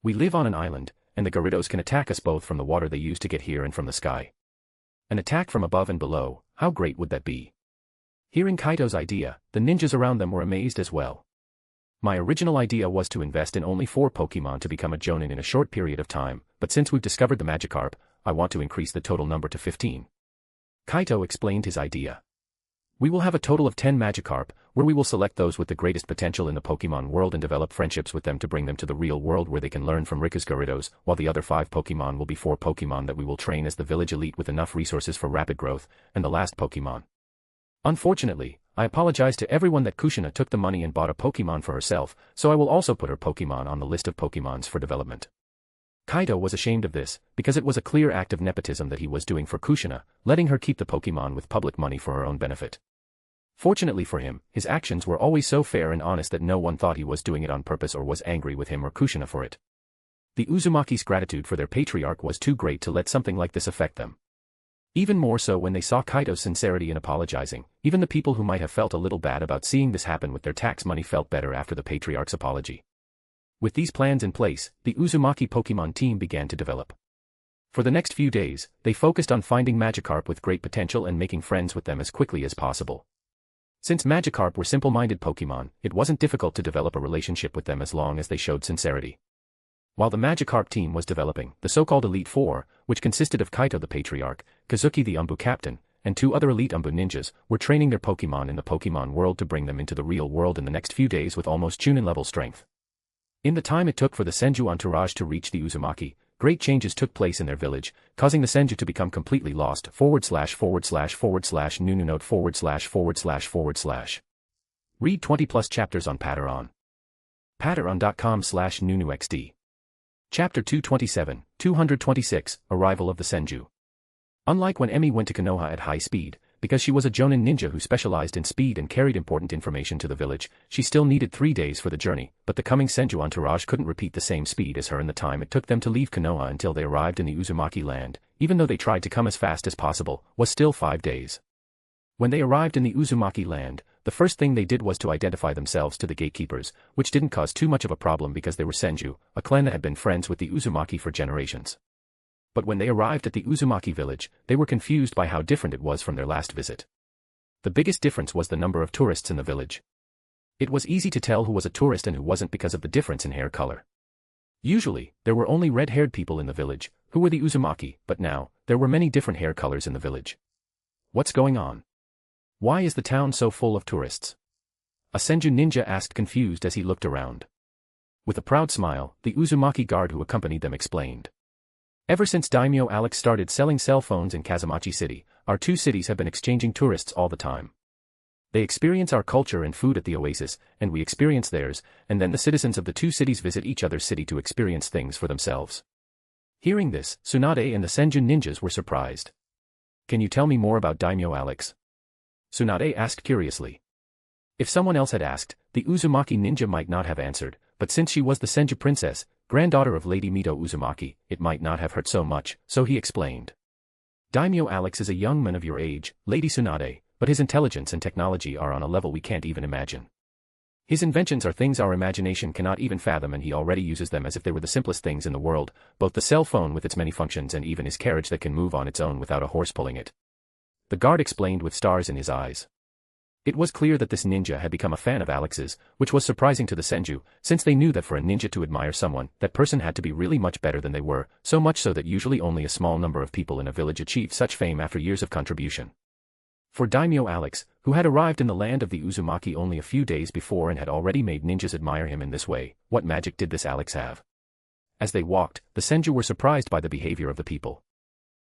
[SPEAKER 3] We live on an island, and the Gyarados can attack us both from the water they use to get here and from the sky. An attack from above and below, how great would that be?" Hearing Kaito's idea, the ninjas around them were amazed as well. "My original idea was to invest in only 4 Pokemon to become a Jonin in a short period of time, but since we've discovered the Magikarp, I want to increase the total number to 15. Kaito explained his idea. "We will have a total of 10 Magikarp, where we will select those with the greatest potential in the Pokemon world and develop friendships with them to bring them to the real world where they can learn from Riku's Gyarados, while the other 5 Pokemon will be 4 Pokemon that we will train as the village elite with enough resources for rapid growth, and the last Pokemon. Unfortunately, I apologize to everyone that Kushina took the money and bought a Pokemon for herself, so I will also put her Pokemon on the list of Pokemons for development." Kaito was ashamed of this, because it was a clear act of nepotism that he was doing for Kushina, letting her keep the Pokemon with public money for her own benefit. Fortunately for him, his actions were always so fair and honest that no one thought he was doing it on purpose or was angry with him or Kushina for it. The Uzumaki's gratitude for their patriarch was too great to let something like this affect them. Even more so when they saw Kaito's sincerity in apologizing, even the people who might have felt a little bad about seeing this happen with their tax money felt better after the patriarch's apology. With these plans in place, the Uzumaki Pokemon team began to develop. For the next few days, they focused on finding Magikarp with great potential and making friends with them as quickly as possible. Since Magikarp were simple-minded Pokemon, it wasn't difficult to develop a relationship with them as long as they showed sincerity. While the Magikarp team was developing, the so-called Elite Four, which consisted of Kaito the Patriarch, Kazuki the Umbu Captain, and 2 other Elite Umbu Ninjas, were training their Pokemon in the Pokemon world to bring them into the real world in the next few days with almost Chunin-level strength. In the time it took for the Senju entourage to reach the Uzumaki, great changes took place in their village, causing the Senju to become completely lost. //////////////// Read 20+ chapters on Patreon. Patreon.com/NunuXD. Chapter 227, 226, Arrival of the Senju. Unlike when Emi went to Konoha at high speed, because she was a Jonin ninja who specialized in speed and carried important information to the village, she still needed 3 days for the journey, but the coming Senju entourage couldn't repeat the same speed as her in the time it took them to leave Konoha until they arrived in the Uzumaki land, even though they tried to come as fast as possible, was still 5 days. When they arrived in the Uzumaki land, the first thing they did was to identify themselves to the gatekeepers, which didn't cause too much of a problem because they were Senju, a clan that had been friends with the Uzumaki for generations. But when they arrived at the Uzumaki village, they were confused by how different it was from their last visit. The biggest difference was the number of tourists in the village. It was easy to tell who was a tourist and who wasn't because of the difference in hair color. Usually, there were only red-haired people in the village, who were the Uzumaki, but now, there were many different hair colors in the village. What's going on? Why is the town so full of tourists? A Senju ninja asked confused as he looked around. With a proud smile, the Uzumaki guard who accompanied them explained. Ever since Daimyo Alex started selling cell phones in Kazamachi City, our 2 cities have been exchanging tourists all the time. They experience our culture and food at the oasis, and we experience theirs, and then the citizens of the 2 cities visit each other's city to experience things for themselves. Hearing this, Tsunade and the Senju ninjas were surprised. Can you tell me more about Daimyo Alex? Tsunade asked curiously. If someone else had asked, the Uzumaki ninja might not have answered, but since she was the Senju princess, granddaughter of Lady Mito Uzumaki, it might not have hurt so much, so he explained. Daimyo Alex is a young man of your age, Lady Tsunade, but his intelligence and technology are on a level we can't even imagine. His inventions are things our imagination cannot even fathom, and he already uses them as if they were the simplest things in the world, both the cell phone with its many functions and even his carriage that can move on its own without a horse pulling it. The guard explained with stars in his eyes. It was clear that this ninja had become a fan of Alex's, which was surprising to the Senju, since they knew that for a ninja to admire someone, that person had to be really much better than they were, so much so that usually only a small number of people in a village achieved such fame after years of contribution. For Daimyo Alex, who had arrived in the land of the Uzumaki only a few days before and had already made ninjas admire him in this way, what magic did this Alex have? As they walked, the Senju were surprised by the behavior of the people.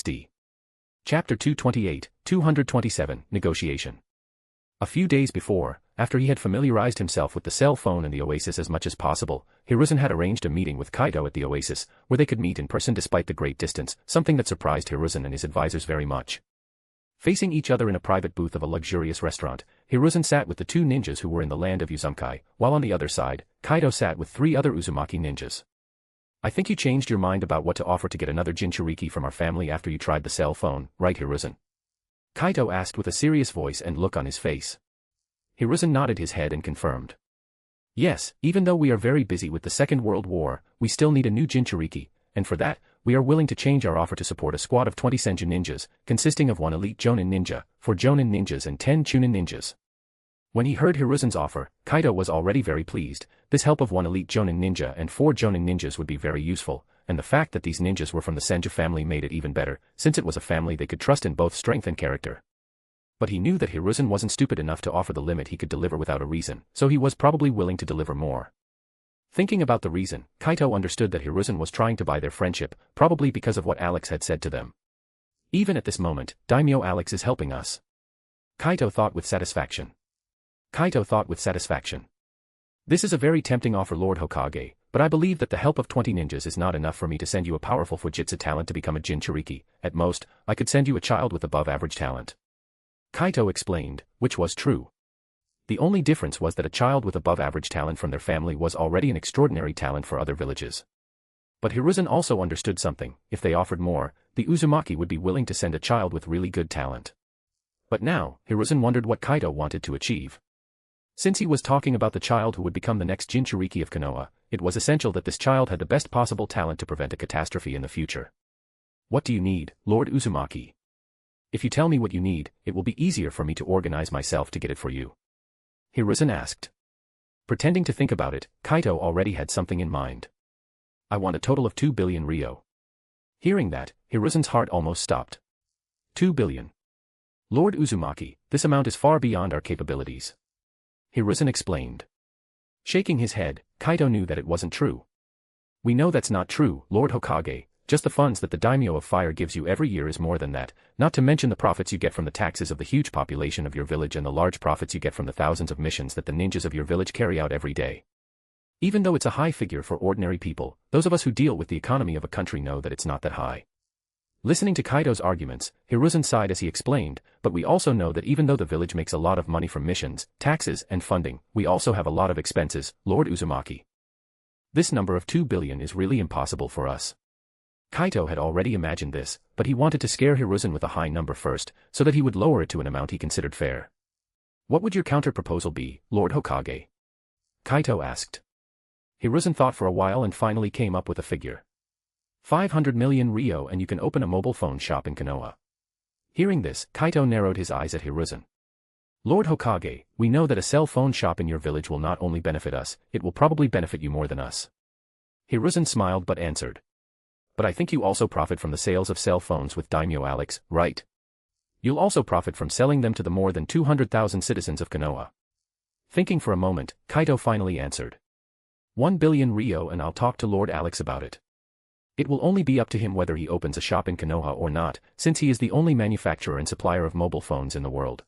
[SPEAKER 3] XD. Chapter 228, 227, Negotiation. A few days before, after he had familiarized himself with the cell phone and the Oasis as much as possible, Hiruzen had arranged a meeting with Kaido at the Oasis, where they could meet in person despite the great distance, something that surprised Hiruzen and his advisors very much. Facing each other in a private booth of a luxurious restaurant, Hiruzen sat with the two ninjas who were in the land of Uzumaki, while on the other side, Kaido sat with 3 other Uzumaki ninjas. I think you changed your mind about what to offer to get another Jinchuriki from our family after you tried the cell phone, right Hiruzen? Kaido asked with a serious voice and look on his face. Hiruzen nodded his head and confirmed. Yes, even though we are very busy with the Second World War, we still need a new Jinchuriki, and for that, we are willing to change our offer to support a squad of 20 Senju ninjas, consisting of 1 elite Jonin ninja, 4 Jonin ninjas and 10 Chunin ninjas. When he heard Hiruzen's offer, Kaido was already very pleased. This help of 1 elite Jonin ninja and 4 Jonin ninjas would be very useful, and the fact that these ninjas were from the Senju family made it even better, since it was a family they could trust in both strength and character. But he knew that Hiruzen wasn't stupid enough to offer the limit he could deliver without a reason, so he was probably willing to deliver more. Thinking about the reason, Kaito understood that Hiruzen was trying to buy their friendship, probably because of what Alex had said to them. Even at this moment, Daimyo Alex is helping us. Kaito thought with satisfaction. This is a very tempting offer, Lord Hokage, but I believe that the help of 20 ninjas is not enough for me to send you a powerful Fujitsu talent to become a Jinchuriki. At most, I could send you a child with above-average talent. Kaito explained, which was true. The only difference was that a child with above-average talent from their family was already an extraordinary talent for other villages. But Hiruzen also understood something: if they offered more, the Uzumaki would be willing to send a child with really good talent. But now, Hiruzen wondered what Kaito wanted to achieve. Since he was talking about the child who would become the next Jinchuriki of Konoha, it was essential that this child had the best possible talent to prevent a catastrophe in the future. What do you need, Lord Uzumaki? If you tell me what you need, it will be easier for me to organize myself to get it for you. Hiruzen asked. Pretending to think about it, Kaito already had something in mind. I want a total of 2 billion ryo. Hearing that, Hiruzen's heart almost stopped. 2 billion. Lord Uzumaki, this amount is far beyond our capabilities. Hiruzen explained. Shaking his head, Kaito knew that it wasn't true. We know that's not true, Lord Hokage, just the funds that the daimyo of fire gives you every year is more than that, not to mention the profits you get from the taxes of the huge population of your village and the large profits you get from the thousands of missions that the ninjas of your village carry out every day. Even though it's a high figure for ordinary people, those of us who deal with the economy of a country know that it's not that high. Listening to Kaito's arguments, Hiruzen sighed as he explained, but we also know that even though the village makes a lot of money from missions, taxes, and funding, we also have a lot of expenses, Lord Uzumaki. This number of 2 billion is really impossible for us. Kaito had already imagined this, but he wanted to scare Hiruzen with a high number first, so that he would lower it to an amount he considered fair. What would your counter-proposal be, Lord Hokage? Kaito asked. Hiruzen thought for a while and finally came up with a figure. 500 million ryo and you can open a mobile phone shop in Konoha. Hearing this, Kaito narrowed his eyes at Hiruzen. Lord Hokage, we know that a cell phone shop in your village will not only benefit us, it will probably benefit you more than us. Hiruzen smiled but answered. But I think you also profit from the sales of cell phones with Daimyo Alex, right? You'll also profit from selling them to the more than 200,000 citizens of Konoha. Thinking for a moment, Kaito finally answered. 1 billion ryo and I'll talk to Lord Alex about it. It will only be up to him whether he opens a shop in Konoha or not, since he is the only manufacturer and supplier of mobile phones in the world.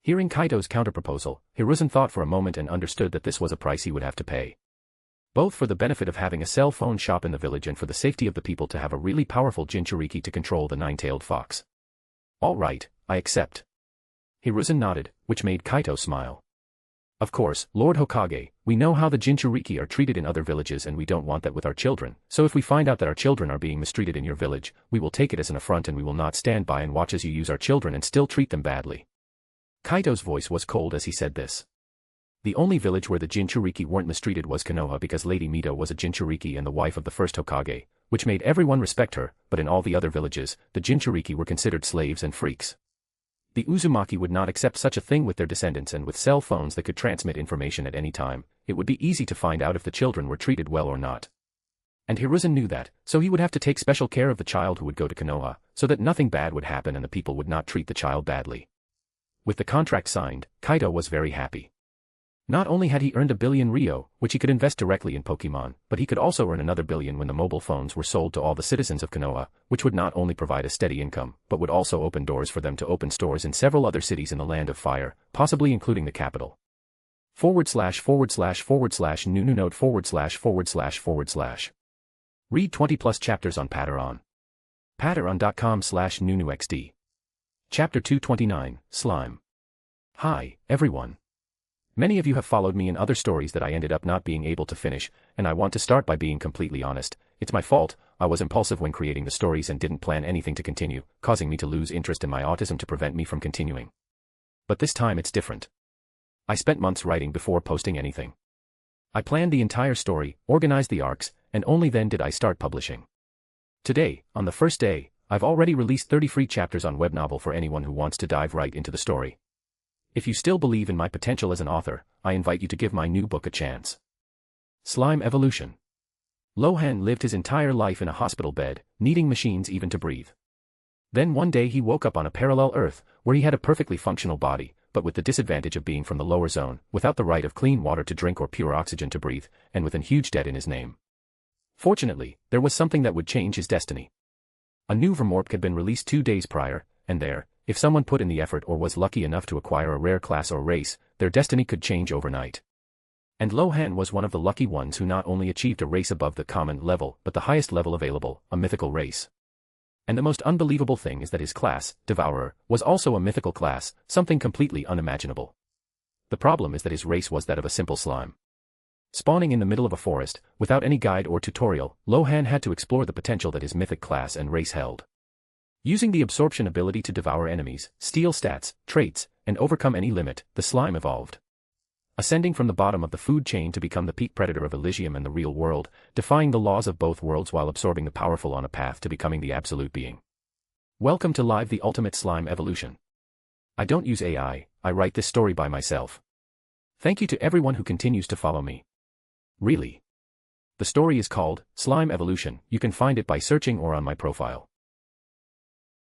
[SPEAKER 3] Hearing Kaito's counterproposal, Hiruzen thought for a moment and understood that this was a price he would have to pay. Both for the benefit of having a cell phone shop in the village and for the safety of the people to have a really powerful Jinchuriki to control the nine-tailed fox. All right, I accept. Hiruzen nodded, which made Kaito smile. Of course, Lord Hokage, we know how the Jinchuriki are treated in other villages and we don't want that with our children, so if we find out that our children are being mistreated in your village, we will take it as an affront and we will not stand by and watch as you use our children and still treat them badly. Kaito's voice was cold as he said this. The only village where the Jinchuriki weren't mistreated was Konoha because Lady Mito was a Jinchuriki and the wife of the first Hokage, which made everyone respect her, but in all the other villages, the Jinchuriki were considered slaves and freaks. The Uzumaki would not accept such a thing with their descendants, and with cell phones that could transmit information at any time, it would be easy to find out if the children were treated well or not. And Hiruzen knew that, so he would have to take special care of the child who would go to Konoha, so that nothing bad would happen and the people would not treat the child badly. With the contract signed, Kaito was very happy. Not only had he earned 1 billion ryo, which he could invest directly in Pokemon, but he could also earn another billion when the mobile phones were sold to all the citizens of Konoha, which would not only provide a steady income, but would also open doors for them to open stores in several other cities in the Land of Fire, possibly including the capital. // // Read 20 plus chapters on Patreon. Patreon.com/nunuxd. Chapter 229, Slime. Hi, everyone. Many of you have followed me in other stories that I ended up not being able to finish, and I want to start by being completely honest. It's my fault. I was impulsive when creating the stories and didn't plan anything to continue, causing me to lose interest in my autism to prevent me from continuing. But this time it's different. I spent months writing before posting anything. I planned the entire story, organized the arcs, and only then did I start publishing. Today, on the first day, I've already released 30 free chapters on webnovel for anyone who wants to dive right into the story. If you still believe in my potential as an author, I invite you to give my new book a chance. Slime Evolution. Lohan lived his entire life in a hospital bed, needing machines even to breathe. Then one day he woke up on a parallel Earth, where he had a perfectly functional body, but with the disadvantage of being from the lower zone, without the right of clean water to drink or pure oxygen to breathe, and with a huge debt in his name. Fortunately, there was something that would change his destiny. A new Vermorp had been released 2 days prior, and there, if someone put in the effort or was lucky enough to acquire a rare class or race, their destiny could change overnight. And Lohan was one of the lucky ones who not only achieved a race above the common level, but the highest level available, a mythical race. And the most unbelievable thing is that his class, Devourer, was also a mythical class, something completely unimaginable. The problem is that his race was that of a simple slime. Spawning in the middle of a forest, without any guide or tutorial, Lohan had to explore the potential that his mythic class and race held. Using the absorption ability to devour enemies, steal stats, traits, and overcome any limit, the slime evolved. Ascending from the bottom of the food chain to become the peak predator of Elysium and the real world, defying the laws of both worlds while absorbing the powerful on a path to becoming the absolute being. Welcome to Live, the ultimate slime evolution. I don't use AI, I write this story by myself. Thank you to everyone who continues to follow me. Really. The story is called Slime Evolution. You can find it by searching or on my profile.